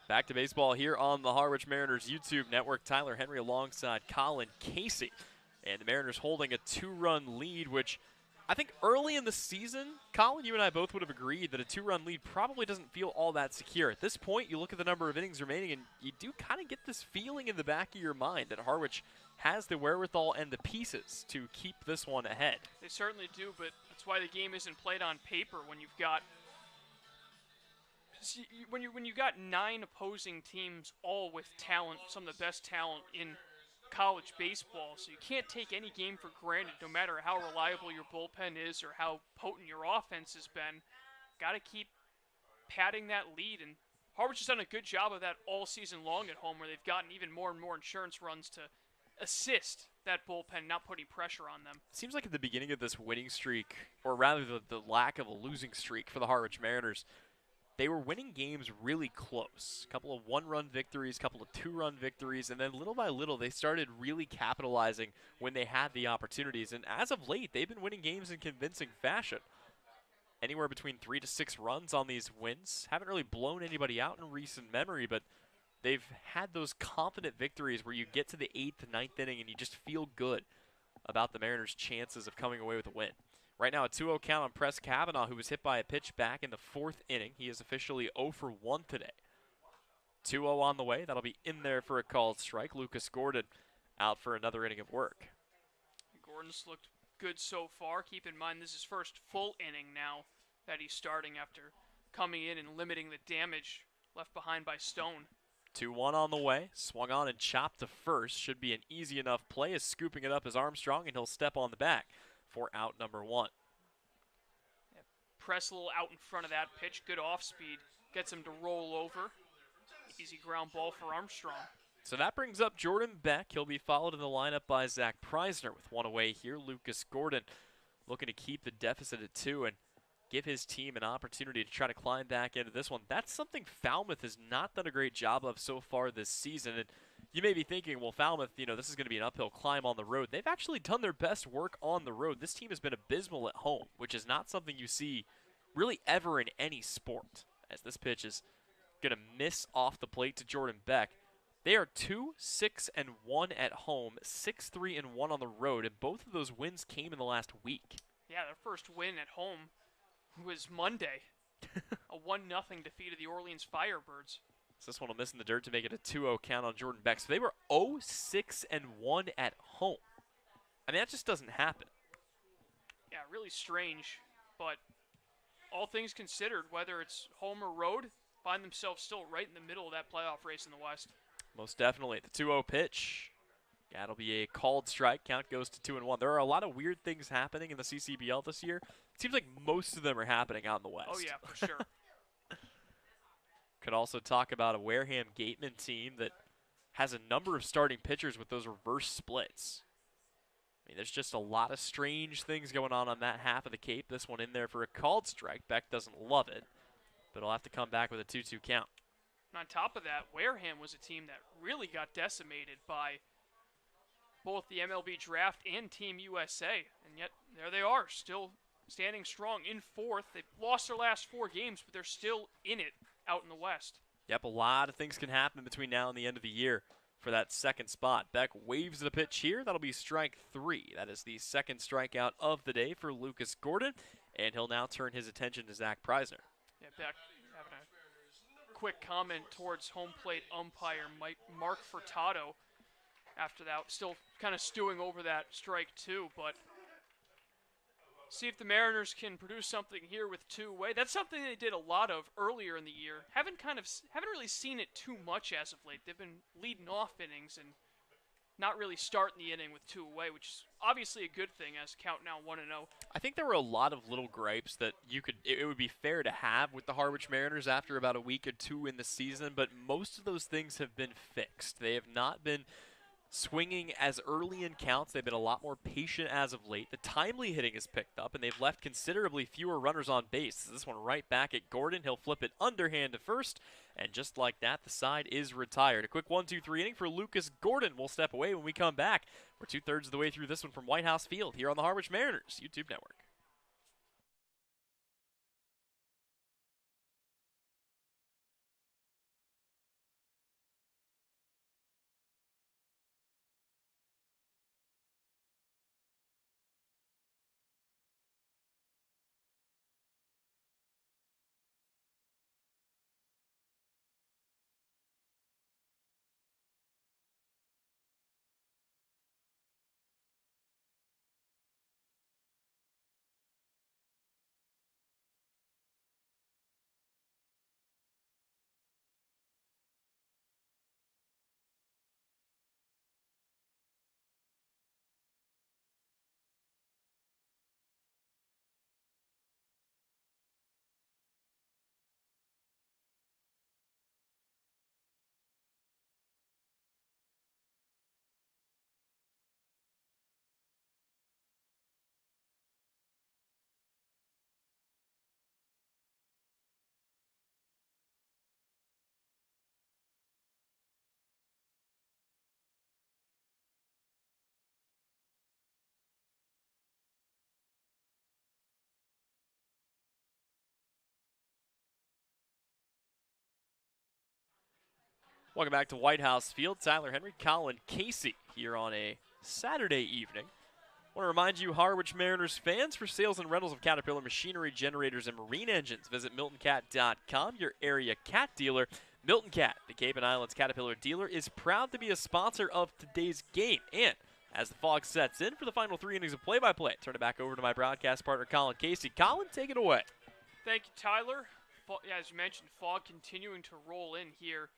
Back to baseball here on the Harwich Mariners YouTube network. Tyler Henry alongside Colin Casey. And the Mariners holding a 2-run lead, which I think early in the season, Colin, you and I both would have agreed that a 2-run lead probably doesn't feel all that secure. At this point, you look at the number of innings remaining, and you do kind of get this feeling in the back of your mind that Harwich has the wherewithal and the pieces to keep this one ahead. They certainly do, but that's why the game isn't played on paper when you've got when you got 9 opposing teams all with talent, some of the best talent in college baseball. So you can't take any game for granted, no matter how reliable your bullpen is or how potent your offense has been. Got to keep padding that lead, and Harwich has done a good job of that all season long at home, where they've gotten even more and more insurance runs to assist that bullpen, not putting pressure on them. Seems like at the beginning of this winning streak, or rather the lack of a losing streak for the Harwich Mariners, they were winning games really close. A couple of 1-run victories, a couple of 2-run victories, and then little by little they started really capitalizing when they had the opportunities. And as of late, they've been winning games in convincing fashion. Anywhere between 3 to 6 runs on these wins. Haven't really blown anybody out in recent memory, but they've had those confident victories where you get to the 8th, 9th inning and you just feel good about the Mariners' chances of coming away with a win. Right now, a 2-0 count on Press Kavanaugh, who was hit by a pitch back in the 4th inning. He is officially 0 for 1 today. 2-0 on the way. That'll be in there for a called strike. Lucas Gordon out for another inning of work. Gordon's looked good so far. Keep in mind, this is his first full inning now that he's starting after coming in and limiting the damage left behind by Stone. 2-1 on the way. Swung on and chopped to first. Should be an easy enough play. Is scooping it up as Armstrong, and he'll step on the back for out number 1. Yeah, press a little out in front of that pitch. Good off speed. Gets him to roll over. Easy ground ball for Armstrong. So that brings up Jordan Beck. He'll be followed in the lineup by Zach Preisner with one away here. Lucas Gordon looking to keep the deficit at 2 and give his team an opportunity to try to climb back into this one. That's something Falmouth has not done a great job of so far this season. And you may be thinking, well, Falmouth, this is going to be an uphill climb on the road. They've actually done their best work on the road. This team has been abysmal at home, which is not something you see really ever in any sport. As this pitch is going to miss off the plate to Jordan Beck. They are 2-6-1 at home, 6-3-1 on the road, and both of those wins came in the last week. Yeah, their first win at home was Monday. A 1-0 defeat of the Orleans Firebirds. So this one will miss in the dirt to make it a 2-0 count on Jordan Beck. So they were 0-6-1 at home. I mean, that just doesn't happen. Yeah, really strange. But all things considered, whether it's home or road, find themselves still right in the middle of that playoff race in the West. Most definitely. The 2-0 pitch. That'll be a called strike. Count goes to 2-1. There are a lot of weird things happening in the CCBL this year. It seems like most of them are happening out in the West. Oh, yeah, for sure. Could also talk about a Wareham Gateman team that has a number of starting pitchers with those reverse splits. I mean, there's just a lot of strange things going on that half of the Cape. This one in there for a called strike. Beck doesn't love it, but he'll have to come back with a 2-2 count. And on top of that, Wareham was a team that really got decimated by both the MLB draft and Team USA. And yet, there they are, still standing strong in 4th. They've lost their last 4 games, but they're still in it out in the West. Yep, a lot of things can happen between now and the end of the year for that second spot. Beck waves the pitch here. That'll be strike 3. That is the second strikeout of the day for Lucas Gordon, and he'll now turn his attention to Zach Preisner. Yeah, Beck having a quick comment towards home plate umpire Mark Furtado after that. Still kind of stewing over that strike 2, but see if the Mariners can produce something here with 2 away. That's something they did a lot of earlier in the year. Haven't really seen it too much as of late. They've been leading off innings and not really starting the inning with 2 away, which is obviously a good thing as count now 1-0. I think there were a lot of little gripes that it would be fair to have with the Harwich Mariners after about a week or 2 in the season, but most of those things have been fixed. They have not been swinging as early in counts. They've been a lot more patient as of late. The timely hitting has picked up, and they've left considerably fewer runners on base. This one right back at Gordon. He'll flip it underhand to first, and just like that, the side is retired. A quick 1-2-3 inning for Lucas Gordon. We'll step away when we come back. We're 2/3 of the way through this one from White House Field here on the Harwich Mariners YouTube network. Welcome back to White House Field. Tyler Henry, Colin Casey here on a Saturday evening. I want to remind you, Harwich Mariners fans, for sales and rentals of Caterpillar machinery, generators, and marine engines, visit MiltonCat.com, your area cat dealer. Milton Cat, the Cape and Islands Caterpillar dealer, is proud to be a sponsor of today's game. And as the fog sets in for the final 3 innings of play-by-play, turn it back over to my broadcast partner, Colin Casey. Colin, take it away. Thank you, Tyler. Yeah, as you mentioned, fog continuing to roll in here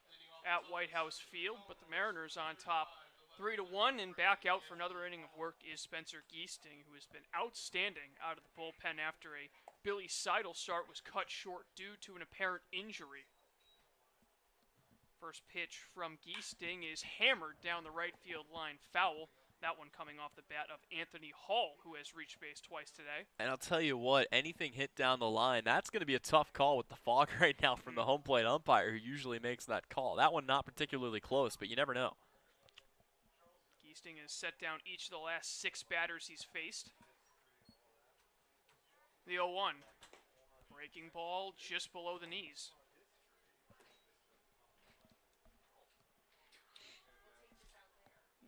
at White House Field, but the Mariners on top 3-1, and back out for another inning of work is Spencer Geesting, who has been outstanding out of the bullpen after a Billy Seidel start was cut short due to an apparent injury. First pitch from Giesting is hammered down the right field line, foul. That one coming off the bat of Anthony Hall, who has reached base twice today. And I'll tell you what, anything hit down the line, that's going to be a tough call with the fog right now from the home plate umpire who usually makes that call. That one not particularly close, but you never know. Giesting has set down each of the last 6 batters he's faced. The 0-1. Breaking ball just below the knees.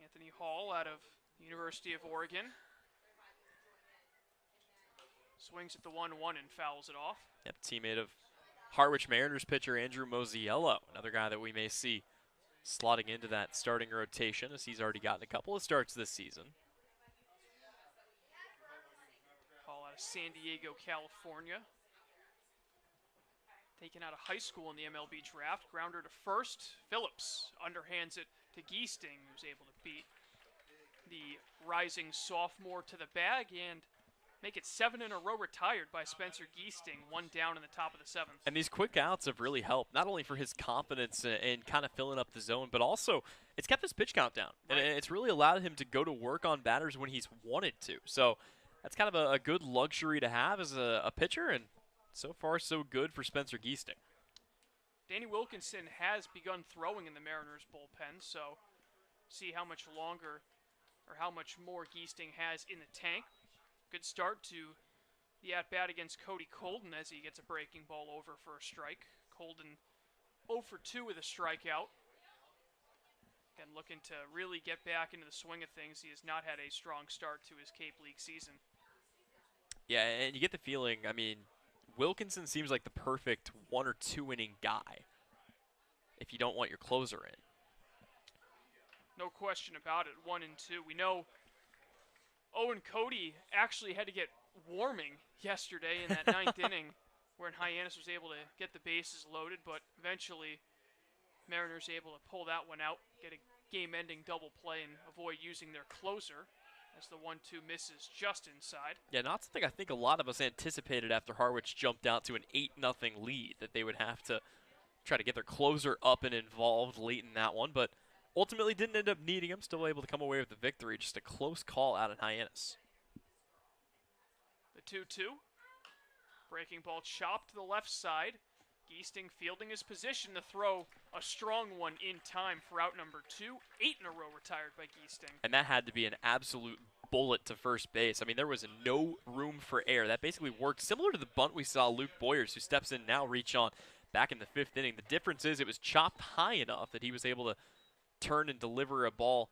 Anthony Hall out of the University of Oregon. Swings at the 1-1 and fouls it off. Yep, teammate of Harwich Mariners pitcher Andrew Mosiello, another guy that we may see slotting into that starting rotation as he's already gotten a couple of starts this season. Call out of San Diego, California. Taken out of high school in the MLB draft. Grounder to first. Phillips underhands it to Giesting, who's able to beat the rising sophomore to the bag and make it 7 in a row retired by Spencer Giesting, 1 down in the top of the 7th. And these quick outs have really helped, not only for his confidence in kind of filling up the zone, but also it's kept his pitch count down. Right. And it's really allowed him to go to work on batters when he's wanted to. So that's kind of a good luxury to have as a pitcher, and so far so good for Spencer Giesting. Danny Wilkinson has begun throwing in the Mariners bullpen, so see how much longer or how much more Giesting has in the tank. Good start to the at-bat against Cody Colden as he gets a breaking ball over for a strike. Colden 0 for 2 with a strikeout. Again, looking to really get back into the swing of things. He has not had a strong start to his Cape League season. Yeah, and you get the feeling, I mean, Wilkinson seems like the perfect 1 or 2 inning guy if you don't want your closer in. No question about it, 1 and 2. We know Owen Cody actually had to get warming yesterday in that 9th inning where Hyannis was able to get the bases loaded, but eventually Mariners able to pull that one out, get a game-ending double play, and avoid using their closer as the 1-2 misses just inside. Yeah, not something I think a lot of us anticipated after Harwich jumped out to an 8-0 lead, that they would have to try to get their closer up and involved late in that one, but ultimately didn't end up needing him, still able to come away with the victory. Just a close call out in Hyannis. The 2-2. Breaking ball chopped to the left side. Giesting fielding his position to throw a strong one in time for out number 2. 8 in a row retired by Giesting. And that had to be an absolute bullet to first base. I mean, there was no room for error. That basically worked similar to the bunt we saw Luke Boyers, who steps in now, reach on back in the 5th inning. The difference is it was chopped high enough that he was able to turn and deliver a ball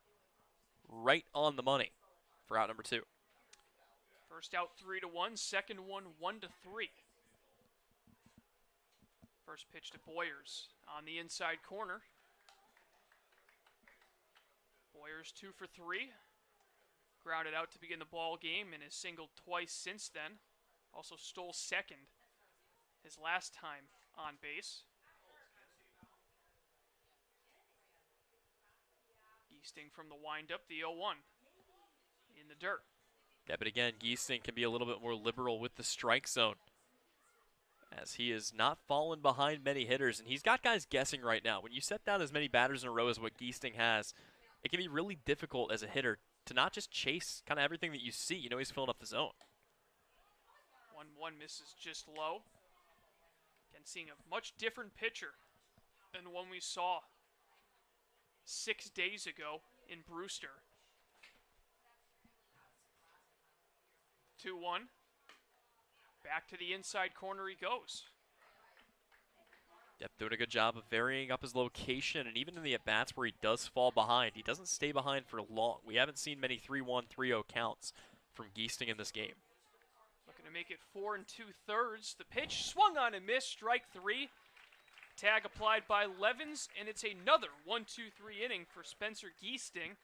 right on the money for out number 2. First out 3-1, second one 1-3. First pitch to Boyers on the inside corner. Boyers 2 for 3. Grounded out to begin the ball game and has singled twice since then. Also stole second his last time on base. Giesting from the windup, the 0-1 in the dirt. Yeah, but again, Giesting can be a little bit more liberal with the strike zone, as he has not fallen behind many hitters, and he's got guys guessing right now. When you set down as many batters in a row as what Giesting has, it can be really difficult as a hitter to not just chase kind of everything that you see. You know, he's filling up the zone. 1-1 misses just low. Again, seeing a much different pitcher than the one we saw 6 days ago in Brewster. 2-1. Back to the inside corner he goes. Yep, doing a good job of varying up his location, and even in the at-bats where he does fall behind, he doesn't stay behind for long. We haven't seen many 3-1, 3-0 counts from Giesting in this game. Looking to make it 4 2/3. The pitch swung on and missed, strike 3. Tag applied by Levins, and it's another 1-2-3 inning for Spencer Giesting.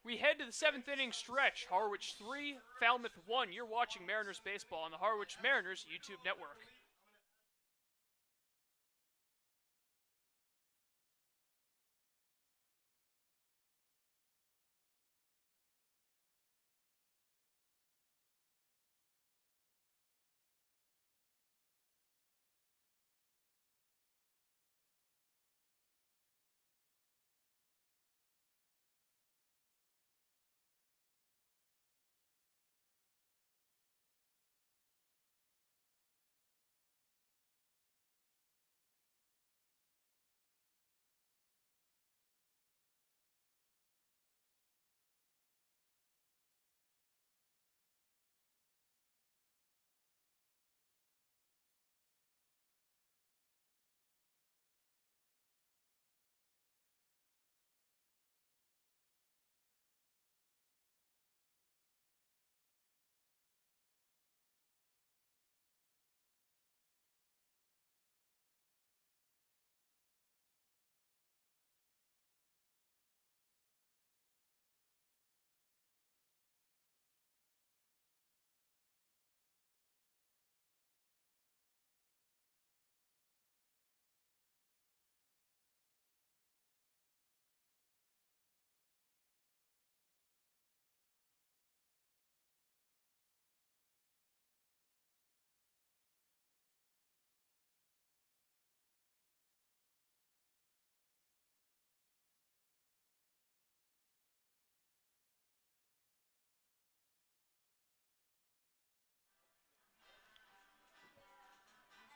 We head to the 7th inning stretch. Harwich 3, Falmouth 1. You're watching Mariners baseball on the Harwich Mariners YouTube network.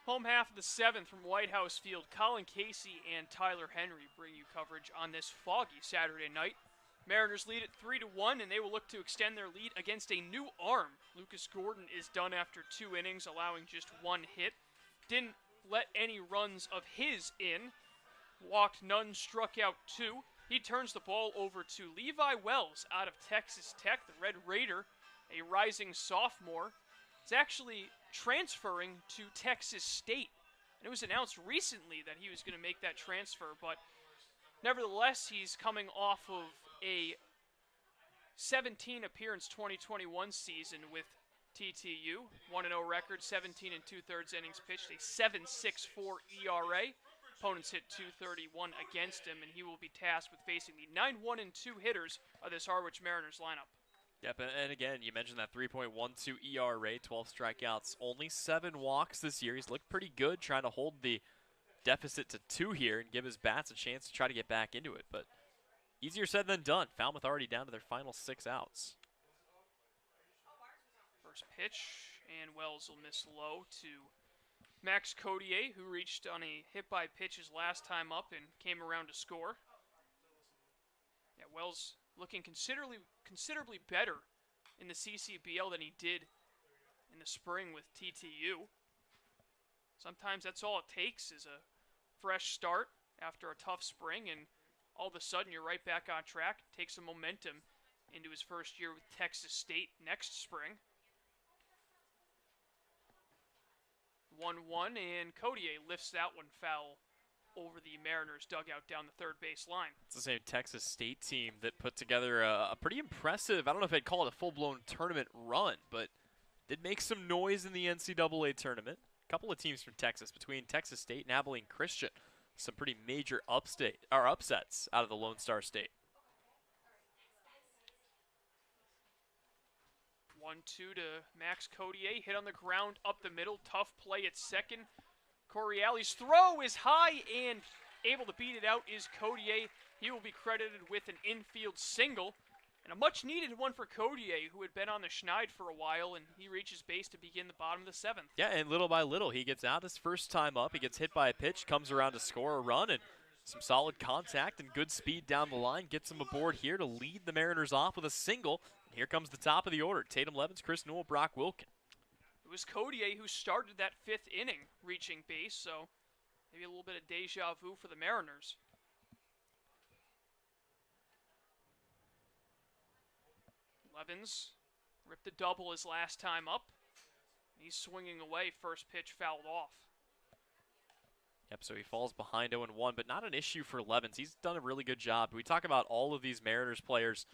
Home half of the 7th from White House Field. Colin Casey and Tyler Henry bring you coverage on this foggy Saturday night. Mariners lead at 3-1, and they will look to extend their lead against a new arm. Lucas Gordon is done after 2 innings, allowing just 1 hit. Didn't let any runs of his in. Walked none, struck out 2. He turns the ball over to Levi Wells out of Texas Tech, the Red Raider, a rising sophomore. It's actually transferring to Texas State. And it was announced recently that he was going to make that transfer, but nevertheless, he's coming off of a 17 appearance 2021 season with TTU, 1-0 record, 17 2/3 innings pitched, a 7.64 ERA. Opponents hit .231 against him, and he will be tasked with facing the 9-1-2 hitters of this Harwich Mariners lineup. Yep, and again, you mentioned that 3.12 ERA, 12 strikeouts, only 7 walks this year. He's looked pretty good trying to hold the deficit to 2 here and give his bats a chance to try to get back into it, but easier said than done. Falmouth already down to their final 6 outs. First pitch, and Wells will miss low to Max Codier, who reached on a hit-by-pitch his last time up and came around to score. Yeah, Wells looking considerably better in the CCBL than he did in the spring with TTU. Sometimes that's all it takes is a fresh start after a tough spring, and all of a sudden you're right back on track. Take some momentum into his first year with Texas State next spring. 1-1, and Codier lifts that one foul over the Mariners dugout down the third base line. It's the same Texas State team that put together a pretty impressive, I don't know if I'd call it a full-blown tournament run, but did make some noise in the NCAA tournament. A couple of teams from Texas, between Texas State and Abilene Christian, some pretty major upsets out of the Lone Star State. 1-2 to Max Codier, hit on the ground up the middle, tough play at second. Correali's throw is high, and able to beat it out is Codier. He will be credited with an infield single, and a much-needed one for Codier, who had been on the schneid for a while, and he reaches base to begin the bottom of the 7th. Yeah, and little by little, he gets out his first time up. He gets hit by a pitch, comes around to score a run, and some solid contact and good speed down the line. Gets him aboard here to lead the Mariners off with a single. And here comes the top of the order. Tatum Levens, Chris Newell, Brock Wilkin. It was Codier who started that 5th inning reaching base, so maybe a little bit of deja vu for the Mariners. Levens ripped the double his last time up. He's swinging away, first pitch fouled off. Yep, so he falls behind 0-1, but not an issue for Levens. He's done a really good job. We talk about all of these Mariners players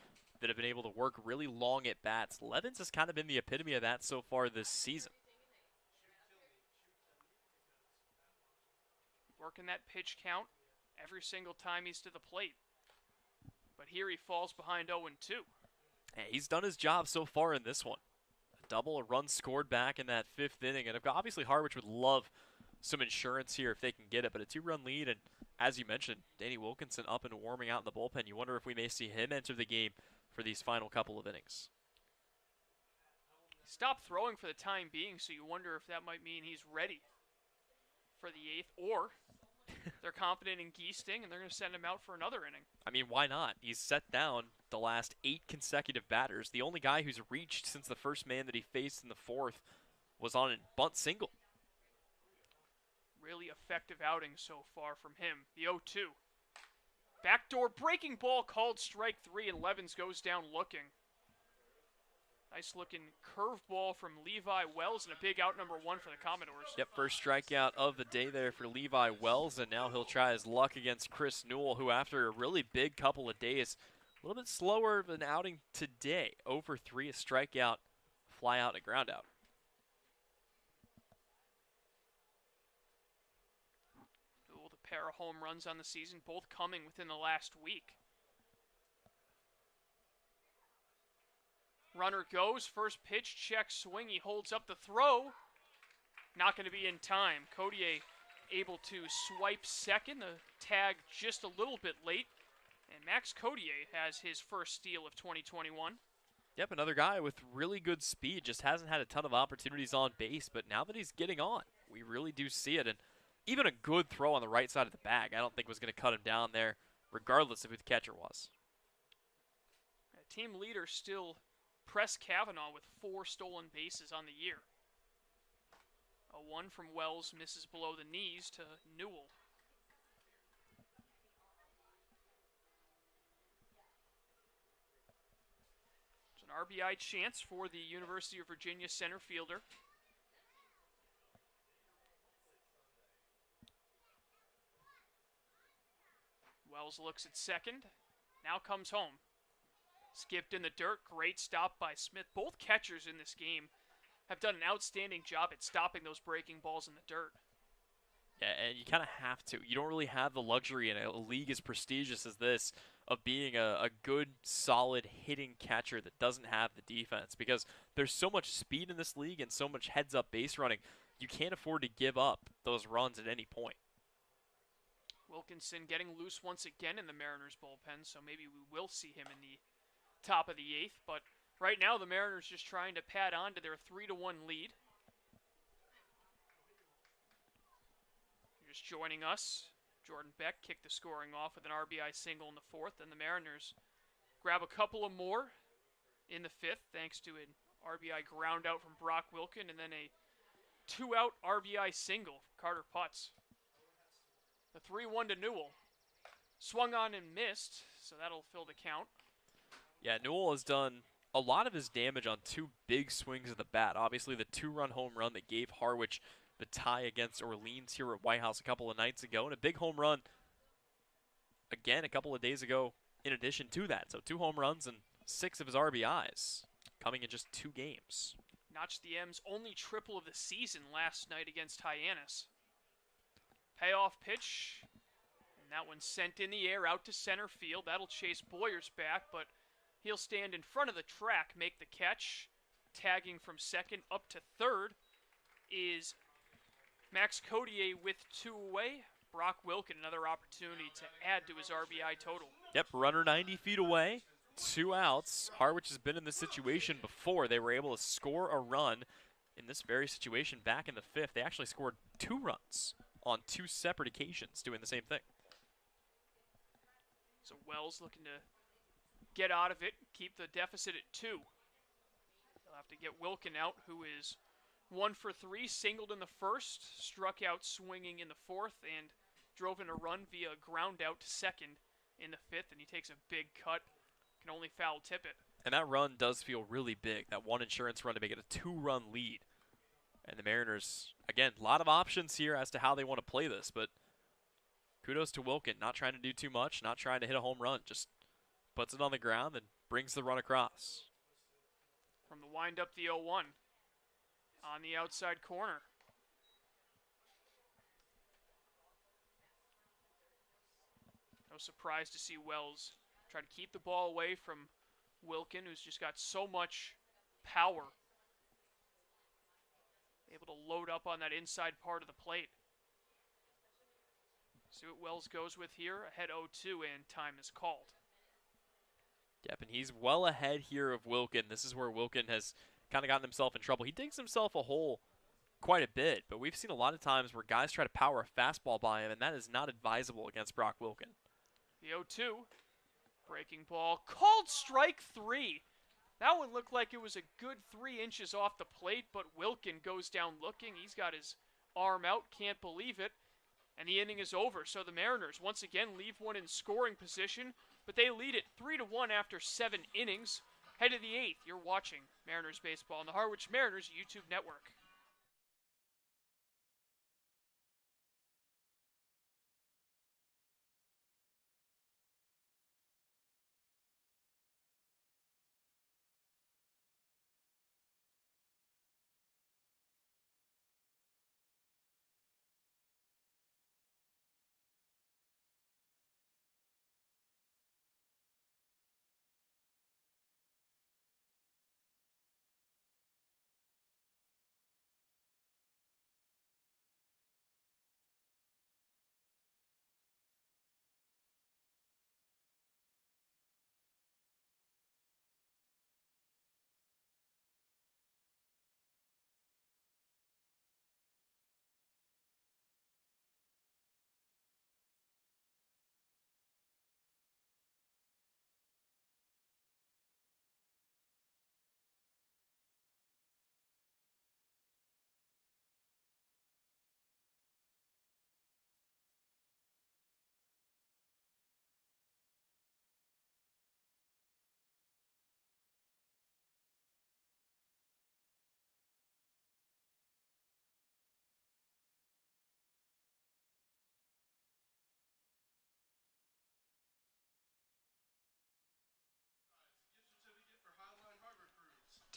that have been able to work really long at bats. Levens has kind of been the epitome of that so far this season. Working that pitch count every single time he's to the plate. But here he falls behind 0-2. Hey, he's done his job so far in this one. A double, a run scored back in that 5th inning. And obviously Harwich would love some insurance here if they can get it, but a 2-run lead, and as you mentioned, Danny Wilkinson up and warming out in the bullpen. You wonder if we may see him enter the game for these final couple of innings. Stopped throwing for the time being, so you wonder if that might mean he's ready for the 8th, or they're confident in Giesting and they're going to send him out for another inning. I mean, why not? He's set down the last 8 consecutive batters. The only guy who's reached since the first man that he faced in the 4th was on a bunt single. Really effective outing so far from him. The 0-2. Backdoor breaking ball called strike 3, and Levens goes down looking. Nice looking curveball from Levi Wells, and a big out number 1 for the Commodores. Yep, first strikeout of the day there for Levi Wells, and now he'll try his luck against Chris Newell, who after a really big couple of days, a little bit slower of an outing today. 0-for-3, a strikeout, fly out, and a ground out. Pair of home runs on the season, both coming within the last week. Runner goes, first pitch, check, swing, he holds up the throw. Not going to be in time. Codier able to swipe second, the tag just a little bit late. And Max Codier has his first steal of 2021. Yep, another guy with really good speed, just hasn't had a ton of opportunities on base, but now that he's getting on, We really do see it. And even a good throw on the right side of the bag, I don't think was going to cut him down there, regardless of who the catcher was. Team leader still Press Kavanaugh with 4 stolen bases on the year. A 1 from Wells misses below the knees to Newell. It's an RBI chance for the University of Virginia center fielder. Wells looks at second. Now comes home. Skipped in the dirt. Great stop by Smith. Both catchers in this game have done an outstanding job at stopping those breaking balls in the dirt. Yeah, and you kind of have to. You don't really have the luxury in a league as prestigious as this of being a good, solid hitting catcher that doesn't have the defense, because there's so much speed in this league and so much heads-up base running. You can't afford to give up those runs at any point. Wilkinson getting loose once again in the Mariners bullpen, so maybe we will see him in the top of the 8th, but right now the Mariners just trying to pad on to their 3-1 lead. Just joining us, Jordan Beck kicked the scoring off with an RBI single in the 4th, and the Mariners grab a couple of more in the 5th thanks to an RBI ground out from Brock Wilken and then a 2-out RBI single from Carter Putz. The 3-1 to Newell. Swung on and missed, so that'll fill the count. Yeah, Newell has done a lot of his damage on 2 big swings of the bat. Obviously, the 2-run home run that gave Harwich the tie against Orleans here at White House a couple of nights ago, and a big home run again a couple of days ago in addition to that. So 2 home runs and 6 of his RBIs coming in just 2 games. Notched the M's only triple of the season last night against Hyannis. Payoff pitch, and that one sent in the air out to center field. That'll chase Boyers back, but he'll stand in front of the track, make the catch. Tagging from second up to third is Max Codier with 2 away. Brock Wilken, another opportunity to add to his RBI total. Yep, runner 90 feet away, 2 outs. Harwich has been in this situation before. They were able to score a run in this very situation back in the 5th. They actually scored 2 runs on 2 separate occasions doing the same thing. So Wells looking to get out of it, keep the deficit at 2. They'll have to get Wilken out, who is 1 for 3, singled in the 1st, struck out swinging in the 4th, and drove in a run via ground out to second in the 5th, and he takes a big cut, can only foul tip it. And that run does feel really big, that 1 insurance run to make it a 2-run lead. And the Mariners, again, a lot of options here as to how they want to play this, but kudos to Wilken, not trying to do too much, not trying to hit a home run, just puts it on the ground and brings the run across. From the wind-up, the 0-1 on the outside corner. No surprise to see Wells try to keep the ball away from Wilken, who's just got so much power. Able to load up on that inside part of the plate. See what Wells goes with here. Ahead 0-2, and time is called. Yep, and he's well ahead here of Wilken. This is where Wilken has kind of gotten himself in trouble. He digs himself a hole quite a bit, but we've seen a lot of times where guys try to power a fastball by him, and that is not advisable against Brock Wilken. The 0-2. Breaking ball. Called strike 3. That one looked like it was a good 3 inches off the plate, but Wilken goes down looking. He's got his arm out, can't believe it. And the inning is over. So the Mariners once again leave one in scoring position, but they lead it 3-1 after 7 innings. Head to the 8th. You're watching Mariners baseball on the Harwich Mariners YouTube network.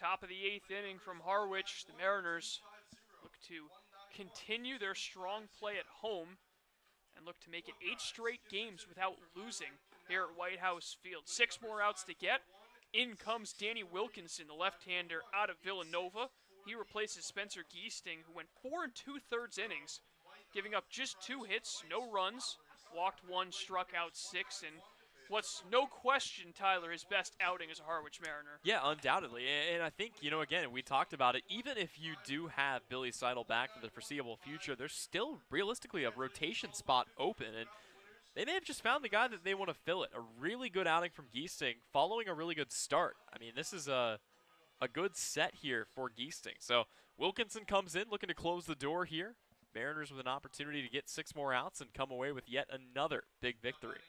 Top of the 8th inning from Harwich. The Mariners look to continue their strong play at home and look to make it 8 straight games without losing here at White House Field. 6 more outs to get. In comes Danny Wilkinson, the left-hander out of Villanova. He replaces Spencer Geesting, who went 4 2/3 innings, giving up just 2 hits, no runs, walked 1, struck out 6, and what's no question, Tyler, his best outing as a Harwich Mariner. Yeah, undoubtedly. And I think, again, we talked about it. Even if you do have Billy Seidel back for the foreseeable future, there's still realistically a rotation spot open. And they may have just found the guy that they want to fill it. A really good outing from Geesting following a really good start. I mean, this is a good set here for Geesting. So Wilkinson comes in looking to close the door here. Mariners with an opportunity to get 6 more outs and come away with yet another big victory.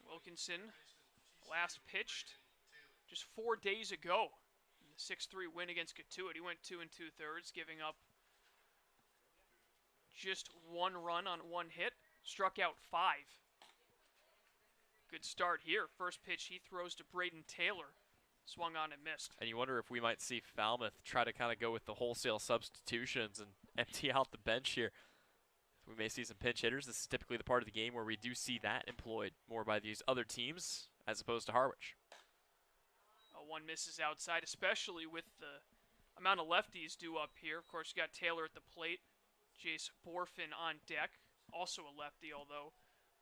Wilkinson last pitched just 4 days ago in the 6-3 win against Catuit. He went 2 2/3, giving up just 1 run on 1 hit, struck out 5. Good start here. First pitch he throws to Braden Taylor, swung on and missed. And you wonder if we might see Falmouth try to kind of go with the wholesale substitutions and empty out the bench here. We may see some pinch hitters. This is typically the part of the game where we do see that employed more by these other teams as opposed to Harwich. One misses outside, especially with the amount of lefties due up here. Of course, you got Taylor at the plate, Jace Borfin on deck, also a lefty, although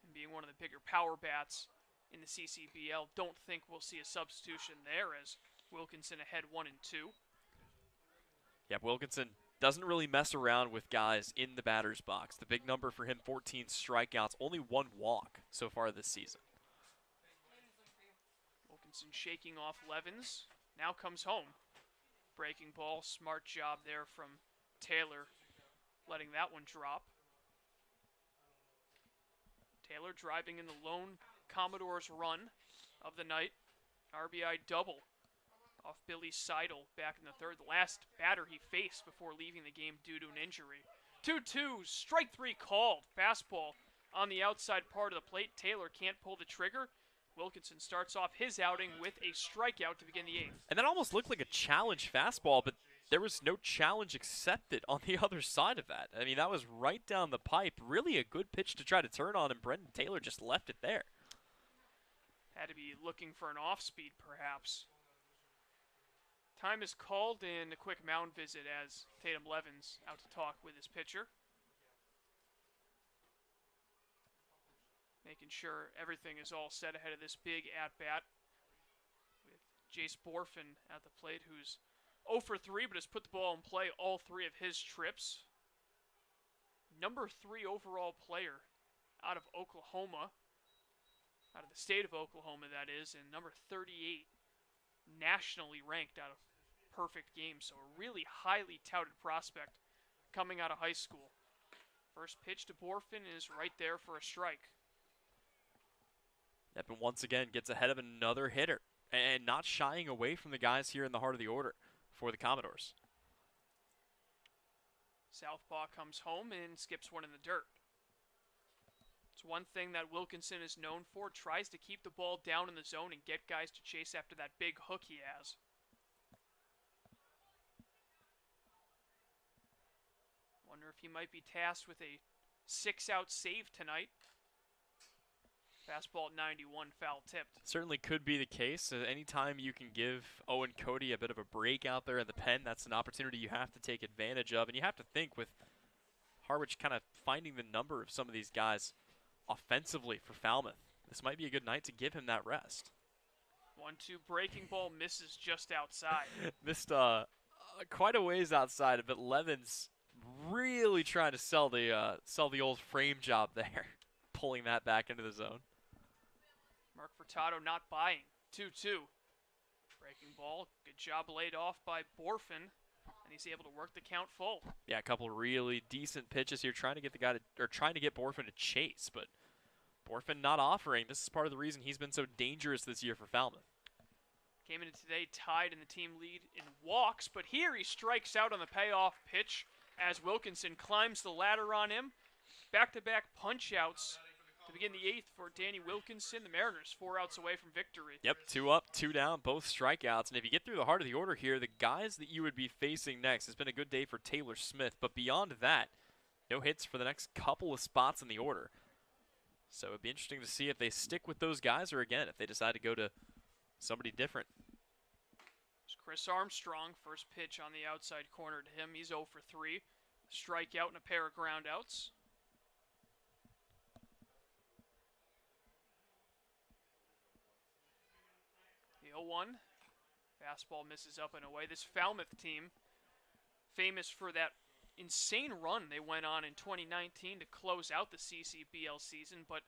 and being one of the bigger power bats in the CCBL. Don't think we'll see a substitution there as Wilkinson ahead 1-2. Yeah, Wilkinson doesn't really mess around with guys in the batter's box. The big number for him, 14 strikeouts, only 1 walk so far this season. Wilkinson shaking off Levens, now comes home. Breaking ball, smart job there from Taylor, letting that one drop. Taylor driving in the lone Commodore's run of the night. RBI double off Billy Seidel back in the 3rd. The last batter he faced before leaving the game due to an injury. 2-2, strike 3 called. Fastball on the outside part of the plate. Taylor can't pull the trigger. Wilkinson starts off his outing with a strikeout to begin the 8th. And that almost looked like a challenge fastball, but there was no challenge accepted on the other side of that. I mean, that was right down the pipe. Really a good pitch to try to turn on, and Brendan Taylor just left it there. Had to be looking for an off-speed, perhaps. Time is called in a quick mound visit as Tatum Levens out to talk with his pitcher. Making sure everything is all set ahead of this big at-bat with Jace Borfin at the plate, who's 0 for 3 but has put the ball in play all 3 of his trips. Number 3 overall player out of Oklahoma, out of the state of Oklahoma that is, and number 38 nationally ranked out of perfect games. So a really highly touted prospect coming out of high school. First pitch to Borfin is right there for a strike. Yep, and once again gets ahead of another hitter and not shying away from the guys here in the heart of the order for the Commodores. Southpaw comes home and skips one in the dirt. It's one thing that Wilkinson is known for, tries to keep the ball down in the zone and get guys to chase after that big hook he has. Wonder if he might be tasked with a 6-out save tonight. Fastball at 91, foul tipped. Certainly could be the case. Anytime you can give Owen Cody a bit of a break out there in the pen, that's an opportunity you have to take advantage of. And you have to think with Harwich kind of finding the number of some of these guys offensively for Falmouth, this might be a good night to give him that rest. 1-2 breaking ball misses just outside. Missed quite a ways outside, but Levens really trying to sell the old frame job there, pulling that back into the zone. Mark Furtado not buying. 2-2. Breaking ball. Good job laid off by Borfin. And he's able to work the count full. Yeah, a couple really decent pitches here, trying to get Borfin to chase, but Borfin not offering. This is part of the reason he's been so dangerous this year for Falmouth. Came into today tied in the team lead in walks, but here he strikes out on the payoff pitch as Wilkinson climbs the ladder on him. Back-to-back punch-outs to to begin the 8th for Danny Wilkinson. The Mariners 4 outs away from victory. Yep, 2 up, 2 down, both strikeouts. And if you get through the heart of the order here, the guys that you would be facing next, it's been a good day for Taylor Smith. But beyond that, no hits for the next couple of spots in the order. So it'd be interesting to see if they stick with those guys or, again, if they decide to go to somebody different. There's Chris Armstrong, first pitch on the outside corner to him. He's 0 for 3. Strikeout and a pair of groundouts. The 0-1. Fastball misses up and away. This Falmouth team, famous for that insane run they went on in 2019 to close out the CCBL season, but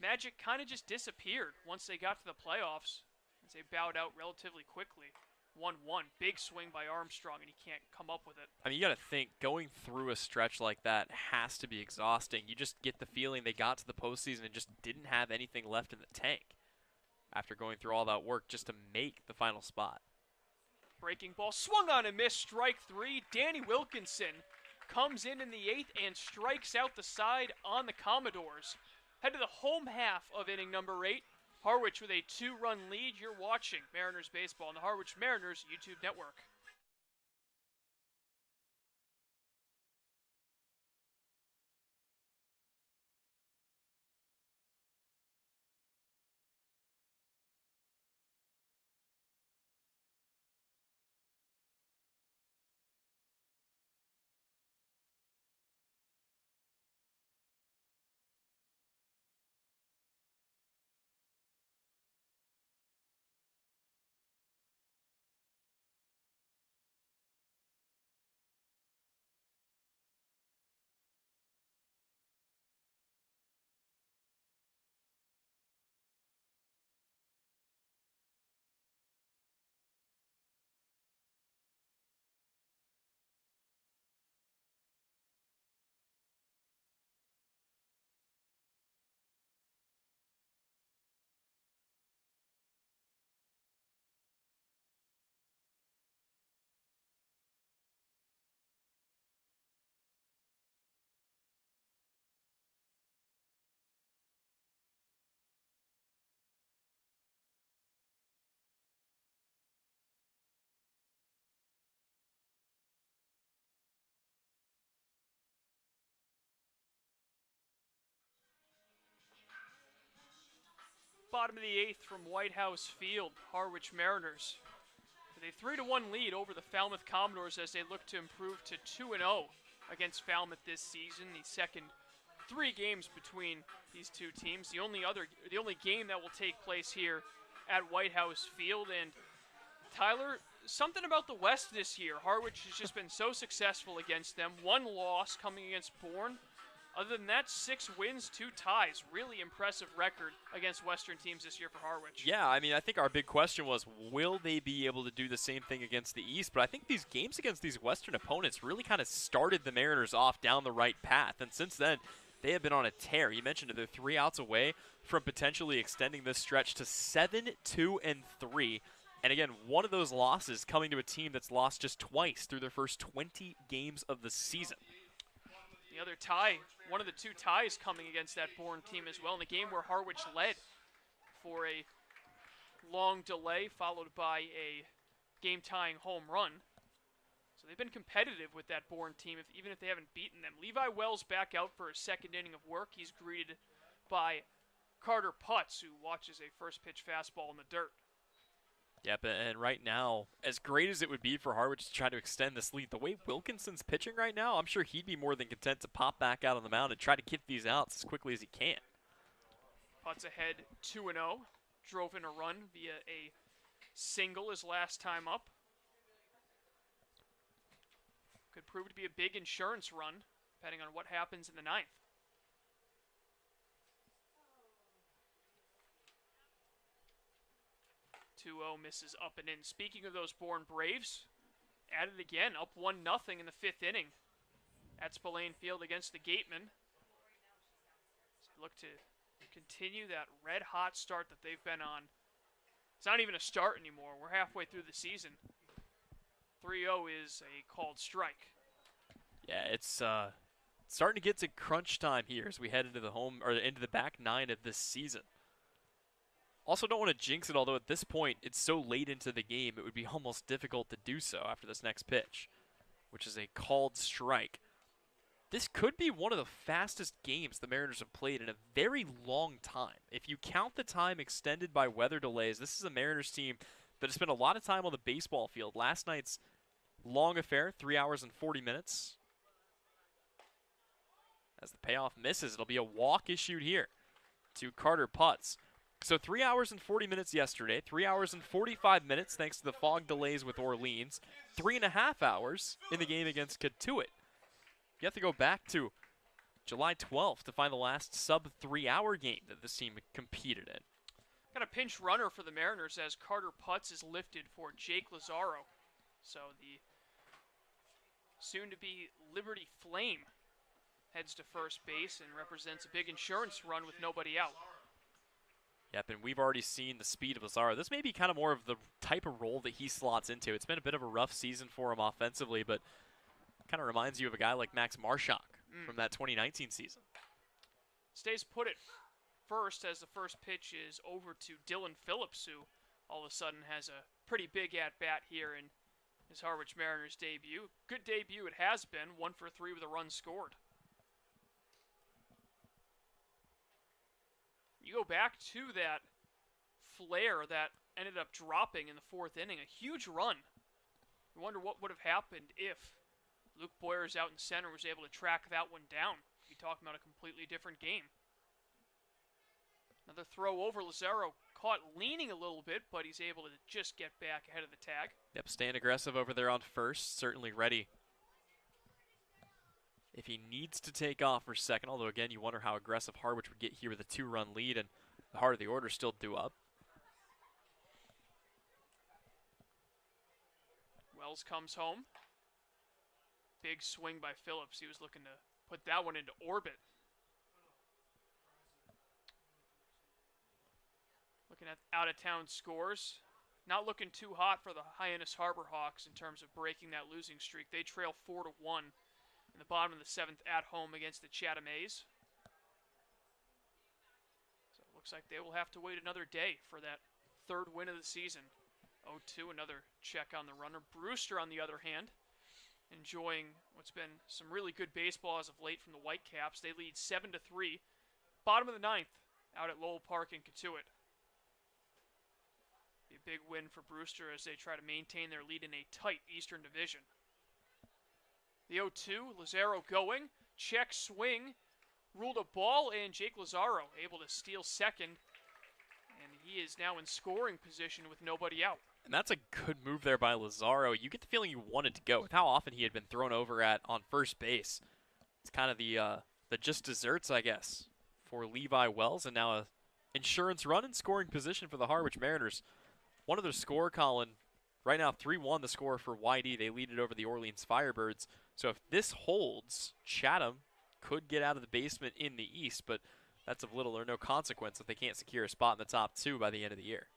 magic kind of just disappeared once they got to the playoffs, as they bowed out relatively quickly. 1-1, big swing by Armstrong, and he can't come up with it. I mean, you got to think, going through a stretch like that has to be exhausting. You just get the feeling they got to the postseason and just didn't have anything left in the tank after going through all that work just to make the final spot. Breaking ball, swung on and missed, strike 3. Danny Wilkinson comes in the 8th and strikes out the side on the Commodores. Head to the home half of inning number 8. Harwich with a 2-run lead. You're watching Mariners baseball on the Harwich Mariners YouTube network. Bottom of the 8th from White House Field, Harwich Mariners with a 3-1 lead over the Falmouth Commodores as they look to improve to 2-0 against Falmouth this season. The second 3 games between these two teams. The only game that will take place here at White House Field. And Tyler, something about the West this year. Harwich has just been so successful against them. 1 loss coming against Bourne. Other than that, 6 wins, 2 ties. Really impressive record against Western teams this year for Harwich. Yeah, I mean, I think our big question was, will they be able to do the same thing against the East? But I think these games against these Western opponents really kind of started the Mariners off down the right path. And since then, they have been on a tear. You mentioned it, they're 3 outs away from potentially extending this stretch to 7-2-3. And again, one of those losses coming to a team that's lost just twice through their first 20 games of the season. The other tie, one of the 2 ties coming against that Bourne team as well, in a game where Harwich led for a long delay, followed by a game-tying home run. So they've been competitive with that Bourne team, even if they haven't beaten them. Levi Wells back out for a second inning of work. He's greeted by Carter Putz, who watches a first-pitch fastball in the dirt. Yep, and right now, as great as it would be for Harwich to try to extend this lead, the way Wilkinson's pitching right now, I'm sure he'd be more than content to pop back out on the mound and try to get these outs as quickly as he can. Putz ahead 2-0, drove in a run via a single his last time up. Could prove to be a big insurance run, depending on what happens in the 9th. 2-0 misses up and in. Speaking of those Bourne Braves, at it again, up 1-0 in the 5th inning at Spillane Field against the Gatemen. So look to continue that red-hot start that they've been on. It's not even a start anymore. We're halfway through the season. 3-0 is a called strike. Yeah, it's starting to get to crunch time here as we head into the back nine of this season. Also, don't want to jinx it, although at this point it's so late into the game it would be almost difficult to do so after this next pitch, which is a called strike. This could be one of the fastest games the Mariners have played in a very long time. If you count the time extended by weather delays, this is a Mariners team that has spent a lot of time on the baseball field. Last night's long affair, 3 hours and 40 minutes. As the payoff misses, it'll be a walk issued here to Carter Putz. So 3 hours and 40 minutes yesterday, 3 hours and 45 minutes thanks to the fog delays with Orleans, 3.5 hours in the game against Katuitt. You have to go back to July 12th to find the last sub-3 hour game that this team competed in. Got a pinch runner for the Mariners as Carter Putz is lifted for Jake Lazaro. So the soon-to-be Liberty Flame heads to first base and represents a big insurance run with nobody out. Yep, and we've already seen the speed of Lazaro. This may be kind of more of the type of role that he slots into. It's been a bit of a rough season for him offensively, but kind of reminds you of a guy like Max Marshak from that 2019 season. Stays put at first as the first pitch is over to Dylan Phillips, who all of a sudden has a pretty big at-bat here in his Harwich Mariners debut. Good debut it has been, 1 for 3 with a run scored. You go back to that flare that ended up dropping in the 4th inning, a huge run. You wonder what would have happened if Luke Boyers out in center was able to track that one down. You'd be talking about a completely different game. Another throw over. Lazaro caught leaning a little bit, but he's able to just get back ahead of the tag. Yep, staying aggressive over there on first, certainly ready if he needs to take off for second, although again, you wonder how aggressive Harwich would get here with a 2-run lead, and the heart of the order still due up. Wells comes home. Big swing by Phillips. He was looking to put that one into orbit. Looking at out-of-town scores. Not looking too hot for the Hyannis Harbor Hawks in terms of breaking that losing streak. They trail 4-1. In the bottom of the 7th at home against the Chatham A's. So it looks like they will have to wait another day for that 3rd win of the season. 0-2, another check on the runner. Brewster, on the other hand, enjoying what's been some really good baseball as of late from the Whitecaps. They lead 7-3. Bottom of the 9th out at Lowell Park in Katuitt. Be a big win for Brewster as they try to maintain their lead in a tight Eastern Division. The 0-2, Lazaro going, check swing, ruled a ball, and Jake Lazaro able to steal second, and he is now in scoring position with nobody out. And that's a good move there by Lazaro. You get the feeling you wanted to go with how often he had been thrown over at on first base. It's kind of the just desserts, I guess, for Levi Wells, and now a insurance run in scoring position for the Harwich Mariners. One other score, Colin. Right now, 3-1 the score for YD. They lead it over the Orleans Firebirds. So if this holds, Chatham could get out of the basement in the East, but that's of little or no consequence if they can't secure a spot in the top 2 by the end of the year.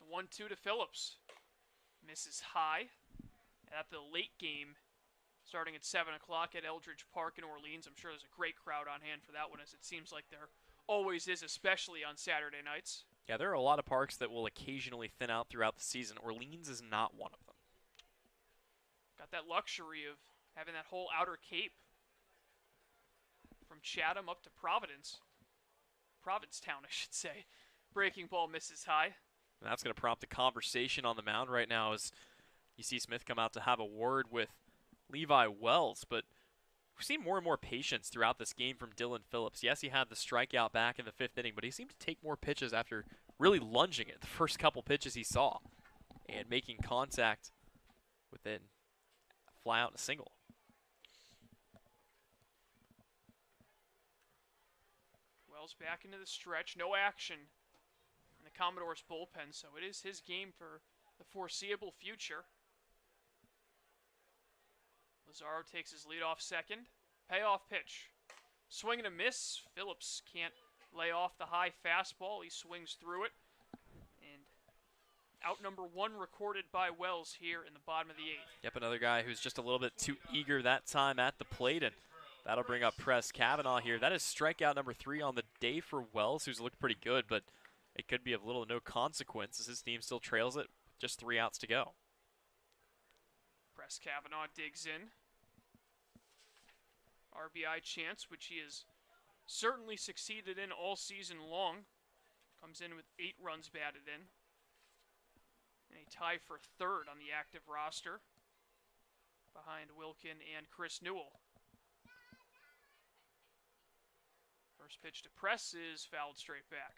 The 1-2 to Phillips. Misses high. At the late game, starting at 7 o'clock at Eldridge Park in Orleans. I'm sure there's a great crowd on hand for that one, as it seems like there always is, especially on Saturday nights. Yeah, there are a lot of parks that will occasionally thin out throughout the season. Orleans is not one of them. Got that luxury of having that whole outer cape from Chatham up to Provincetown, I should say. Breaking ball misses high. And that's going to prompt a conversation on the mound right now as you see Smith come out to have a word with Levi Wells, but we've seen more and more patience throughout this game from Dylan Phillips. Yes, he had the strikeout back in the 5th inning, but he seemed to take more pitches after really lunging it the first couple pitches he saw and making contact within fly out and a single. Wells back into the stretch. No action in the Commodore's bullpen, so it is his game for the foreseeable future. Lazaro takes his lead off second. Payoff pitch. Swing and a miss. Phillips can't lay off the high fastball. He swings through it. And Out number 1 recorded by Wells here in the bottom of the 8th. Yep, another guy who's just a little bit too eager that time at the plate, and that'll bring up Press Kavanaugh here. That is strikeout number 3 on the day for Wells, who's looked pretty good, but it could be of little to no consequence as his team still trails it. Just 3 outs to go. Press Kavanaugh digs in. RBI chance, which he has certainly succeeded in all season long. Comes in with 8 runs batted in. And a tie for 3rd on the active roster behind Wilkin and Chris Newell. First pitch to Press is fouled straight back.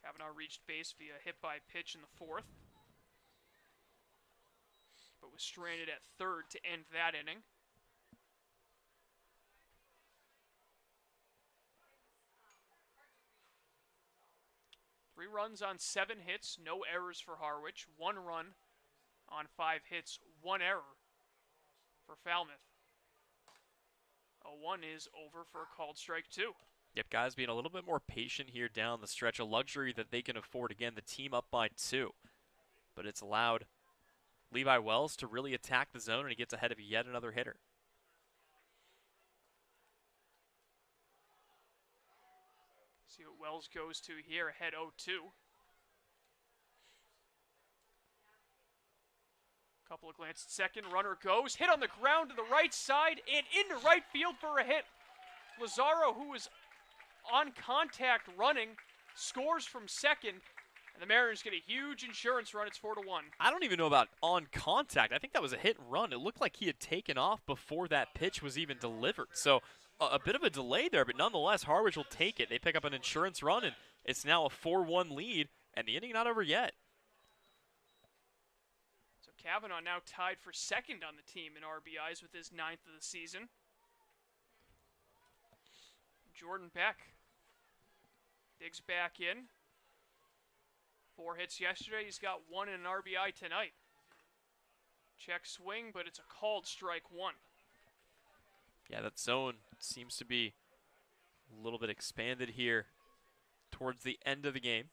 Kavanaugh reached base via hit by pitch in the 4th, but was stranded at 3rd to end that inning. Three runs on 7 hits, no errors for Harwich. 1 run on 5 hits, 1 error for Falmouth. 0-1 is over for a called strike 2. Yep, guys being a little bit more patient here down the stretch, a luxury that they can afford. Again, the team up by 2, but it's allowed Levi Wells to really attack the zone, and he gets ahead of yet another hitter. See what Wells goes to here, ahead 0-2. Couple of glances at second, runner goes, hit on the ground to the right side and into right field for a hit. Lazaro, who was on contact running, scores from second, and the Mariners get a huge insurance run. It's 4-1. I don't even know about on contact. I think that was a hit and run. It looked like he had taken off before that pitch was even delivered. So a bit of a delay there, but nonetheless, Harwich will take it. They pick up an insurance run, and it's now a 4-1 lead, and the inning not over yet. So Kavanaugh now tied for 2nd on the team in RBIs with his 9th of the season. Jordan Beck digs back in. 4 hits yesterday. He's got 1 in an RBI tonight. Check swing, but it's a called strike 1. Yeah, that zone seems to be a little bit expanded here towards the end of the game.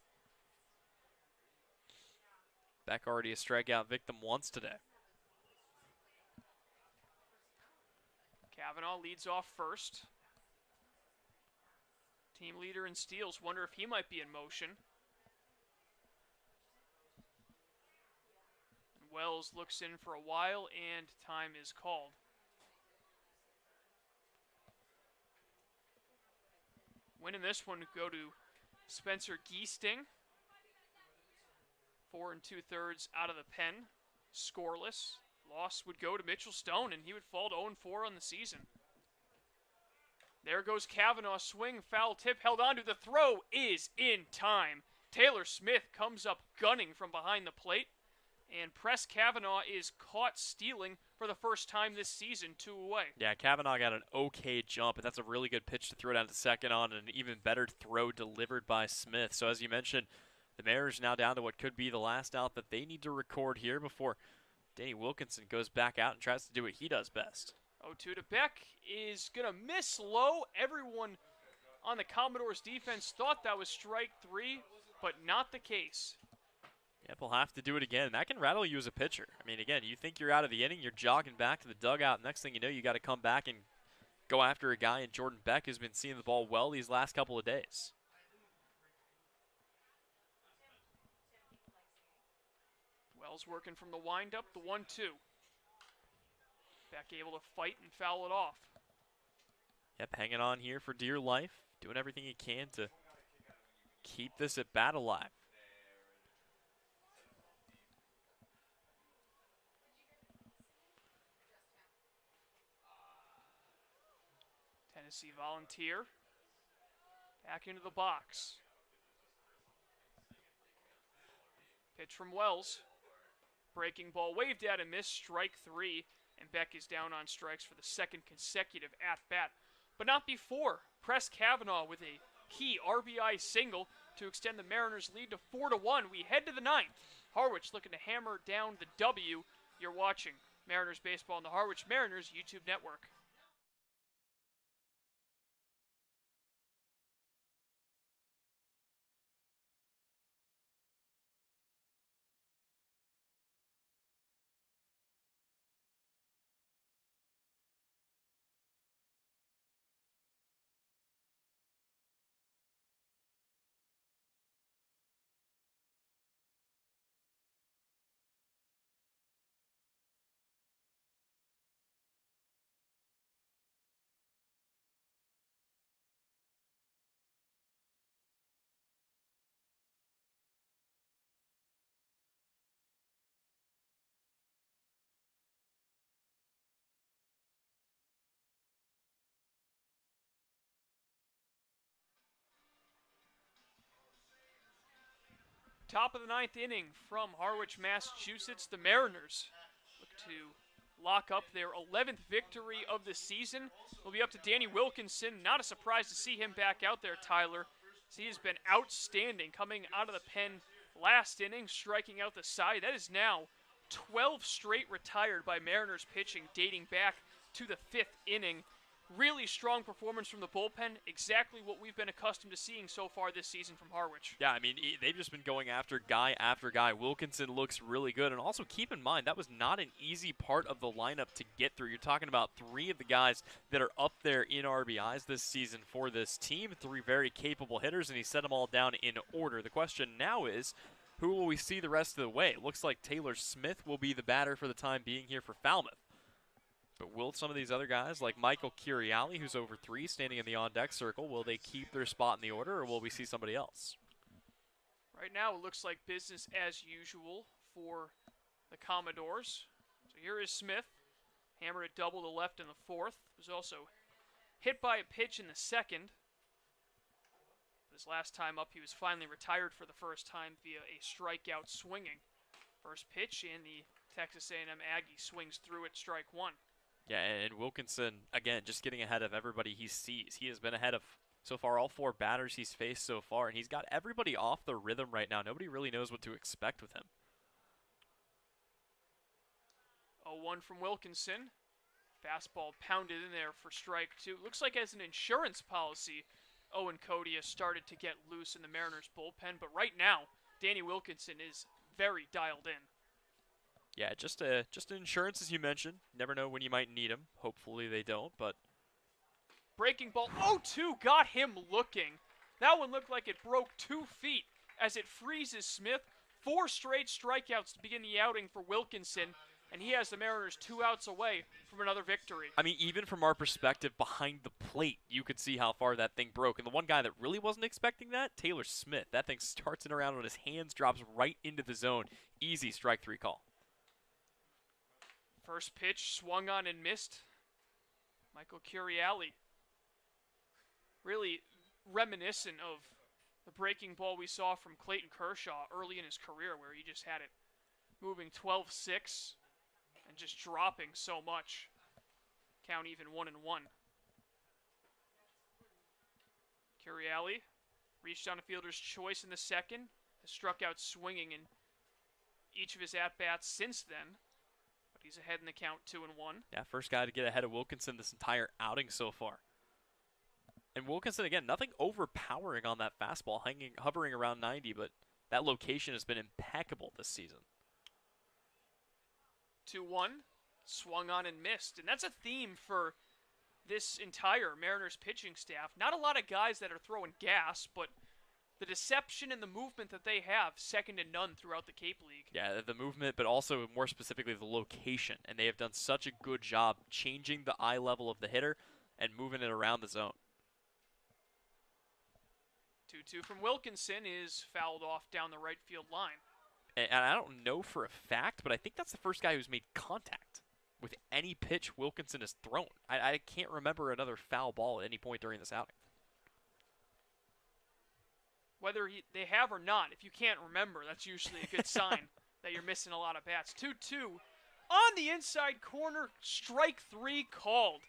Beck already a strikeout victim once today. Kavanaugh leads off first. Team leader in steals. Wonder if he might be in motion. Wells looks in for a while, and time is called. Winning this one would go to Spencer Giesting. 4 2/3 out of the pen, scoreless. Loss would go to Mitchell Stone, and he would fall to 0-4 on the season. There goes Kavanaugh, swing, foul tip, held on to the throw, is in time. Taylor Smith comes up gunning from behind the plate, and Press Kavanaugh is caught stealing for the first time this season, 2 away. Yeah, Kavanaugh got an okay jump, and that's a really good pitch to throw down to second on, and an even better throw delivered by Smith. So as you mentioned, the Mariners now down to what could be the last out that they need to record here before Danny Wilkinson goes back out and tries to do what he does best. 0-2 to Beck is going to miss low. Everyone on the Commodores defense thought that was strike 3, but not the case. Yep, we'll have to do it again. That can rattle you as a pitcher. I mean, again, you think you're out of the inning, you're jogging back to the dugout. Next thing you know, you got to come back and go after a guy in Jordan Beck who's been seeing the ball well these last couple of days. Wells working from the windup, the 1-2. Beck able to fight and foul it off. Yep, hanging on here for dear life, doing everything he can to keep this at bat alive. Tennessee Volunteer back into the box. Pitch from Wells. Breaking ball waved at and missed, strike 3, and Beck is down on strikes for the 2nd consecutive at-bat. But not before. Press Kavanaugh with a key RBI single to extend the Mariners' lead to 4-1. We head to the 9th. Harwich looking to hammer down the W. You're watching Mariners Baseball on the Harwich Mariners YouTube network. Top of the ninth inning from Harwich, Massachusetts. The Mariners look to lock up their 11th victory of the season. It'll be up to Danny Wilkinson. Not a surprise to see him back out there, Tyler. He has been outstanding coming out of the pen last inning, striking out the side. That is now 12 straight retired by Mariners pitching, dating back to the 5th inning. Really strong performance from the bullpen, exactly what we've been accustomed to seeing so far this season from Harwich. Yeah, I mean, they've just been going after guy after guy. Wilkinson looks really good, and also keep in mind, that was not an easy part of the lineup to get through. You're talking about 3 of the guys that are up there in RBIs this season for this team, 3 very capable hitters, and he set them all down in order. The question now is, who will we see the rest of the way? It looks like Taylor Smith will be the batter for the time being here for Falmouth. But will some of these other guys, like Michael Curiali, who's over 3, standing in the on-deck circle, will they keep their spot in the order, or will we see somebody else? Right now, it looks like business as usual for the Commodores. So here is Smith. Hammered a double to left in the 4th. Was also hit by a pitch in the 2nd. His last time up, he was finally retired for the first time via a strikeout swinging. First pitch, and the Texas A&M Aggie swings through at strike 1. Yeah, and Wilkinson, again, just getting ahead of everybody he sees. He has been ahead of, so far, all 4 batters he's faced so far, and he's got everybody off the rhythm right now. Nobody really knows what to expect with him. 0-1 from Wilkinson. Fastball pounded in there for strike 2. Looks like as an insurance policy, Owen Cody has started to get loose in the Mariners bullpen, but right now, Danny Wilkinson is very dialed in. Yeah, just an insurance, as you mentioned. Never know when you might need them. Hopefully they don't, but... Breaking ball. 0-2 got him looking. That one looked like it broke 2 feet as it freezes Smith. 4 straight strikeouts to begin the outing for Wilkinson, and he has the Mariners 2 outs away from another victory. I mean, even from our perspective behind the plate, you could see how far that thing broke. And the one guy that really wasn't expecting that, Taylor Smith. That thing starts it around on his hands, drops right into the zone. Easy strike 3 call. First pitch swung on and missed. Michael Curiali. Really reminiscent of the breaking ball we saw from Clayton Kershaw early in his career, where he just had it moving 12-6 and just dropping so much. Count even 1-1. Curiali reached on a fielder's choice in the 2nd. Has struck out swinging in each of his at-bats since then. He's ahead in the count 2-1. Yeah, first guy to get ahead of Wilkinson this entire outing so far. And Wilkinson, again, nothing overpowering on that fastball, hovering around 90, but that location has been impeccable this season. 2-1, swung on and missed. And that's a theme for this entire Mariners pitching staff. Not a lot of guys that are throwing gas, but the deception and the movement that they have, second to none throughout the Cape League. Yeah, the movement, but also more specifically the location. And they have done such a good job changing the eye level of the hitter and moving it around the zone. 2-2 from Wilkinson is fouled off down the right field line. And I don't know for a fact, but I think that's the first guy who's made contact with any pitch Wilkinson has thrown. I can't remember another foul ball at any point during this outing. Whether they have or not, if you can't remember, that's usually a good sign that you're missing a lot of bats. 2-2 on the inside corner, strike 3 called.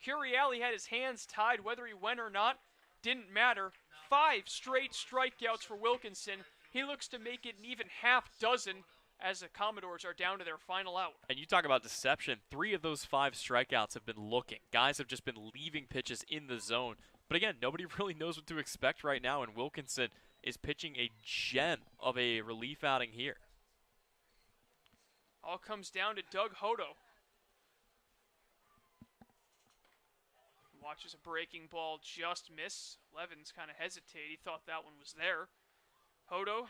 Curiali had his hands tied, whether he went or not, didn't matter. 5 straight strikeouts for Wilkinson. He looks to make it an even half dozen as the Commodores are down to their final out. And you talk about deception. 3 of those 5 strikeouts have been looking. Guys have just been leaving pitches in the zone. But again, nobody really knows what to expect right now, and Wilkinson is pitching a gem of a relief outing here. All comes down to Doug Hodo. Watches a breaking ball just miss. Levins kind of hesitated. He thought that one was there. Hodo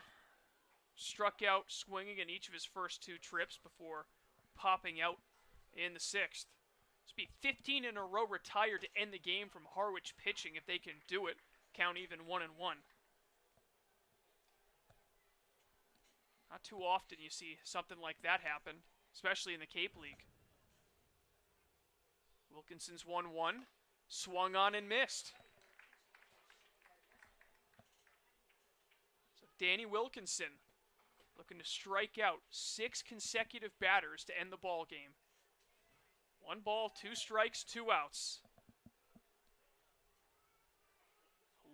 struck out swinging in each of his first 2 trips before popping out in the 6th. This will be 15 in a row retired to end the game from Harwich pitching if they can do it. Count even 1-1. Not too often you see something like that happen, especially in the Cape League. Wilkinson's 1-1, swung on and missed. So Danny Wilkinson looking to strike out 6 consecutive batters to end the ball game. 1 ball, 2 strikes, 2 outs.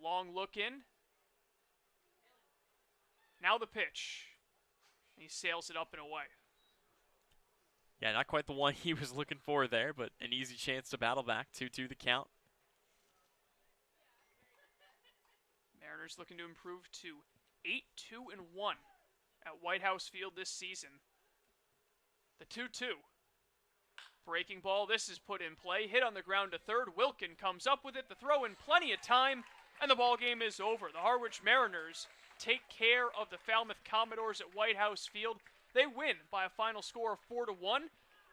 Long look in. Now the pitch. He sails it up and away. Yeah, not quite the one he was looking for there, but an easy chance to battle back. 2-2 the count. Mariners looking to improve to 8-2-1 at White House Field this season. The 2-2. Breaking ball, this is put in play. Hit on the ground to third. Wilkin comes up with it. The throw in plenty of time, and the ball game is over. The Harwich Mariners take care of the Falmouth Commodores at White House Field. They win by a final score of 4-1.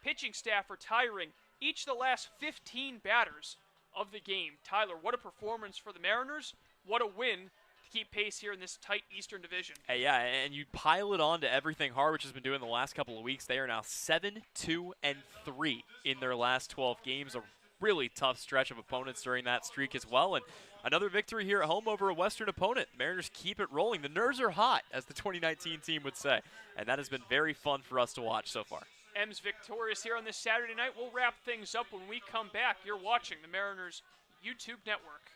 Pitching staff retiring each of the last 15 batters of the game. Tyler, what a performance for the Mariners. What a win to keep pace here in this tight Eastern Division. Yeah, and you pile it on to everything Harwich has been doing the last couple of weeks. They are now 7-2-3 in their last 12 games. A really tough stretch of opponents during that streak as well. And another victory here at home over a Western opponent. Mariners keep it rolling. The nerves are hot, as the 2019 team would say. And that has been very fun for us to watch so far. M's victorious here on this Saturday night. We'll wrap things up when we come back. You're watching the Mariners YouTube network.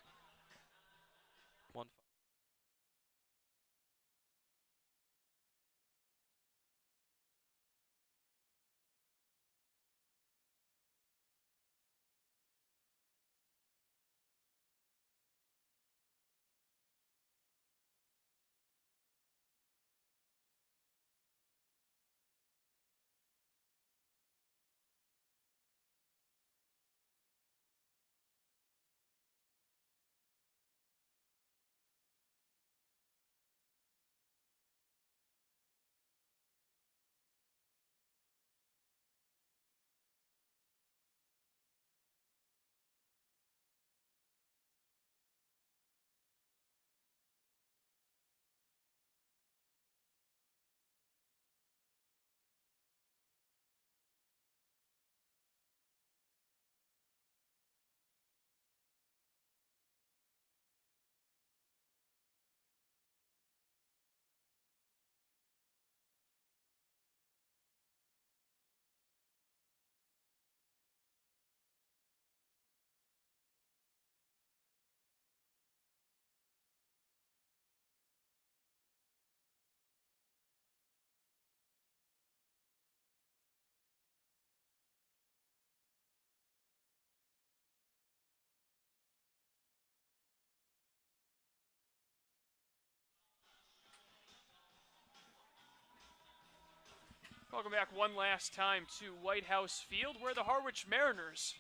Welcome back one last time to White House Field, where the Harwich Mariners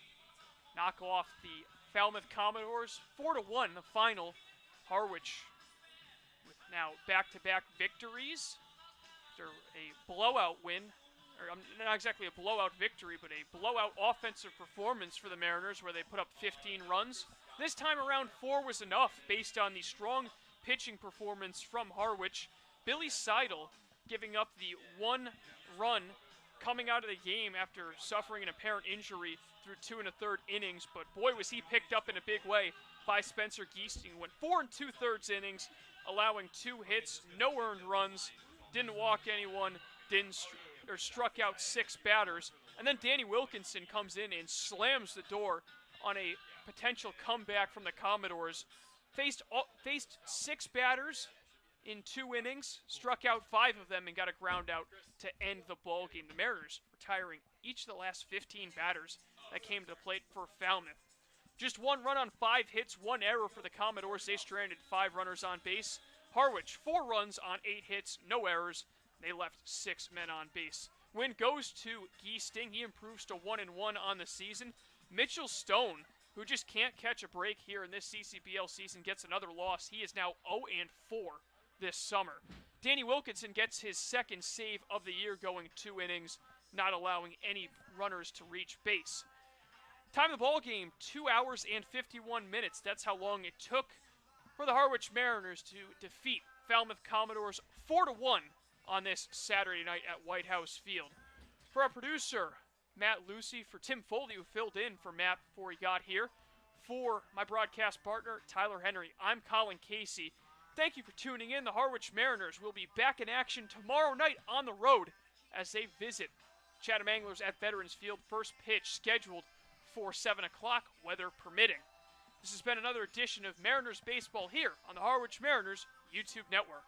knock off the Falmouth Commodores 4-1 the final. Harwich with now back-to-back victories after a blowout win, or not exactly a blowout victory, but a blowout offensive performance for the Mariners where they put up 15 runs. This time around, 4 was enough based on the strong pitching performance from Harwich. Billy Seidel giving up the 1 run coming out of the game after suffering an apparent injury through 2 1/3 innings, but boy was he picked up in a big way by Spencer Geesting. Went 4 2/3 innings, allowing 2 hits, no earned runs, didn't walk anyone, struck out 6 batters, and then Danny Wilkinson comes in and slams the door on a potential comeback from the Commodores. Faced 6 batters in 2 innings, struck out 5 of them, and got a ground out to end the ball game. The Mariners retiring each of the last 15 batters that came to the plate for Falmouth. Just 1 run on 5 hits, 1 error for the Commodores. They stranded 5 runners on base. Harwich, 4 runs on 8 hits, no errors. They left 6 men on base. Win goes to Geesting. He improves to 1-1 on the season. Mitchell Stone, who just can't catch a break here in this CCBL season, gets another loss. He is now 0-4 this summer. Danny Wilkinson gets his 2nd save of the year, going 2 innings, not allowing any runners to reach base. Time of the ball game, 2 hours and 51 minutes. That's how long it took for the Harwich Mariners to defeat Falmouth Commodores 4-1 on this Saturday night at White House Field. For our producer, Matt Lucy, for Tim Foley, who filled in for Matt before he got here, for my broadcast partner, Tyler Henry, I'm Colin Casey. Thank you for tuning in. The Harwich Mariners will be back in action tomorrow night on the road as they visit Chatham Anglers at Veterans Field. First pitch scheduled for 7 o'clock, weather permitting. This has been another edition of Mariners Baseball here on the Harwich Mariners YouTube network.